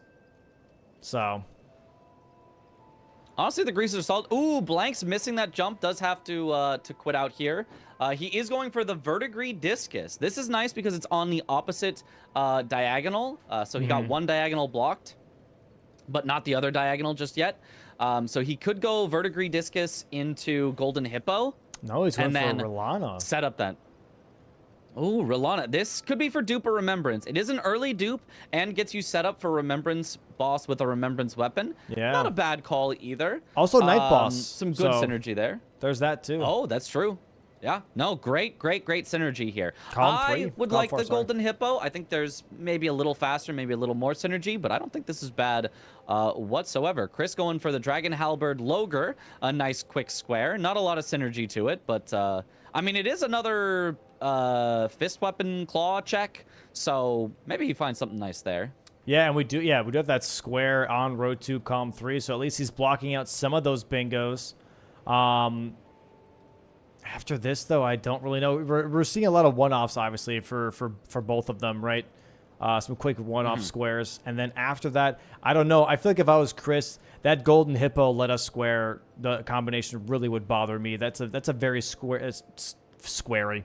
So honestly, the greases are solid. Ooh, Blanks missing that jump, does have to quit out here. He is going for the Verdigris Discus. This is nice because it's on the opposite diagonal. So he got one diagonal blocked, but not the other diagonal just yet. So he could go Verdigris Discus into Golden Hippo. No, he's going for Rilana. Set up that. Oh, Rilana. This could be for dupe or Remembrance. It is an early dupe and gets you set up for Remembrance boss with a Remembrance weapon. Yeah. Not a bad call either. Also Night Boss. Some good synergy there. There's that too. Oh, that's true. Yeah. No, great synergy here. I would like the Golden Hippo. I think there's maybe a little faster, maybe a little more synergy, but I don't think this is bad whatsoever. Chris going for the Dragon Halberd Loger. A nice quick square. Not a lot of synergy to it, but I mean, it is another fist weapon claw check, so maybe he finds something nice there. Yeah, and we do have that square on row 2, column 3, so at least he's blocking out some of those bingos. After this, though, I don't really know. We're seeing a lot of one-offs, obviously, for both of them, right? Some quick one-off squares. And then after that, I don't know. I feel like if I was Chris, that golden hippo let us square, the combination really would bother me. That's a very squarey.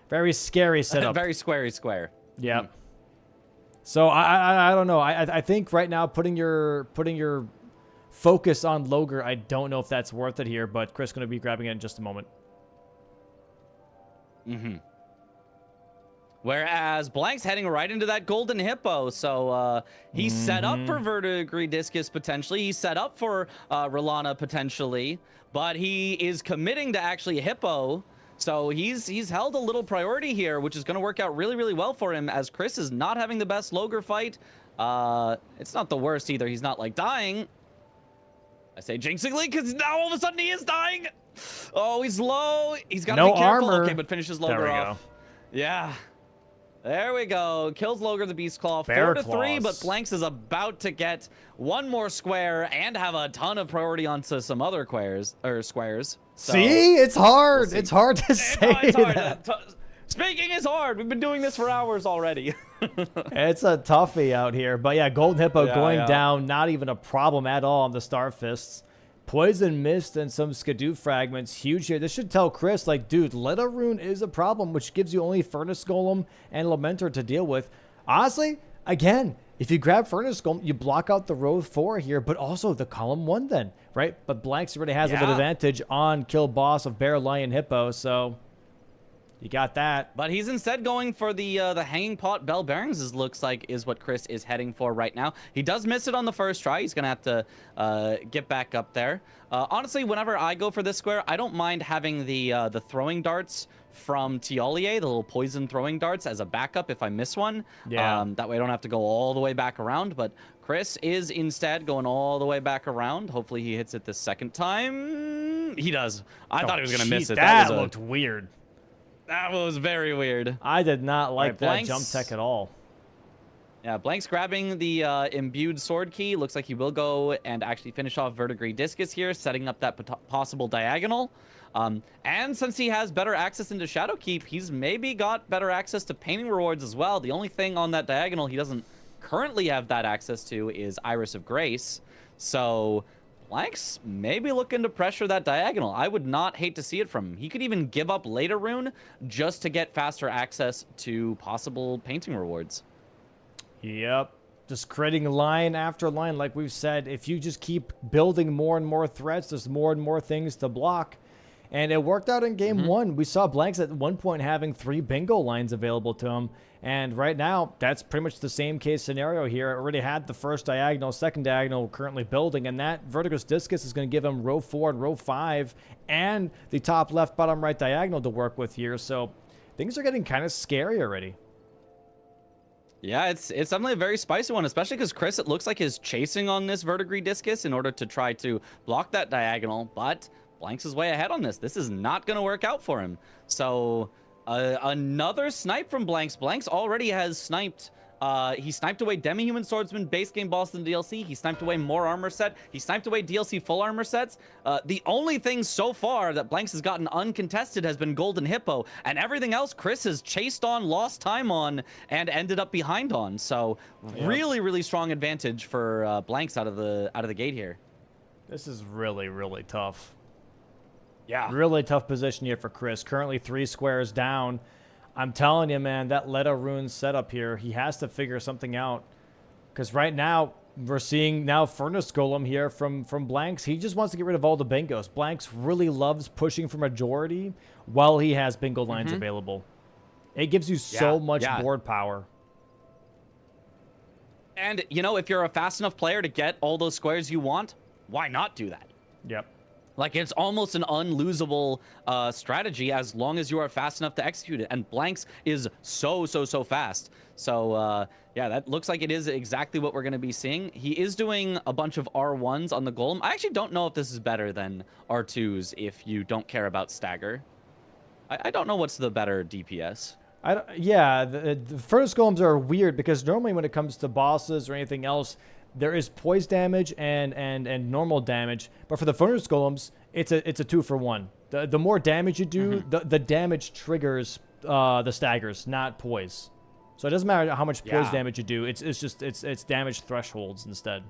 Very scary setup. Very squarey square. Yeah. So I don't know. I think right now putting your focus on Loger, I don't know if that's worth it here, but Chris is going to be grabbing it in just a moment. Whereas Blank's heading right into that golden hippo, so he's set up for verdigris discus potentially. He's set up for Rolana potentially, but he is committing to actually a hippo. So he's held a little priority here, which is going to work out really, really well for him, as Chris is not having the best Loger fight. It's not the worst either. He's not like dying. I say jinxingly because now all of a sudden he is dying. Oh, he's low. He's got to be careful. Armor. Okay, but finishes Loger off. Go. Yeah. There we go. Kills Loger the Beast Claw. Bear 4-3, but Blanks is about to get one more square and have a ton of priority onto some other squares. So, see, it's hard. It's hard to say it's hard. that. Speaking is hard. We've been doing this for hours already. It's a toughie out here. But yeah, Golden Hippo going down, not even a problem at all on the Star Fists. Poison Mist and some Skidoo fragments. Huge here. This should tell Chris, like, dude, Leda Rune is a problem, which gives you only Furnace Golem and Lamentor to deal with. Honestly, again, if you grab Furnace Golem, you block out the row 4 here, but also the column 1 then, right? But Blanks already has a bit of advantage on kill boss of Bear, Lion, Hippo, so you got that. But he's instead going for the Hanging Pot Bell Bearings, it looks like is what Chris is heading for right now. He does miss it on the first try. He's going to have to get back up there. Honestly, whenever I go for this square, I don't mind having the throwing darts from Tiolier, the little poison throwing darts, as a backup if I miss one. Yeah. That way I don't have to go all the way back around. But Chris is instead going all the way back around. Hopefully he hits it the second time. He does. I thought he was going to miss it. That looked weird. That was very weird. I did not like that jump tech at all. Yeah, Blank's grabbing the imbued sword key. Looks like he will go and actually finish off Verdigris Discus here, setting up that possible diagonal. And since he has better access into Shadowkeep, he's maybe got better access to painting rewards as well. The only thing on that diagonal he doesn't currently have that access to is Iris of Grace. So Blank's maybe looking to pressure that diagonal. I would not hate to see it from him. He could even give up Later Rune just to get faster access to possible painting rewards. Yep. Just creating line after line, like we've said. If you just keep building more and more threats, there's more and more things to block. And it worked out in game 1. We saw Blanks at one point having 3 bingo lines available to him. And right now, that's pretty much the same case scenario here. It already had the first diagonal, second diagonal currently building. And that Verdigris Discus is going to give him row 4 and row 5 and the top left, bottom right diagonal to work with here. So things are getting kind of scary already. Yeah, it's definitely a very spicy one, especially because Chris, it looks like, is chasing on this Verdigris Discus in order to try to block that diagonal. But Blanks is way ahead on this. This is not going to work out for him. So another snipe from Blanks. Blanks already has sniped. He sniped away Demi-Human Swordsman base game boss in the DLC. He sniped away more armor set. He sniped away DLC full armor sets. The only thing so far that Blanks has gotten uncontested has been Golden Hippo, and everything else Chris has chased on, lost time on, and ended up behind on. So really, really strong advantage for Blanks out of the gate here. This is really, really tough. Yeah. Really tough position here for Chris. Currently 3 squares down. I'm telling you, man, that Leda Rune setup here, he has to figure something out. Because right now, we're seeing now Furnace Golem here from Blanks. He just wants to get rid of all the bingos. Blanks really loves pushing for majority while he has bingo lines available. It gives you so much board power. And, you know, if you're a fast enough player to get all those squares you want, why not do that? Yep. Like, it's almost an unlosable strategy as long as you are fast enough to execute it. And Blanks is so fast. So, yeah, that looks like it is exactly what we're going to be seeing. He is doing a bunch of R1s on the Golem. I actually don't know if this is better than R2s if you don't care about stagger. I don't know what's the better DPS. The Furnace Golems are weird because normally when it comes to bosses or anything else, there is poise damage and normal damage, but for the Furnace Golems, it's a 2-for-1. The more damage you do, the damage triggers the staggers, not poise. So it doesn't matter how much poise damage you do. It's damage thresholds instead.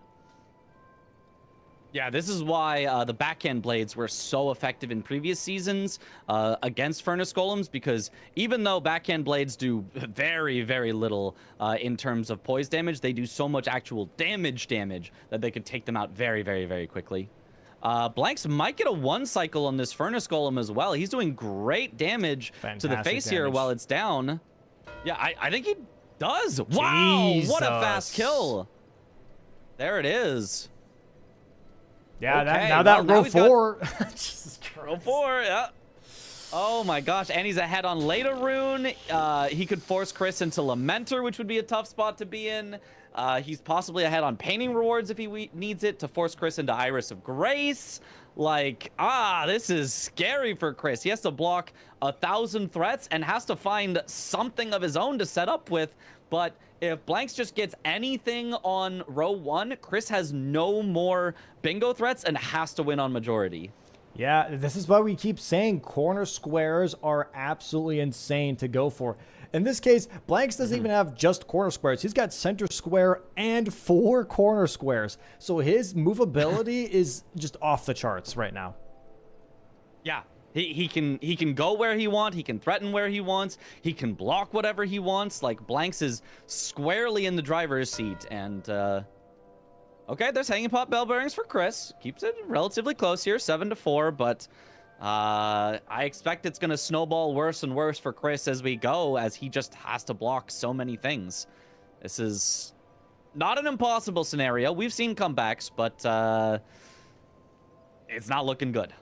Yeah, this is why the backhand blades were so effective in previous seasons against Furnace Golems, because even though backhand blades do very, very little in terms of poise damage, they do so much actual damage that they could take them out very, very, very quickly. Blanks might get a 1 cycle on this Furnace Golem as well. He's doing great damage to the face here while it's down. Yeah, I think he does. Wow, what a fast kill. There it is. Yeah, okay, now that row 4. Jesus Christ. Row 4, yeah. Oh my gosh, and he's ahead on Leda Rune. He could force Chris into Lamenter, which would be a tough spot to be in. He's possibly ahead on Painting Rewards if he needs it to force Chris into Iris of Grace. Like, this is scary for Chris. He has to block 1,000 threats and has to find something of his own to set up with. But if Blanks just gets anything on row 1, Chris has no more bingo threats and has to win on majority. Yeah, this is why we keep saying corner squares are absolutely insane to go for. In this case, Blanks doesn't even have just corner squares. He's got center square and 4 corner squares. So his movability is just off the charts right now. Yeah. He can go where he wants. He can threaten where he wants. He can block whatever he wants. Like, Blanks is squarely in the driver's seat. And, okay, there's Hanging Pot Bell Bearings for Chris. Keeps it relatively close here, 7-4. But I expect it's going to snowball worse and worse for Chris as we go, as he just has to block so many things. This is not an impossible scenario. We've seen comebacks, but it's not looking good.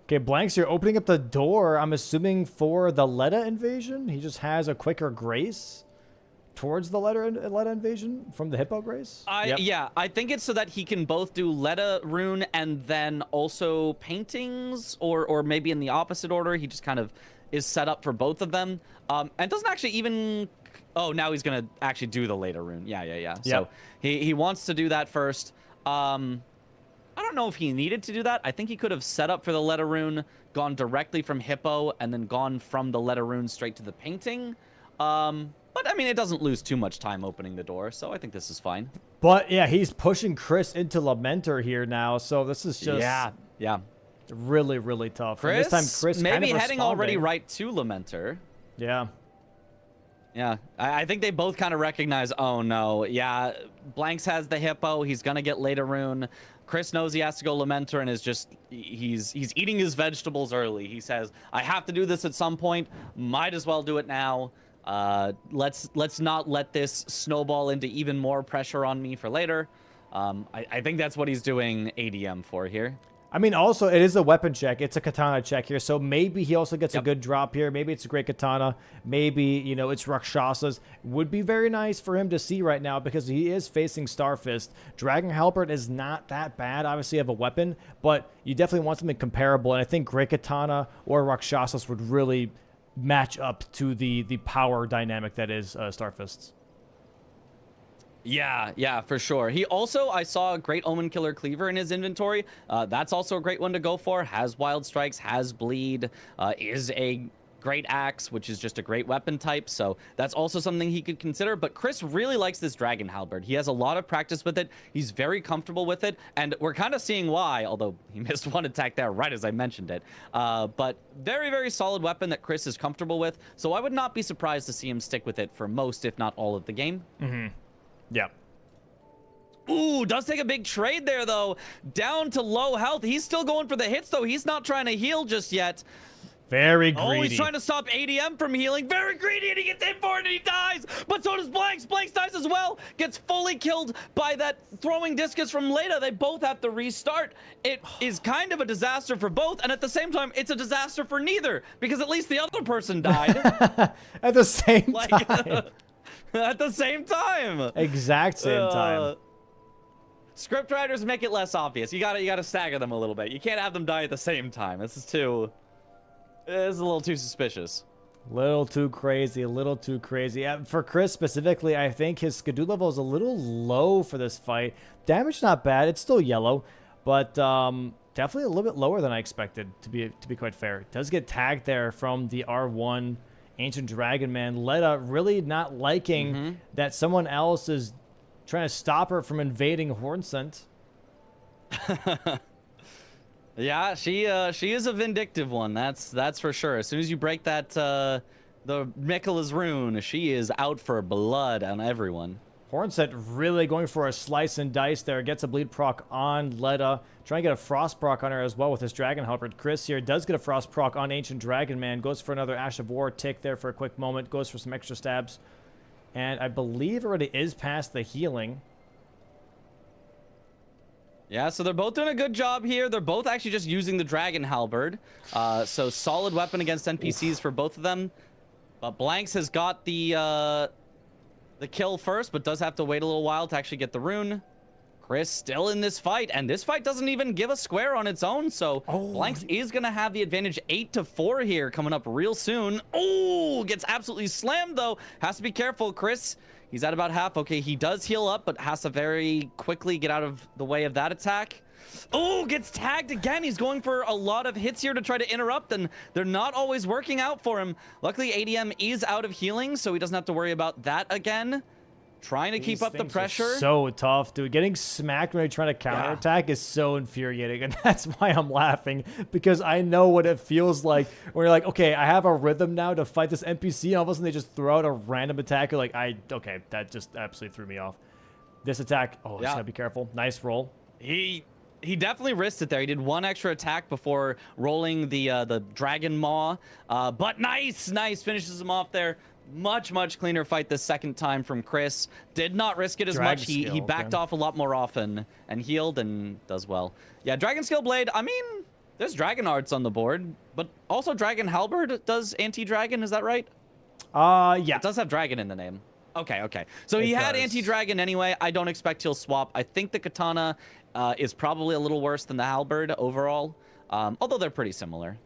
Okay, Blanks, you're opening up the door, I'm assuming, for the Leda invasion. He just has a quicker grace towards the Leda invasion from the Hippo grace. Yeah, I think it's so that he can both do Leda rune and then also paintings, or maybe in the opposite order. He just kind of is set up for both of them. And doesn't actually even... Oh, now he's going to actually do the Leda rune. Yeah. So he wants to do that first. I don't know if he needed to do that. I think he could have set up for the Leda rune, gone directly from Hippo, and then gone from the Leda rune straight to the painting. But, I mean, it doesn't lose too much time opening the door, so I think this is fine. But, yeah, he's pushing Chris into Lamenter here now, so this is just... Yeah. Really, really tough. Chris, and this time, Chris maybe kind of heading already right to Lamenter. Yeah. Yeah, I think they both kind of recognize, oh, no. Yeah, Blanks has the Hippo. He's going to get Leda rune. Chris knows he has to go Lamenter and is just, he's eating his vegetables early. He says, I have to do this at some point. Might as well do it now. Let's not let this snowball into even more pressure on me for later. I think that's what he's doing ADM for here. I mean, also, it is a weapon check. It's a katana check here. So maybe he also gets a good drop here. Maybe it's a great katana. Maybe, you know, it's Rakshasas. Would be very nice for him to see right now because he is facing Starfist. Dragon Halberd is not that bad, obviously, of a weapon, but you definitely want something comparable. And I think great katana or Rakshasas would really match up to the power dynamic that is Starfist's. Yeah, for sure. He also, I saw a Great Omen Killer Cleaver in his inventory. That's also a great one to go for. Has Wild Strikes, has Bleed, is a great axe, which is just a great weapon type. So that's also something he could consider. But Chris really likes this Dragon Halberd. He has a lot of practice with it. He's very comfortable with it. And we're kind of seeing why, although he missed one attack there right as I mentioned it. But very, very solid weapon that Chris is comfortable with. So I would not be surprised to see him stick with it for most, if not all of the game. Mm-hmm. Yeah. Ooh, does take a big trade there, though. Down to low health. He's still going for the hits, though. He's not trying to heal just yet. Very greedy. Oh, he's trying to stop ADM from healing. Very greedy, and he gets hit for it, and he dies. But so does Blanks. Blanks dies as well. Gets fully killed by that throwing discus from Leda. They both have to restart. It is kind of a disaster for both, and at the same time, it's a disaster for neither, because at least the other person died. At the same time. At the same time. Exact same time. Script writers make it less obvious. You gotta stagger them a little bit. You can't have them die at the same time. This is a little too suspicious. Little too crazy, a little too crazy. Yeah, for Chris specifically, I think his Skidoo level is a little low for this fight. Damage not bad, it's still yellow, but definitely a little bit lower than I expected, to be quite fair. It does get tagged there from the R1 Ancient Dragon Man. Leda really not liking that someone else is trying to stop her from invading Hornsent. Yeah, she is a vindictive one. That's for sure. As soon as you break that the Miquella's rune, she is out for blood on everyone. Hornsent really going for a slice and dice there. Gets a bleed proc on Leda. Trying to get a frost proc on her as well with his Dragon Halberd. Chris here does get a frost proc on Ancient Dragon Man. Goes for another Ash of War tick there for a quick moment. Goes for some extra stabs. And I believe already is past the healing. Yeah, so they're both doing a good job here. They're both actually just using the Dragon Halberd. So solid weapon against NPCs for both of them. But Blanks has got the kill first, but does have to wait a little while to actually get the rune. Chris still in this fight, and this fight doesn't even give a square on its own, so Blanks is going to have the advantage 8-4 here coming up real soon. Oh, gets absolutely slammed, though. Has to be careful, Chris. He's at about half. Okay, he does heal up, but has to very quickly get out of the way of that attack. Oh, gets tagged again. He's going for a lot of hits here to try to interrupt, and they're not always working out for him. Luckily, ADM is out of healing, so he doesn't have to worry about that again. Trying to keep up the pressure. So tough, dude. Getting smacked when you're trying to counterattack is so infuriating, and that's why I'm laughing, because I know what it feels like when you're like, okay, I have a rhythm now to fight this NPC, and all of a sudden they just throw out a random attack. You're like, okay, that just absolutely threw me off. This attack, just gotta be careful. Nice roll. He definitely risked it there. He did one extra attack before rolling the Dragon Maw, but nice, finishes him off there. Much cleaner fight the second time from Chris. Did not risk it as much. He backed off a lot more often and healed and does well. Yeah, Dragon Skill Blade. I mean, there's Dragon Arts on the board, but also Dragon Halberd does anti-dragon. Is that right? Yeah. It does have dragon in the name. Okay. So he had anti-dragon anyway. I don't expect he'll swap. I think the katana is probably a little worse than the halberd overall, although they're pretty similar.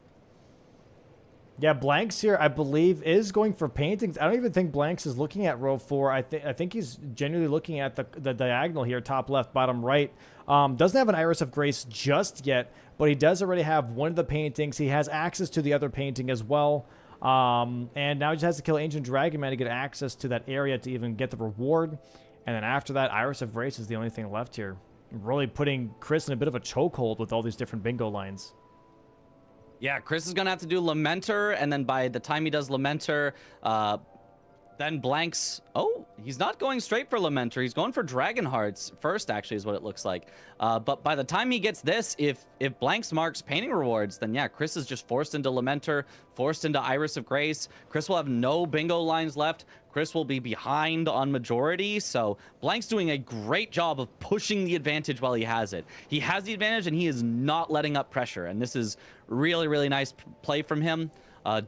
Yeah, Blanks here, I believe, is going for paintings. I don't even think Blanks is looking at row 4. I think he's genuinely looking at the diagonal here, top left, bottom right. Doesn't have an Iris of Grace just yet, but he does already have one of the paintings. He has access to the other painting as well. And now he just has to kill Ancient Dragon Man to get access to that area to even get the reward. And then after that, Iris of Grace is the only thing left here. Really putting Chris in a bit of a chokehold with all these different bingo lines. Yeah, Chris is going to have to do Lamenter, and then by the time he does Lamenter, then Blanks... Oh, he's not going straight for Lamenter. He's going for Dragon Hearts first, actually, is what it looks like. But by the time he gets this, if Blanks marks painting rewards, then yeah, Chris is just forced into Lamenter, forced into Iris of Grace. Chris will have no bingo lines left. Chris will be behind on majority, so Blank's doing a great job of pushing the advantage while he has it. He has the advantage, and he is not letting up pressure, and this is really nice play from him.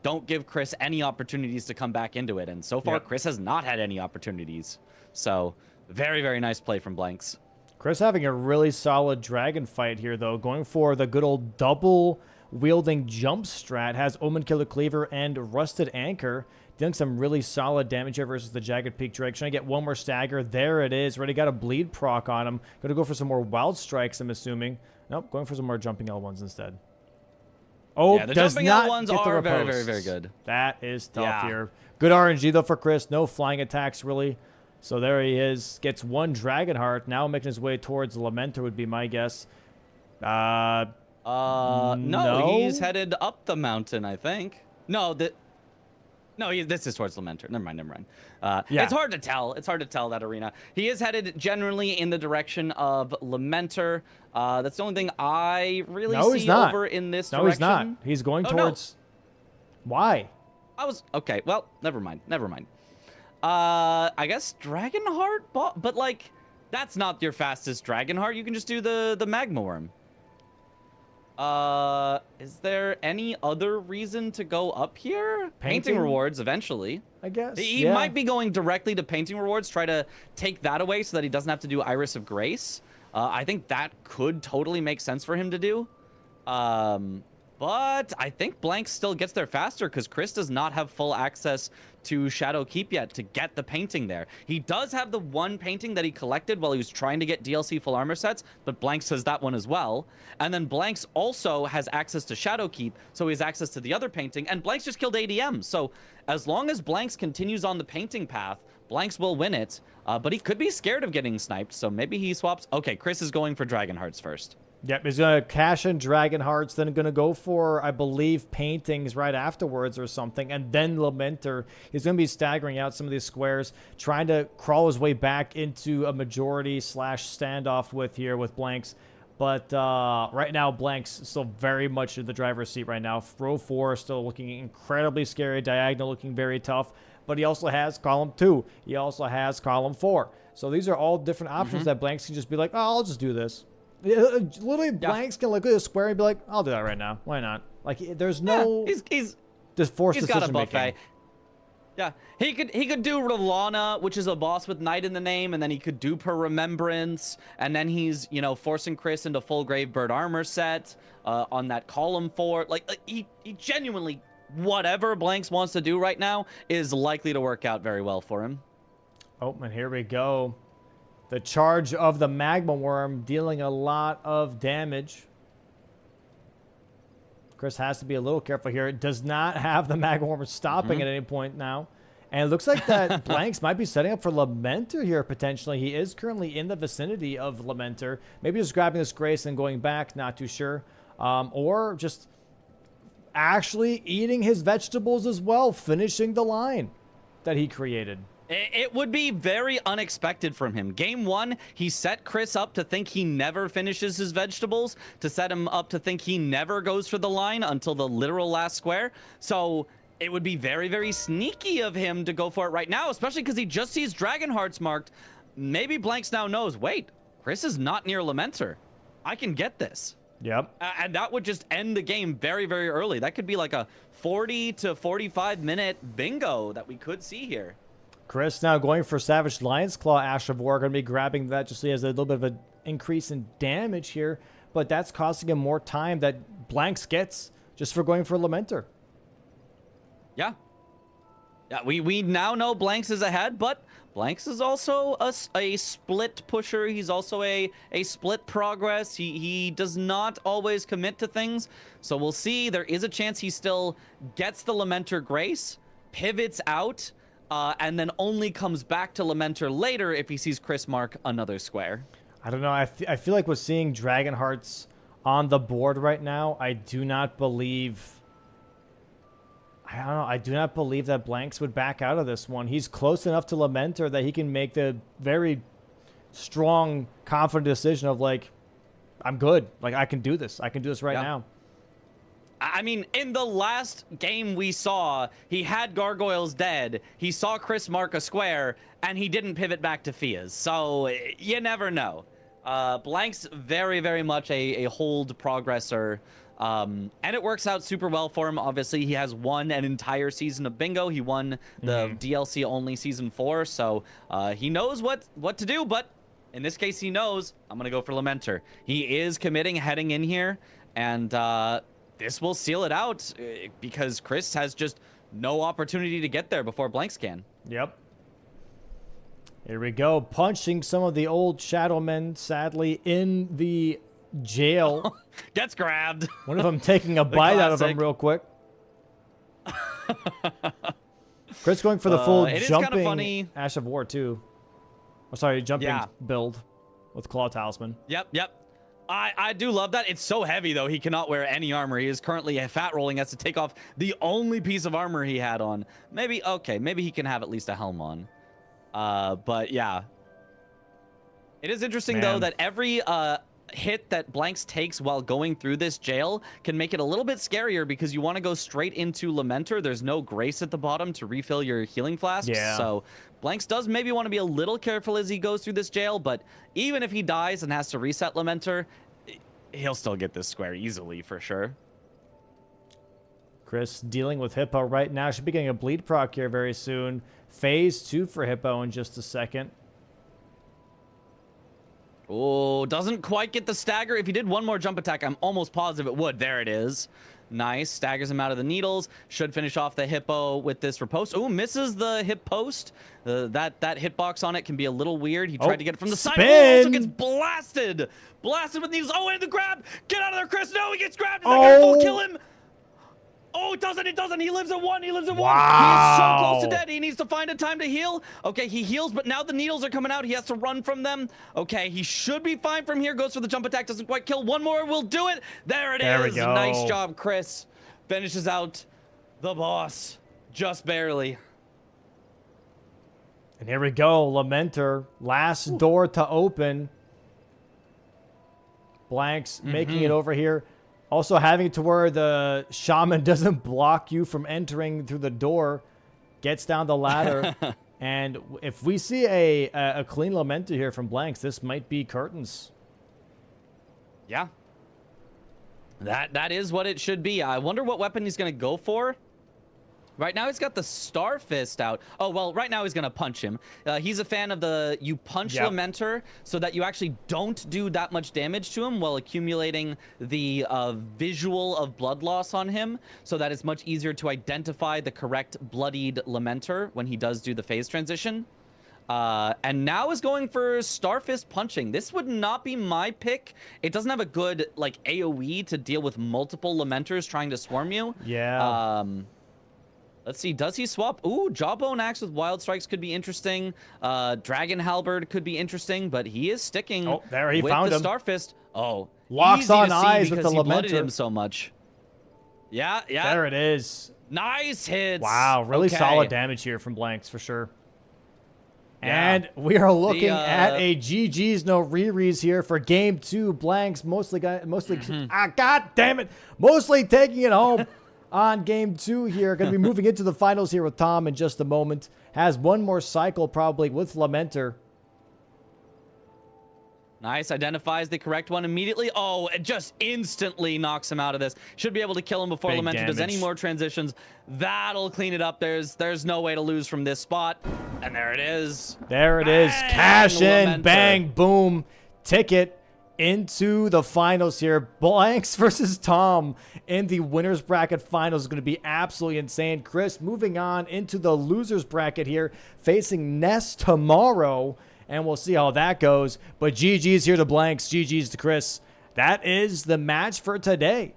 Don't give Chris any opportunities to come back into it, and so far, Chris has not had any opportunities. So, very nice play from Blanks. Chris having a really solid dragon fight here, though, going for the good old double-wielding jump strat, has Omen Killer Cleaver and Rusted Anchor, dealing some really solid damage here versus the Jagged Peak Drake. Trying to get one more stagger. There it is. Already got a bleed proc on him. Going to go for some more wild strikes, I'm assuming. Nope, going for some more jumping L1s instead. Oh, yeah, the does jumping not L1s get the are riposte. very good. That is tough here. Good RNG, though, for Chris. No flying attacks, really. So there he is. Gets one Dragon Heart. Now making his way towards Lamenter would be my guess. No, he's headed up the mountain, I think. No, this is towards Lamenter. Never mind. It's hard to tell. It's hard to tell that arena. He is headed generally in the direction of Lamenter. That's the only thing I really see over in this direction. No, he's not. He's going towards... No. Why? Okay, well, never mind. I guess Dragonheart, but like, that's not your fastest Dragonheart. You can just do the Magma Worm. Is there any other reason to go up here? Painting rewards eventually. I guess. He might be going directly to painting rewards, try to take that away so that he doesn't have to do Iris of Grace. I think that could totally make sense for him to do. But I think Blanks still gets there faster because Chris does not have full access to Shadow Keep yet to get the painting there. He does have the one painting that he collected while he was trying to get DLC full armor sets, but Blanks has that one as well. And then Blanks also has access to Shadow Keep, so he has access to the other painting, and Blanks just killed ADM. So as long as Blanks continues on the painting path, Blanks will win it, but he could be scared of getting sniped, so maybe he swaps. Okay, Chris is going for Dragon Hearts first. Yep, he's going to cash in Dragon Hearts, then going to go for, I believe, paintings right afterwards or something, and then Lamenter. He's going to be staggering out some of these squares, trying to crawl his way back into a majority / standoff with Blanks. But right now, Blanks still very much in the driver's seat right now. Row 4 still looking incredibly scary, diagonal looking very tough, but he also has column 2. He also has column 4. So these are all different options that Blanks can just be like, oh, I'll just do this. Literally, Blanks can look at a square and be like, "I'll do that right now. Why not?" Like, there's no he's just forced got a decision buffet. making. Yeah, he could do Ravana, which is a boss with Knight in the name, and then he could do Per Remembrance, and then he's forcing Chris into full Gravebird armor set on that column 4. Like he genuinely, whatever Blanks wants to do right now is likely to work out very well for him. Oh, and here we go. The charge of the Magma Worm dealing a lot of damage. Chris has to be a little careful here. It does not have the Magma Worm stopping at any point now. And it looks like that Blanks might be setting up for Lamenter here, potentially. He is currently in the vicinity of Lamenter. Maybe just grabbing this Grace and going back, not too sure. Or just actually eating his vegetables as well, finishing the line that he created. It would be very unexpected from him. Game 1, he set Chris up to think he never finishes his vegetables, to set him up to think he never goes for the line until the literal last square. So it would be very, very sneaky of him to go for it right now, especially because he just sees Dragon Hearts marked. Maybe Blanks now knows, wait, Chris is not near Lamenter. I can get this. Yep. And that would just end the game very, very early. That could be like a 40 to 45 minute bingo that we could see here. Chris now going for Savage Lion's Claw. Ash of War going to be grabbing that just so he has a little bit of an increase in damage here. But that's costing him more time that Blanks gets just for going for Lamenter. Yeah. Yeah, we now know Blanks is ahead, but Blanks is also a split pusher. He's also a split progress. He does not always commit to things. So we'll see. There is a chance he still gets the Lamenter Grace, pivots out, and then only comes back to Lamenter later if he sees Chris mark another square. I don't know. I feel like with seeing Dragon Hearts on the board right now, I do not believe that Blanks would back out of this one. He's close enough to Lamenter that he can make the very strong, confident decision of like, I'm good. Like, I can do this. I can do this right now. I mean, in the last game we saw, he had Gargoyles dead, he saw Chris mark a square, and he didn't pivot back to Fia's. So, you never know. Blanks very, very much a hold progressor. And it works out super well for him. Obviously, he has won an entire season of Bingo. He won the DLC only season 4, so he knows what to do, but in this case, he knows, I'm going to go for Lamenter. He is committing heading in here, and this will seal it out because Chris has just no opportunity to get there before Blanks can. Yep. Here we go. Punching some of the old Shadow Men, sadly, in the jail. Gets grabbed. One of them taking a bite out of him real quick. Chris going for the full jumping funny. Ash of War, too. Oh, sorry, jumping build with Claw Talisman. Yep. I do love that. It's so heavy, though. He cannot wear any armor. He is currently fat rolling. Has to take off the only piece of armor he had on. Maybe he can have at least a helm on. But yeah. It is interesting, though, that every hit that Blanks takes while going through this jail can make it a little bit scarier because you want to go straight into Lamenter. There's no Grace at the bottom to refill your healing flasks. Yeah. So Blanks does maybe want to be a little careful as he goes through this jail, but even if he dies and has to reset Lamenter, he'll still get this square easily for sure. Chris dealing with Hippo right now. Should be getting a bleed proc here very soon. Phase 2 for Hippo in just a second. Oh, doesn't quite get the stagger. If he did one more jump attack, I'm almost positive it would. There it is. Nice. Staggers him out of the needles. Should finish off the hippo with this riposte. Oh, misses the hip post. That hitbox on it can be a little weird. He tried to get it from the side. Oh, also gets blasted. Blasted with needles. Oh, and the grab. Get out of there, Chris. No, he gets grabbed. Is that gonna full kill him? Oh, it doesn't. It doesn't. He lives at 1. He lives at 1. He is so close to dead. He needs to find a time to heal. Okay, he heals, but now the needles are coming out. He has to run from them. Okay, he should be fine from here. Goes for the jump attack. Doesn't quite kill. One more will do it. There it is. We go. Nice job, Chris. Finishes out the boss. Just barely. And here we go. Lamenter. Last door to open. Blanks making it over here. Also having it to where the shaman doesn't block you from entering through the door. Gets down the ladder. And if we see a clean Lamenter here from Blanks, this might be curtains. Yeah. That is what it should be. I wonder what weapon he's going to go for. Right now, he's got the Star Fist out. Oh, well, right now he's going to punch him. He's a fan of you punch Lamenter so that you actually don't do that much damage to him while accumulating the visual of blood loss on him, so that it's much easier to identify the correct bloodied Lamenter when he does do the phase transition. And now is going for Star Fist punching. This would not be my pick. It doesn't have a good, like, AoE to deal with multiple Lamenters trying to swarm you. Yeah. Let's see, does he swap? Ooh, Jawbone Axe with Wild Strikes could be interesting. Dragon Halberd could be interesting, but he is sticking with the Star Fist. Oh, locks on eyes with the Lamenter. Blooded him Lamenter. so much. Yeah. There it is. Nice hits. Wow, really solid damage here from Blanks for sure. Yeah. And we are looking at a GG's no rerees here for game 2. Blanks mostly God damn it, mostly taking it home. On game 2 here. Going to be moving into the finals here with Tom in just a moment. Has one more cycle probably with Lamenter. Nice. Identifies the correct one immediately. Oh, it just instantly knocks him out of this. Should be able to kill him before Lamenter does any more transitions. That'll clean it up. There's no way to lose from this spot. And there it is. There it is. Cash in. Bang. Boom. Ticket into the finals here. Blanks versus Tom in the winners bracket finals is going to be absolutely insane. Chris moving on into the losers bracket here, facing Ness tomorrow, and we'll see how that goes. But GG's here to Blanks, GG's to Chris. That is the match for today.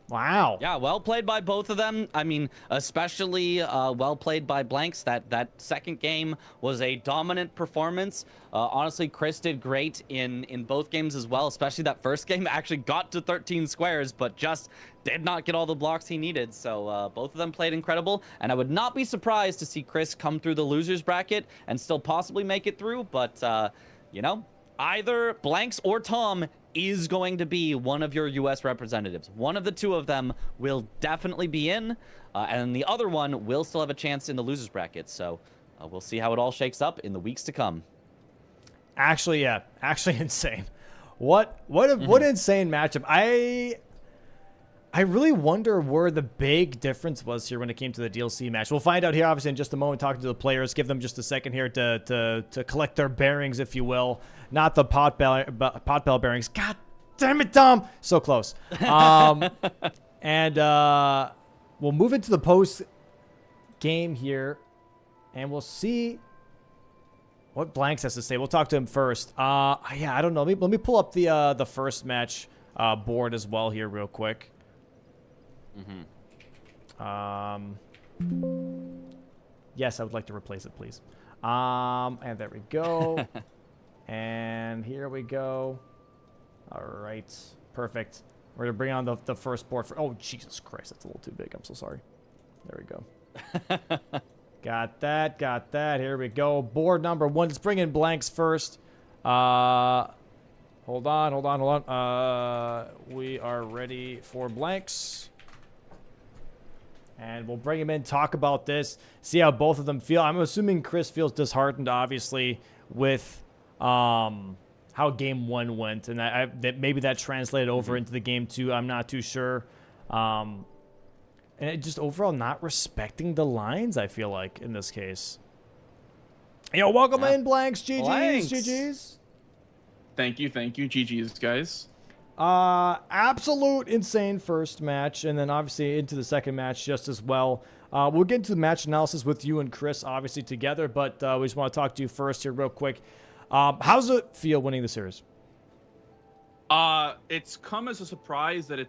Wow. Yeah, well played by both of them. I mean, especially well played by Blanks. That second game was a dominant performance. Honestly, Chris did great in both games as well, especially that first game. Actually got to 13 squares, but just did not get all the blocks he needed. So both of them played incredible, and I would not be surprised to see Chris come through the losers bracket and still possibly make it through. But, you know, either Blanks or Tom is going to be one of your US representatives. One of the two of them will definitely be in, and the other one will still have a chance in the losers bracket. So we'll see how it all shakes up in the weeks to come. Actually, yeah, actually insane. What insane matchup. I really wonder where the big difference was here when it came to the DLC match. We'll find out here, obviously, in just a moment, talking to the players. Give them just a second here to collect their bearings, if you will. Not the pot bell bearings. God damn it, Tom. So close. And we'll move into the post game here, and we'll see what Blanks has to say. We'll talk to him first. Yeah, I don't know. Let me pull up the first match board as well here real quick. Yes, I would like to replace it, please. And there we go. And here we go. All right, perfect. We're gonna bring on the first board for. Oh, Jesus Christ, that's a little too big. I'm so sorry. There we go. Got that. Here we go. Board number 1. Let's bring in Blanks first. Hold on. We are ready for Blanks. And we'll bring him in, talk about this, see how both of them feel. I'm assuming Chris feels disheartened, obviously, with how game 1 went. And that maybe that translated over into the game 2. I'm not too sure. And it just overall not respecting the lines, I feel like, in this case. Yo, welcome in, Blanks. GG's. Thank you. GG's, guys. Absolute insane first match, and then obviously into the second match just as well. We'll get into the match analysis with you and Chris, obviously together, but we just want to talk to you first here real quick. How's it feel winning the series? It's come as a surprise that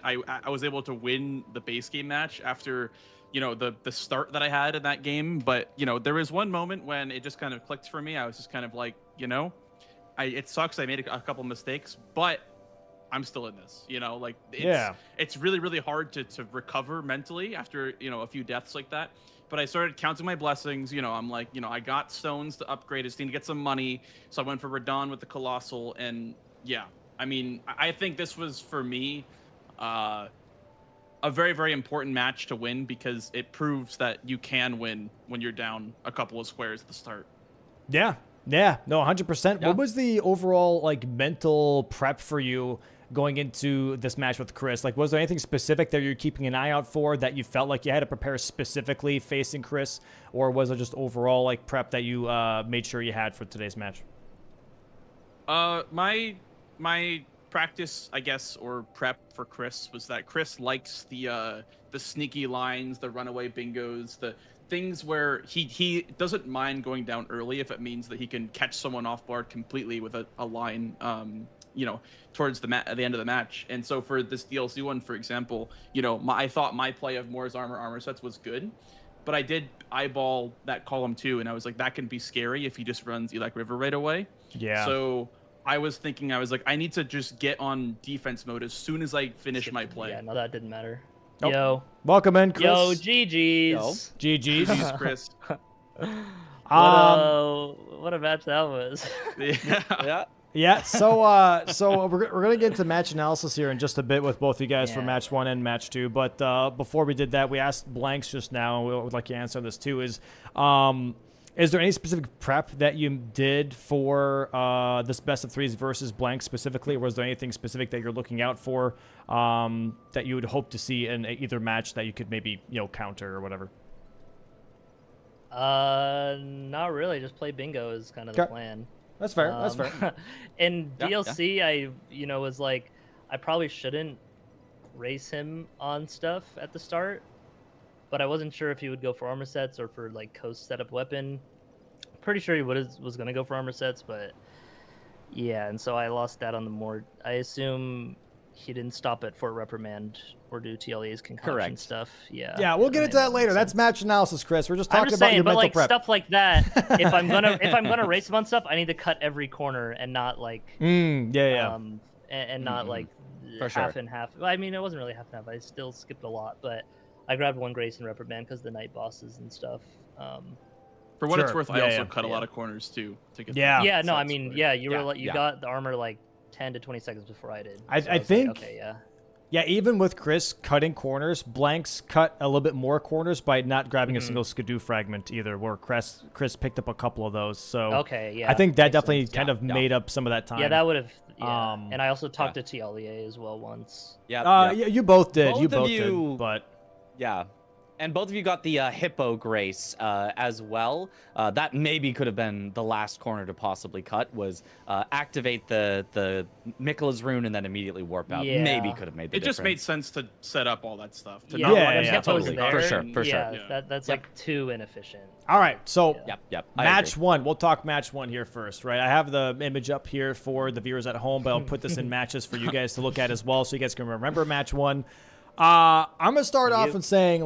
I was able to win the base game match after, the start that I had in that game. But there was one moment when it just kind of clicked for me. I was just kind of like, it sucks. I made a couple mistakes, but I'm still in this. It's really, really hard to recover mentally after a few deaths like that. But I started counting my blessings. I'm like, I got stones to upgrade. I just need to get some money. So I went for Radon with the Colossal, and yeah. I mean, I think this was, for me, a very, very important match to win because it proves that you can win when you're down a couple of squares at the start. Yeah, no, 100%. Yeah. What was the overall, mental prep for you going into this match with Chris? Was there anything specific that you're keeping an eye out for that you felt like you had to prepare specifically facing Chris? Or was it just overall, prep that you made sure you had for today's match? My practice, I guess, or prep for Chris was that Chris likes the sneaky lines, the runaway bingos, the things where he doesn't mind going down early if it means that he can catch someone off guard completely with a line, towards the end of the match. And so for this DLC one, for example, I thought my play of Moore's armor sets was good, but I did eyeball that column 2, and I was like, that can be scary if he just runs Elec River right away. Yeah. So I was like, I need to just get on defense mode as soon as I finish my play. Yeah, no, that didn't matter. Nope. Yo. Welcome in, Chris. Yo, GG's. Yo. GG's, Chris. What a match that was. Yeah. Yeah, so we're gonna get into match analysis here in just a bit with both you guys for match 1 and match 2. But before we did that, we asked Blanks just now, and we would like you to answer this too. Is there any specific prep that you did for this best of 3s versus Blank specifically? Or was there anything specific that you're looking out for that you would hope to see in either match that you could maybe counter or whatever? Not really. Just play bingo is kind of the plan. That's fair. That's fair. In DLC, I was like, I probably shouldn't race him on stuff at the start, but I wasn't sure if he would go for armor sets or for coast setup weapon. Pretty sure he was gonna go for armor sets, but yeah, and so I lost that on the more. I assume he didn't stop at Fort Reprimand or do TLA's concoction stuff. Yeah. Yeah, we'll get into that later. That's match analysis, Chris. We're just talking about your but mental prep. Stuff like that. if I'm gonna race him on stuff, I need to cut every corner and not and not half and half. I mean, it wasn't really half and half. I still skipped a lot, but I grabbed one Grace and Reprimand because the night bosses and stuff. For what it's worth, I also cut a lot of corners too to get. Yeah. No, I mean, you got the armor 10 to 20 seconds before I did. I think. Okay, yeah. Yeah, even with Chris cutting corners, Blanks cut a little bit more corners by not grabbing a single Skidoo fragment either, where Chris picked up a couple of those. So okay, yeah, I think that definitely kind of made up some of that time. Yeah, that would have. Yeah. And I also talked to TLEA as well once. Yeah. Yeah, you both did. Both you both did, but yeah. And both of you got the Hippo Grace as well. That maybe could have been the last corner to possibly cut, was activate the Mikkela's rune and then immediately warp out. Yeah. Maybe could have made the difference. It just made sense to set up all that stuff. Totally. For sure. That's too inefficient. All right, so Yep. Match 1. We'll talk match 1 here first, right? I have the image up here for the viewers at home, but I'll put this in matches for you guys to look at as well, so you guys can remember match 1. I'm gonna start off in saying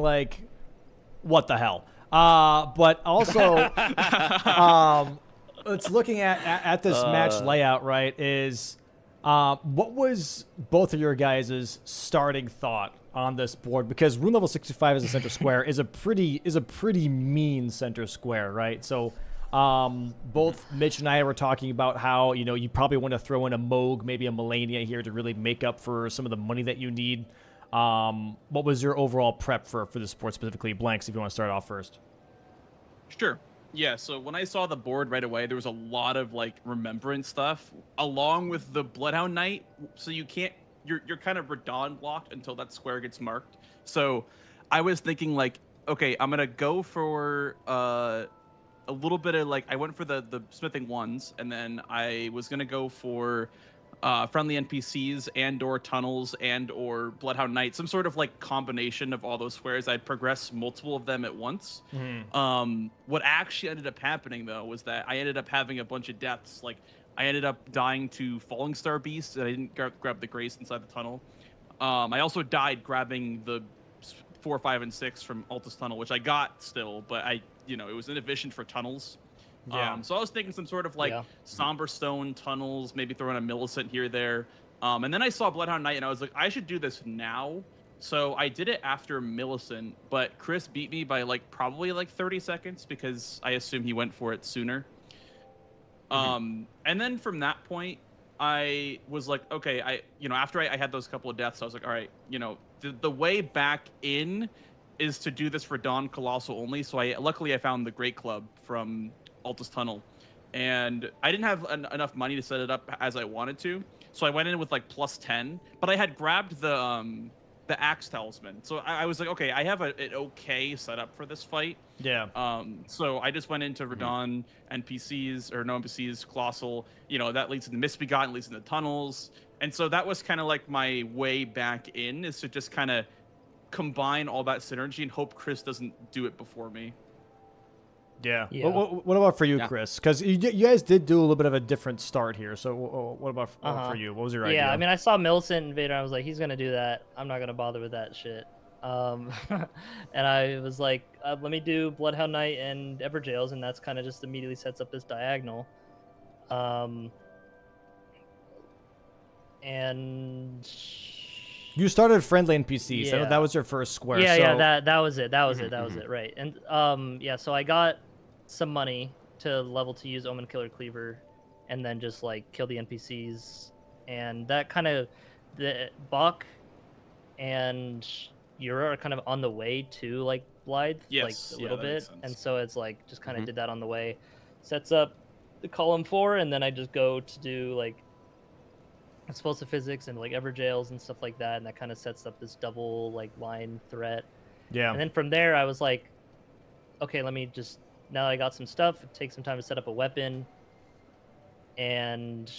what the hell? But also, it's looking at this match layout, right? Is what was both of your guys' starting thought on this board? Because rune level 65 as a center square is a pretty mean center square, right? So both Mitch and I were talking about how you probably want to throw in a Moog, maybe a Melania here to really make up for some of the money that you need. What was your overall prep for the sport specifically? Blanks, if you want to start off first. Sure. Yeah, so when I saw the board right away, there was a lot of remembrance stuff along with the Bloodhound Knight. So you're kind of Radon blocked until that square gets marked. So I was thinking okay, I'm gonna go for a little bit of I went for the smithing ones, and then I was gonna go for friendly NPCs and or tunnels and or Bloodhound Knight, some sort of like combination of all those squares. I'd progress multiple of them at once. What actually ended up happening though was that I ended up having a bunch of deaths. Like I ended up dying to Falling Star Beast, and I didn't grab the Grace inside the tunnel. I also died grabbing the 4, 5, and 6 from Altus Tunnel, which I got still, but it was inefficient for tunnels. Yeah. So I was thinking some sort of like somber stone tunnels, maybe throwing a Millicent here or there. And then I saw Bloodhound Knight, and I was like, I should do this now. So I did it after Millicent, but Chris beat me by probably 30 seconds because I assume he went for it sooner. And then from that point, I was like, okay, after I had those couple of deaths, I was like, all right, the way back in is to do this for Dawn Colossal only. So luckily I found the Great Club from Altus Tunnel, and I didn't have enough money to set it up as I wanted to, so I went in with plus 10, but I had grabbed the Axe Talisman, so I was like, okay, I have an okay setup for this fight. So I just went into Radon NPCs, or no NPCs, Colossal, that leads to the Misbegotten, leads into tunnels, and so that was kind of like my way back in, is to just kind of combine all that synergy and hope Chris doesn't do it before me. Yeah. What about for you, Chris? Because you guys did do a little bit of a different start here. So what about for you? What was your idea? Yeah, I mean, I saw Millicent and Vader. I was like, he's gonna do that. I'm not gonna bother with that shit. And I was like, let me do Bloodhound Knight and Everjails, and that's kind of just immediately sets up this diagonal. And you started friendly NPCs. I know that was your first square. Yeah, that was it. That was it. Right. And so I got some money to level to use Omen Killer Cleaver, and then just kill the NPCs, and that kind of the Bach and Yura are kind of on the way to Blythe, a little bit, and so it's just kind of did that on the way, sets up the column 4, and then I just go to do explosive physics and Everjails and stuff like that, and that kind of sets up this double line threat. And then from there I was like, okay, let me just, now that I got some stuff, take some time to set up a weapon. And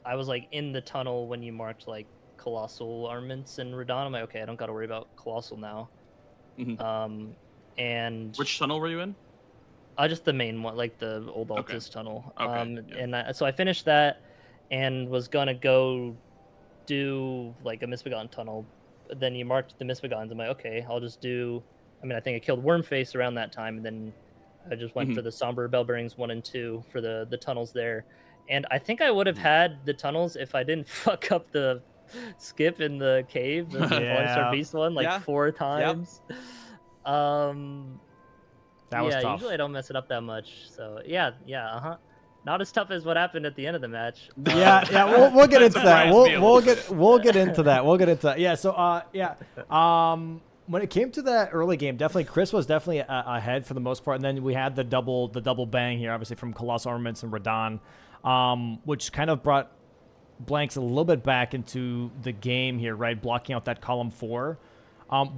I was in the tunnel when you marked Colossal armaments and Radon. I'm like, okay, I don't got to worry about Colossal now. And which tunnel were you in? Just the main one, the old Altus tunnel. Okay. And so I finished that and was gonna go do a Misbegotten tunnel. Then you marked the Misbegottens. I'm like, okay, I'll just do. I mean, I think I killed Wormface around that time, and then I just went for the Somber Bell Bearings 1 and 2 for the tunnels there. And I think I would have had the tunnels if I didn't fuck up the skip in the cave, the Falling Star Beast one, 4 times. That was tough. Usually I don't mess it up that much. So not as tough as what happened at the end of the match. We'll get into that. We'll get into that. We'll get into that. Yeah. So when it came to that early game, definitely Chris was definitely ahead for the most part, and then we had the double bang here, obviously from Colossal Armaments and Radon, which kind of brought Blanks a little bit back into the game here, right? Blocking out that column 4.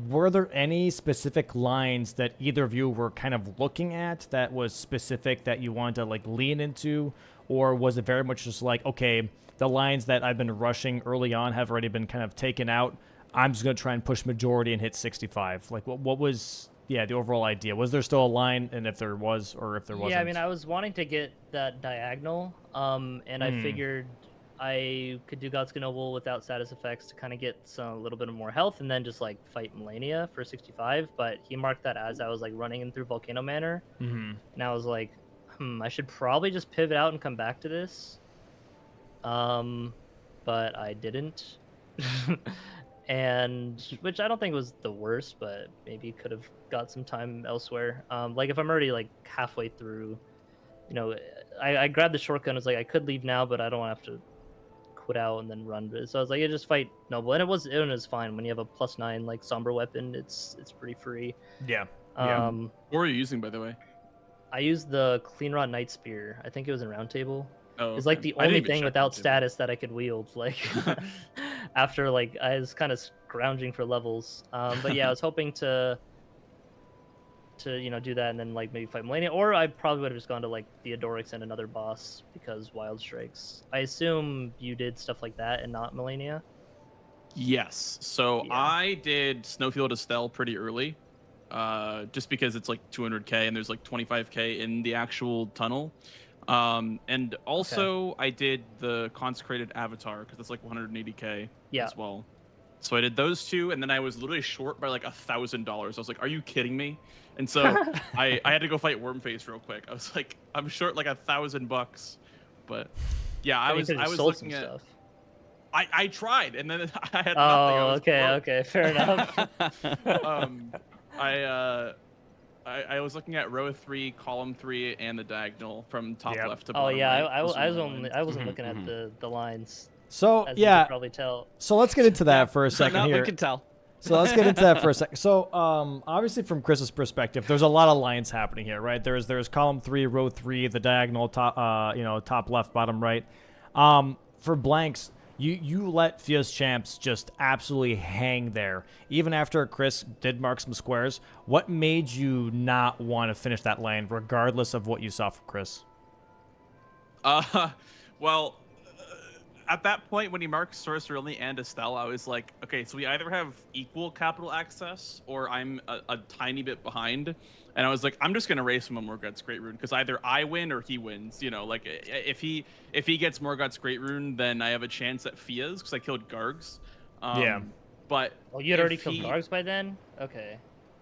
Were there any specific lines that either of you were kind of looking at that was specific that you wanted to lean into, or was it very much just okay, the lines that I've been rushing early on have already been kind of taken out, I'm just going to try and push majority and hit 65? What was the overall idea? Was there still a line, and if there was, or if there wasn't? Yeah, I mean, I was wanting to get that diagonal, and I figured I could do God's Noble without status effects to kind of get a little bit of more health, and then just fight Melania for 65. But he marked that as I was running in through Volcano Manor, and I was like, I should probably just pivot out and come back to this. But I didn't, and which I don't think was the worst, but maybe could have got some time elsewhere. If I'm already halfway through, I grabbed the shortcut and was I could leave now, but I don't have to quit out and then run. So I was like, yeah, just fight Noble, and it was fine. When you have a +9 somber weapon, it's pretty free. What were you using, by the way? I used the Clean Rot Night Spear. I think it was in Round Table. Oh, it's the only thing without status that I could wield. After I was kind of scrounging for levels. But yeah, I was hoping to to do that and then like maybe fight Melania, or I probably would have just gone to like Theodorix and another boss because Wild Strikes. I assume you did stuff like that and not Melania. Yes. So Yeah. I did Snowfield Estelle pretty early, just because it's like 200k and there's like 25k in the actual tunnel. And also I did the Consecrated Avatar because it's like 180k as well. So I did those two, and then I was literally short by like $1,000. I was like, "Are you kidding me?" And so I had to go fight Wormface real quick. I was like, "I'm short like $1,000," but yeah, I was looking at. Stuff. I tried, and then I had nothing. Oh, okay, fair enough. I was looking at row 3, column 3, and the diagonal from top left to bottom. Oh yeah, right. I wasn't looking at the lines. So as you can probably tell. So let's get into that for a second here. We can tell. So let's get into that for a second. So obviously from Chris's perspective, there's a lot of lines happening here, right? There's column 3, row 3, the diagonal top, top left, bottom right. For blanks, you let Fia's champs just absolutely hang there. Even after Chris did mark some squares, what made you not want to finish that lane, regardless of what you saw from Chris? Well, at that point, when he marked Sorcerer Only and Estelle, I was like, okay, so we either have equal capital access, or I'm a tiny bit behind. And I was like, I'm just gonna race him on Morgoth's Great Rune, because either I win or he wins. Like if he gets Morgoth's Great Rune, then I have a chance at Fia's because I killed Gargs. But you had already killed Gargs by then. Okay.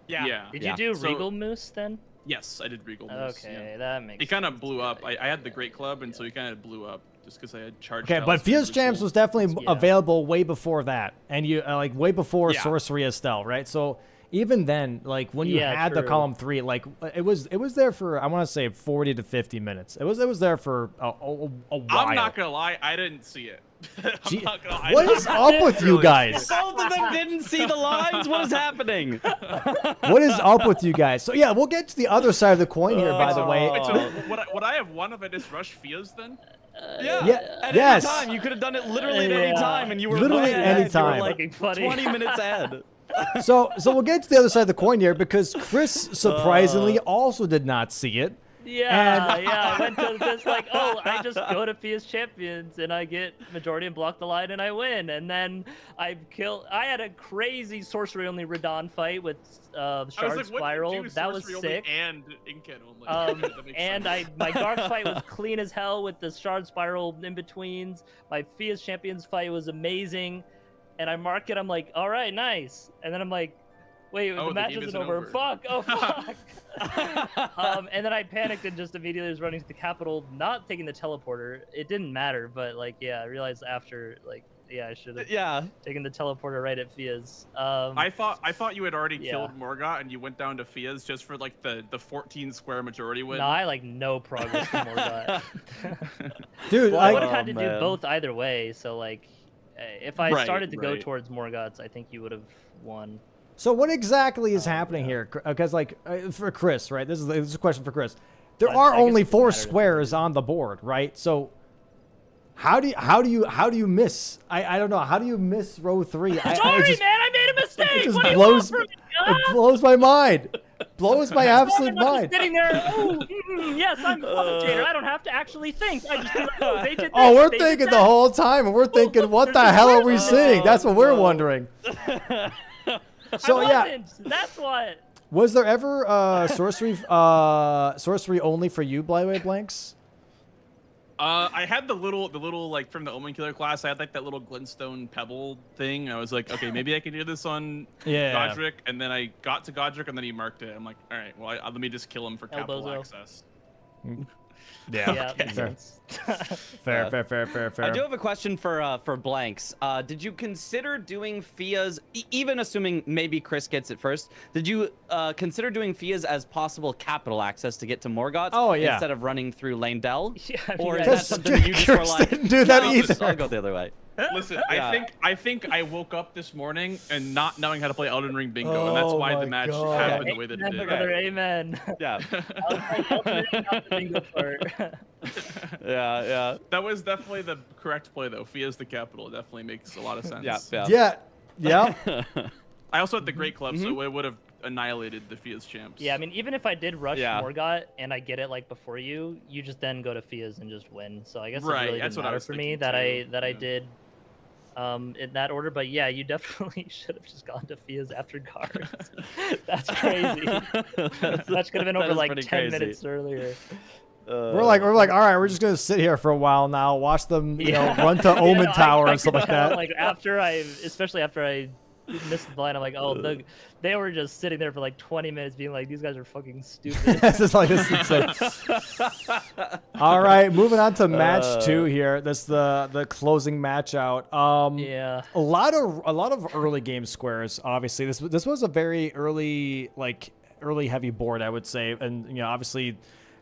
Yeah. Did you do Regal Moose then? Yes, I did Regal Moose. Okay, that makes. He kind of blew up. I had the Great Club, and so he kind of blew up just because I had charged. Okay, but Fia's champs was definitely available way before that, and you like way before Sorcery Estelle, right? So even then, like when you had the column 3, like it was there for, I want to say 40 to 50 minutes. It was there for a while. I'm not gonna lie, I didn't see it. I'm not gonna lie. What is up with you guys? Both of them didn't see the lines. What is happening? What is up with you guys? So yeah, we'll get to the other side of the coin here, by the way. Wait, so would I have won if I just rushed Fia's then? At any time. You could have done it literally at any time, and you were literally at any time. You were like 20 minutes ahead. So we'll get to the other side of the coin here, because Chris surprisingly also did not see it. I went to just like, I just go to Fia's champions and I get majority and block the line and I win. And then I had a crazy sorcery only Radon fight with Shard Spiral. That was sick. And Incan only. And my Garx fight was clean as hell with the Shard Spiral in betweens. My Fia's champions fight was amazing. And I mark it, I'm like, all right, nice. And then I'm like, wait, the match isn't over. Fuck, fuck. And then I panicked and just immediately was running to the Capitol, not taking the teleporter. It didn't matter, but like, I realized after, like, I should have taken the teleporter right at Fia's. I thought you had already killed Morgoth and you went down to Fia's just for like the 14 square majority win. No, I like no progress to Morgoth. Dude, I would have had to do both either way. So like, if I started to go towards Morgoth's, I think you would have won. So what exactly is happening here? Because like for Chris, right? This is a question for Chris. There are only 4 squares on the board, right? So how do you miss? I don't know. How do you miss row 3? Sorry, man, I made a mistake. It just blows my mind. Blows my absolute mind. Sitting there. Yes, I'm a commentator. I don't have to actually think. I just they did this, we're thinking the whole time, and we're thinking, what the hell are we seeing? That's what we're wondering. So that's what. Was there ever sorcery only for you, by the way, Blanks? I had the little like from the Omen Killer class. I had like that little glintstone pebble thing. I was like, okay, maybe I can do this on Godric. And then I got to Godric, and then he marked it. I'm like, all right, well, let me just kill him for capital access. Yeah, Fair. I do have a question for Blanks. Did you consider doing Fia's, even assuming maybe Chris gets it first, did you consider doing Fia's as possible capital access to get to Morgoth instead of running through Lane Dell? Or is that something that you just were like, didn't do that either. I'll go the other way. Listen, I think I woke up this morning and not knowing how to play Elden Ring Bingo, and that's why the match happened the way that it did. Brother, amen. Yeah. That was definitely the correct play, though. Fia's the capital. It definitely makes a lot of sense. Yeah. I also had the Great Club, so it would have annihilated the Fia's champs. Yeah, I mean, even if I did rush Yeah. Morgott and I get it like before you just then go to Fia's and just win. So I guess Right, it really that's didn't what I matter was for me thinking that I too, that I yeah. did in that order. But yeah, you definitely should have just gone to Fia's after guards. That's crazy. That could have been That over is like pretty 10 crazy. minutes earlier. We're like, all right, we're just gonna sit here for a while now, watch them, you know, run to Yeah, Omen no, Tower I and stuff could like tell, that. Like especially after I missed the line, I'm like, oh, they were just sitting there for like 20 minutes, being like, these guys are fucking stupid. This is like this. All right, moving on to match 2 here. This the closing match out. Yeah. A lot of early game squares. Obviously, this was a very early heavy board, I would say, and you know, obviously,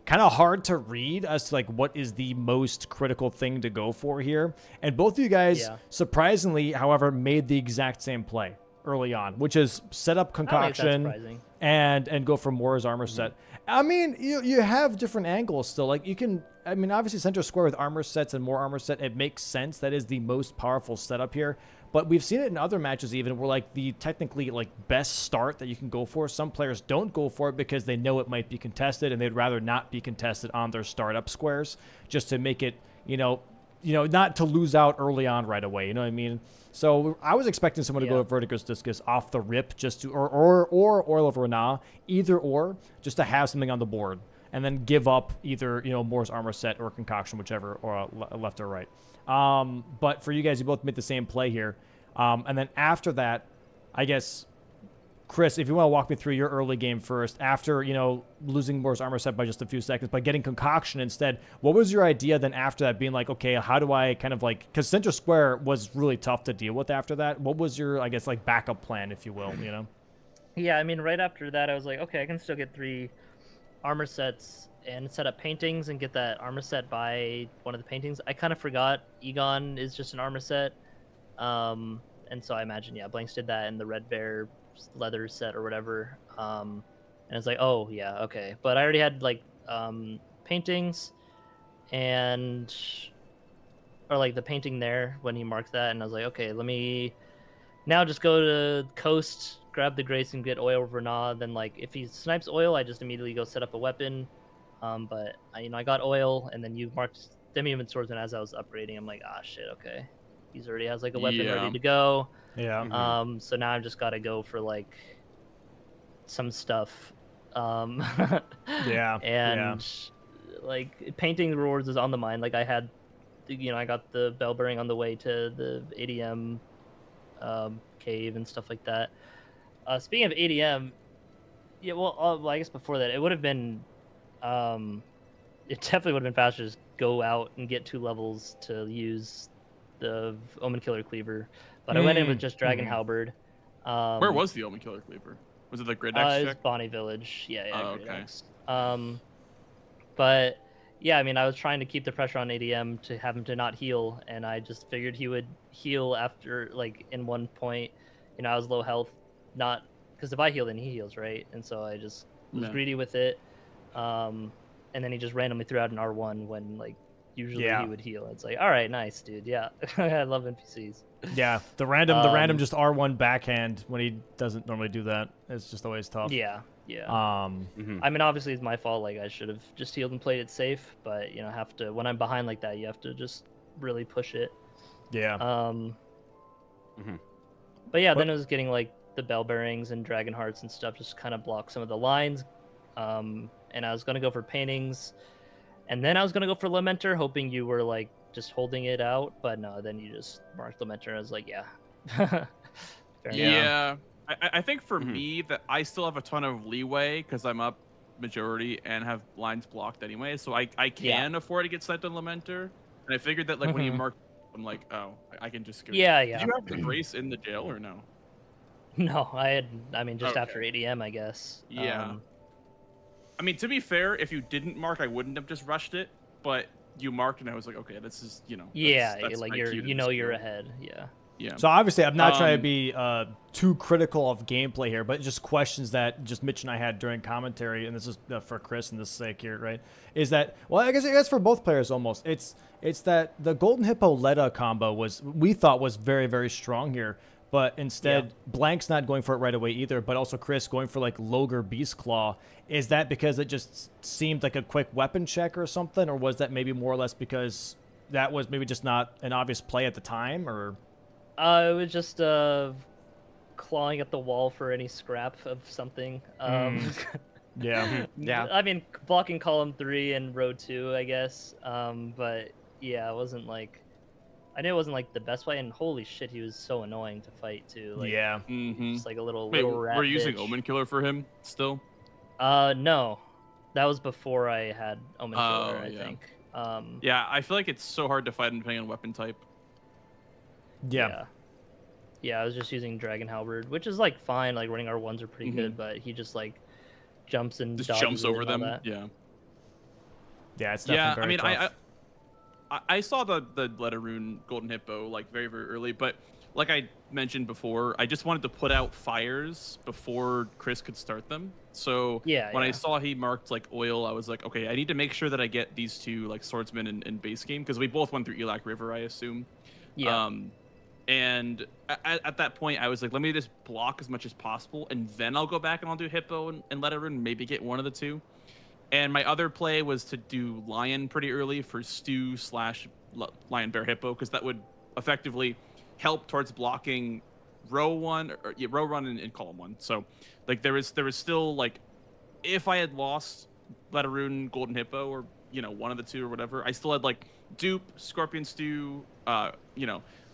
kind of hard to read as to like what is the most critical thing to go for here. And both of you guys, surprisingly, however, made the exact same play early on, which is set up I don't think that's concoction surprising. and go for Moore's armor set. I mean, you have different angles still. Like you can, I mean, obviously center square with armor sets and more armor set, it makes sense. That is the most powerful setup here. But we've seen it in other matches even where like the technically like best start that you can go for, some players don't go for it because they know it might be contested and they'd rather not be contested on their startup squares just to make it, you know, not to lose out early on right away. You know what I mean? So I was expecting someone to go to Vertigo's Discus off the rip just to, or Oil of Rana, either or, just to have something on the board and then give up either, you know, Moore's armor set or concoction, whichever, or left or right. But for you guys, you both made the same play here. And then after that, I guess, Chris, if you want to walk me through your early game first, after, you know, losing Moore's armor set by just a few seconds, but getting concoction instead, what was your idea then after that, being like, okay, how do I kind of like, because center square was really tough to deal with after that. What was your, I guess, like backup plan, if you will, you know? Yeah, I mean, right after that, I was like, okay, I can still get 3 armor sets and set up paintings and get that armor set by one of the paintings. I kind of forgot Egon is just an armor set. And so I imagine, yeah, Blanks did that in the Red Bear leather set or whatever. And it's like, oh, yeah, okay. But I already had, like, paintings and... Or, like, the painting there when he marked that. And I was like, okay, let me now just go to Coast, grab the Grace, and get Oil Vernah. Then, like, if he snipes Oil, I just immediately go set up a weapon. But, you know, I got Oil, and then you marked Demi-Human Swordsman as I was upgrading. I'm like, ah, shit, okay. He's already has like a weapon ready to go. Yeah. So now I've just got to go for like some stuff. Yeah. And like painting rewards is on the mind. Like I had, you know, I got the bell bearing on the way to the ADM cave and stuff like that. Speaking of ADM, yeah, well, I guess before that, it would have been, it definitely would have been faster to just go out and get 2 levels to use the Omen Killer Cleaver, but I went in with just Dragon Halberd. Where was the Omen Killer Cleaver? Was it the Grid X It was check? Bonnie Village. Yeah, Oh, Grid okay. X. But yeah, I mean, I was trying to keep the pressure on ADM to have him to not heal, and I just figured he would heal after, like, in one point. You know, I was low health, not because if I heal, then he heals, right? And so I just was greedy with it. And then he just randomly threw out an R1 when, like, usually he would heal. It's like, all right, nice, dude. Yeah, I love NPCs. Yeah, the random just R1 backhand when he doesn't normally do that. It's just always tough. Yeah. I mean, obviously it's my fault. Like, I should have just healed and played it safe. But you know, have to when I'm behind like that, you have to just really push it. Yeah. But yeah, then it was getting like the bell bearings and dragon hearts and stuff, just kind of block some of the lines. And I was gonna go for paintings. And then I was going to go for Lamenter, hoping you were, like, just holding it out. But no, then you just marked Lamenter. And I was like, yeah. Fair Yeah. I think for me, that I still have a ton of leeway because I'm up majority and have lines blocked anyway. So I can afford to get sniped on Lamenter. And I figured that, like, when you mark, I'm like, oh, I can just go. Yeah. Did you have the Grace in the jail or no? No, I mean, just after ADM, I guess. Yeah. I mean, to be fair, if you didn't mark, I wouldn't have just rushed it. But you marked, and I was like, okay, this is, you know. That's like my you're, cue to you just know, you're go. ahead. Yeah. Yeah. So obviously, I'm not trying to be too critical of gameplay here, but just questions that just Mitch and I had during commentary, and this is for Chris and this sake here, right? Is that, well, I guess for both players almost. It's that the Golden Hippo Leda combo we thought was very, very strong here. but instead Blank's not going for it right away either, but also Chris going for like Loger Beast Claw. Is that because it just seemed like a quick weapon check or something, or was that maybe more or less because that was maybe just not an obvious play at the time, or? It was just clawing at the wall for any scrap of something. Yeah. Yeah. I mean, blocking column 3 and row 2, I guess. But yeah, it wasn't like, I knew it wasn't like the best play, and holy shit, he was so annoying to fight too. Like, Yeah. just like a little Wait, little rat. we're using bitch. Omen Killer for him still? No, that was before I had Omen Killer, I yeah. think. Yeah, I feel like it's so hard to fight him depending on weapon type. Yeah. Yeah, I was just using Dragon Halberd, which is like fine. Like running R1s are pretty good, but he just like jumps and Just dodges jumps it over and all them. that. Yeah. Yeah, it's Yeah, definitely very tough. I saw the Letterune Golden Hippo like very early, but like I mentioned before, I just wanted to put out fires before Chris could start them. So when I saw he marked like oil, I was like, okay, I need to make sure that I get these two like swordsmen in base game, because we both went through Elac River, I assume. Yeah. And at that point, I was like, let me just block as much as possible, and then I'll go back and I'll do Hippo and Letterune, maybe get one of the two. And my other play was to do Lion pretty early for Stew / Lion Bear Hippo, because that would effectively help towards blocking row 1 or row 1 and column 1. So like there was still like, if I had lost Letterune Golden Hippo, or one of the two or whatever, I still had like Dupe, Scorpion Stew,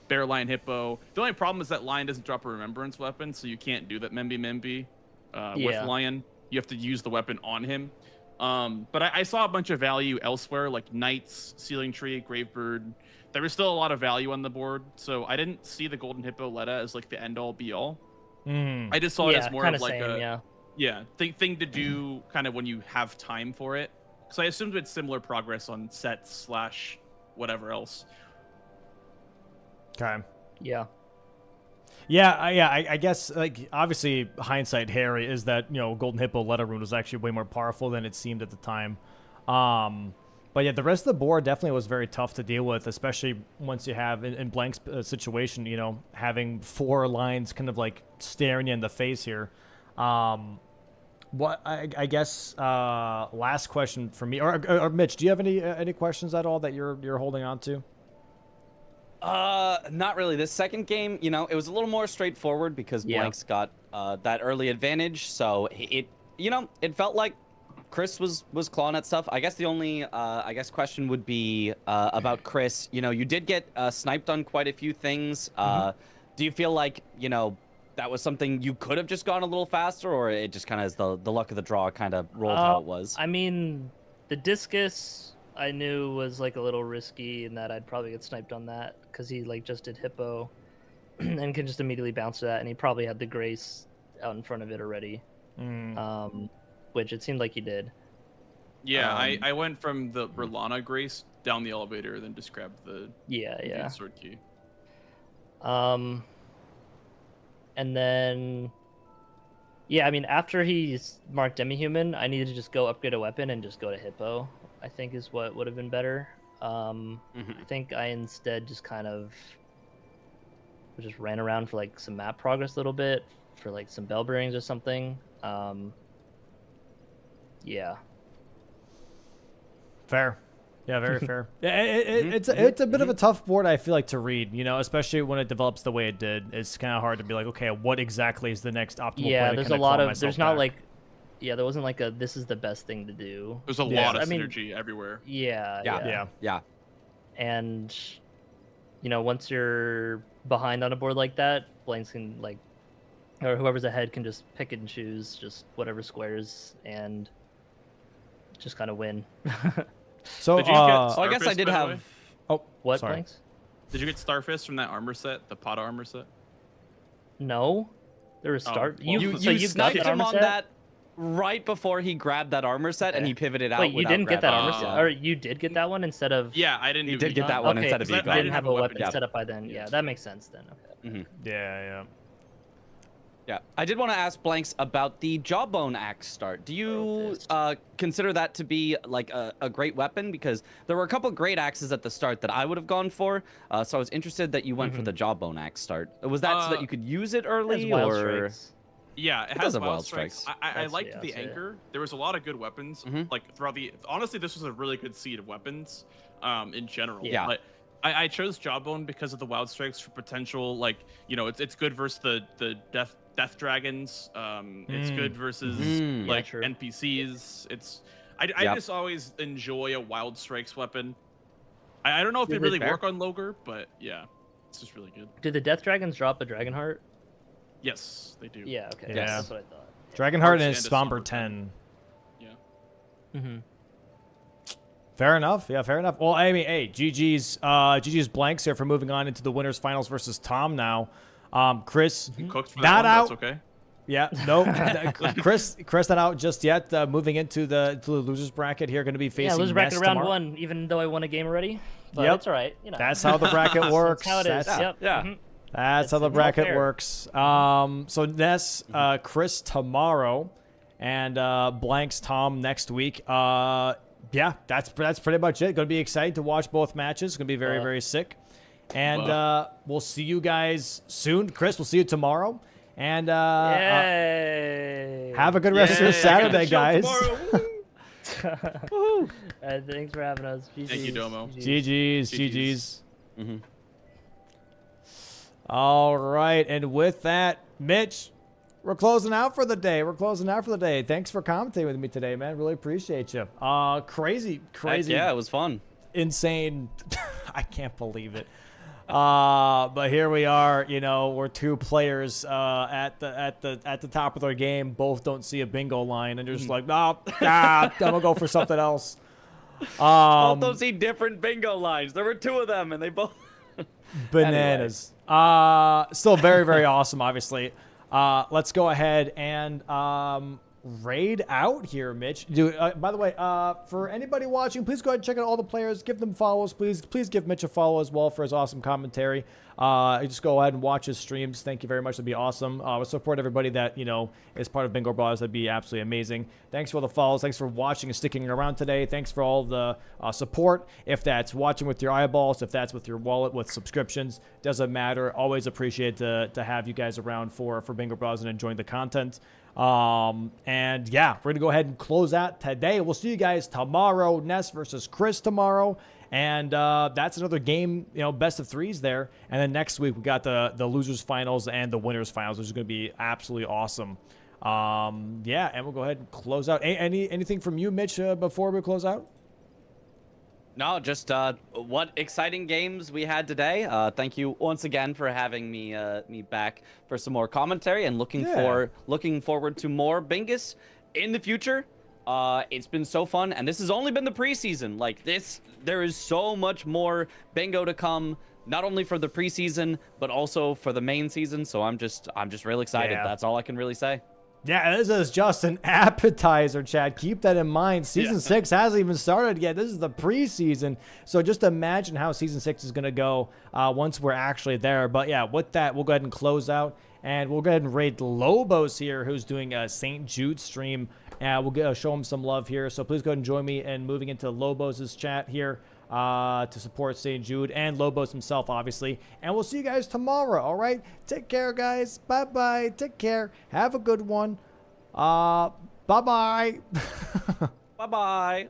Bear Lion Hippo. The only problem is that Lion doesn't drop a remembrance weapon, so you can't do that Membi with Lion. You have to use the weapon on him. But I saw a bunch of value elsewhere, like Knights, Sealing Tree, Gravebird. There was still a lot of value on the board, so I didn't see the Golden Hippo Letta as like the end all be all. I just saw it as more of like thing to do kind of when you have time for it. So I assumed it's similar progress on sets / whatever else. Okay. Yeah. I guess, like, obviously hindsight, Harry, is that Golden Hippo Letterune was actually way more powerful than it seemed at the time. But yeah, the rest of the board definitely was very tough to deal with, especially once you have in Blank's situation, having 4 lines kind of like staring you in the face here. What I guess last question for me, or Mitch, do you have any questions at all that you're holding on to? Not really. This second game, it was a little more straightforward because Blank's got that early advantage. So it felt like Chris was clawing at stuff. I guess the only question would be about Chris. You did get sniped on quite a few things. Do you feel like that was something you could have just gone a little faster, or it just kind of is the luck of the draw kind of rolled how it was? I mean, the discus I knew was like a little risky, in that I'd probably get sniped on that, because he like just did Hippo and can just immediately bounce to that, and he probably had the Grace out in front of it already, which it seemed like he did. Yeah, I went from the Berlana Grace down the elevator, then just grabbed the sword key. And then I mean, after he marked Demi-Human, I needed to just go upgrade a weapon and just go to Hippo, I think is what would have been better. I think I instead just kind of just ran around for like some map progress a little bit, for like some bell bearings or something. Fair. Yeah, very fair. Yeah, it's a bit of a tough board, I feel like, to read, especially when it develops the way it did. It's kind of hard to be like, okay, what exactly is the next optimal play to there's kinda a lot claw of, there's myself not back? like, there wasn't like a, this is the best thing to do. There's a lot of synergy everywhere. Yeah. And, once you're behind on a board like that, Blanks can like, or whoever's ahead can just pick and choose just whatever squares and just kind of win. So, Did you get I guess I Starfist, did by the have. way? Oh, What, sorry. Blanks? Did you get Starfist from that armor set, the Pata armor set? No. There was start. well, You got sniped that him armor on set? that right before he grabbed that armor set, and he pivoted out. Wait, you without didn't get that grabbing armor it. set, or you did get that one instead of? Yeah, I didn't. He do did get Egon. that one Okay, instead of because Egon. I didn't have a weapon yet. set up by then. Yeah, that makes sense then. Okay. Yeah. Yeah, I did want to ask Blanks about the Jawbone Axe start. Do you consider that to be like a great weapon? Because there were a couple great axes at the start that I would have gone for. So I was interested that you went for the Jawbone Axe start. Was that so that you could use it early, Wild or? Strikes. Yeah, it does has have wild wild strikes. strikes. I liked yeah, the I'd say anchor. There was a lot of good weapons. Like throughout the. Honestly, this was a really good seed of weapons. In general. Yeah. But I chose Jawbone because of the wild strikes for potential. Like, you know, it's good versus the death dragons. It's good versus like NPCs. I just always enjoy a wild strikes weapon. I don't know if it really work on Logar, but yeah, it's just really good. Do the Death Dragons drop a Dragon Heart? Yes, they do. Yeah, okay. Yeah. That's what I thought. Dragonheart and Swamper Swamper 10. 10. Yeah. Fair enough. Yeah, fair enough. Well, I mean, hey, GG's Blanks here for moving on into the winners finals versus Tom now. Chris, You cooked for not that one, out. That's okay. Yeah, nope. Chris not out just yet. Moving into the losers bracket here, going to be facing Yeah, loser bracket Ness round tomorrow. 1, even though I won a game already. But Yep. it's all right. You know. That's how the bracket works. That's how it is. Yep. Yeah. That's how the It's bracket fair. works. So Ness, Chris tomorrow, and Blanks Tom next week. Yeah, that's pretty much it. Going to be exciting to watch both matches. Going to be very very sick, and we'll see you guys soon. Chris, we'll see you tomorrow, and Yay! have a good rest of your Saturday, guys. Thanks for having us. GG's. Thank you, Domo. GG's. All right, and with that, Mitch, we're closing out for the day. Thanks for commentating with me today, man. Really appreciate you. Crazy. Heck yeah, it was fun. Insane. I can't believe it. But here we are. You know, we're two players at the top of their game. Both don't see a bingo line, and they're just like, I'm gonna go for something else. Both don't see different bingo lines. There were 2 of them, and they both. Bananas. Still very, very awesome, obviously. Let's go ahead and raid out here, Mitch. By the way, for anybody watching, please go ahead and check out all the players. Give them follows. Please give Mitch a follow as well for his awesome commentary. Just go ahead and watch his streams. Thank you very much. That'd be awesome. We'll support everybody that, you know, is part of Bingo Brawlers. That'd be absolutely amazing. Thanks for all the follows. Thanks for watching and sticking around today. Thanks for all the support. If that's watching with your eyeballs, if that's with your wallet, with subscriptions, doesn't matter. Always appreciate to have you guys around for Bingo Brawlers and enjoying the content. And yeah, we're gonna go ahead and close out today. We'll see you guys tomorrow. Ness versus Chris tomorrow, and that's another game, you know, best of 3s there. And then next week we got the losers finals and the winners finals, which is gonna be absolutely awesome. Yeah, and we'll go ahead and close out. Anything from you, Mitch, before we close out? No, just what exciting games we had today. Thank you once again for having me back for some more commentary, and looking forward to more Bingus in the future. It's been so fun, and this has only been the preseason. Like this, there is so much more bingo to come, not only for the preseason but also for the main season. So I'm just real excited. Yeah. That's all I can really say. Yeah, this is just an appetizer, Chad. Keep that in mind. Season 6 hasn't even started yet. This is the preseason. So just imagine how Season 6 is going to go once we're actually there. But yeah, with that, we'll go ahead and close out. And we'll go ahead and raid Lobos here, who's doing a St. Jude stream. We'll show him some love here. So please go ahead and join me in moving into Lobos' chat here to support St. Jude and Lobos himself, obviously. And we'll see you guys tomorrow, all right? Take care, guys. Bye-bye. Take care. Have a good one. Bye-bye. Bye-bye.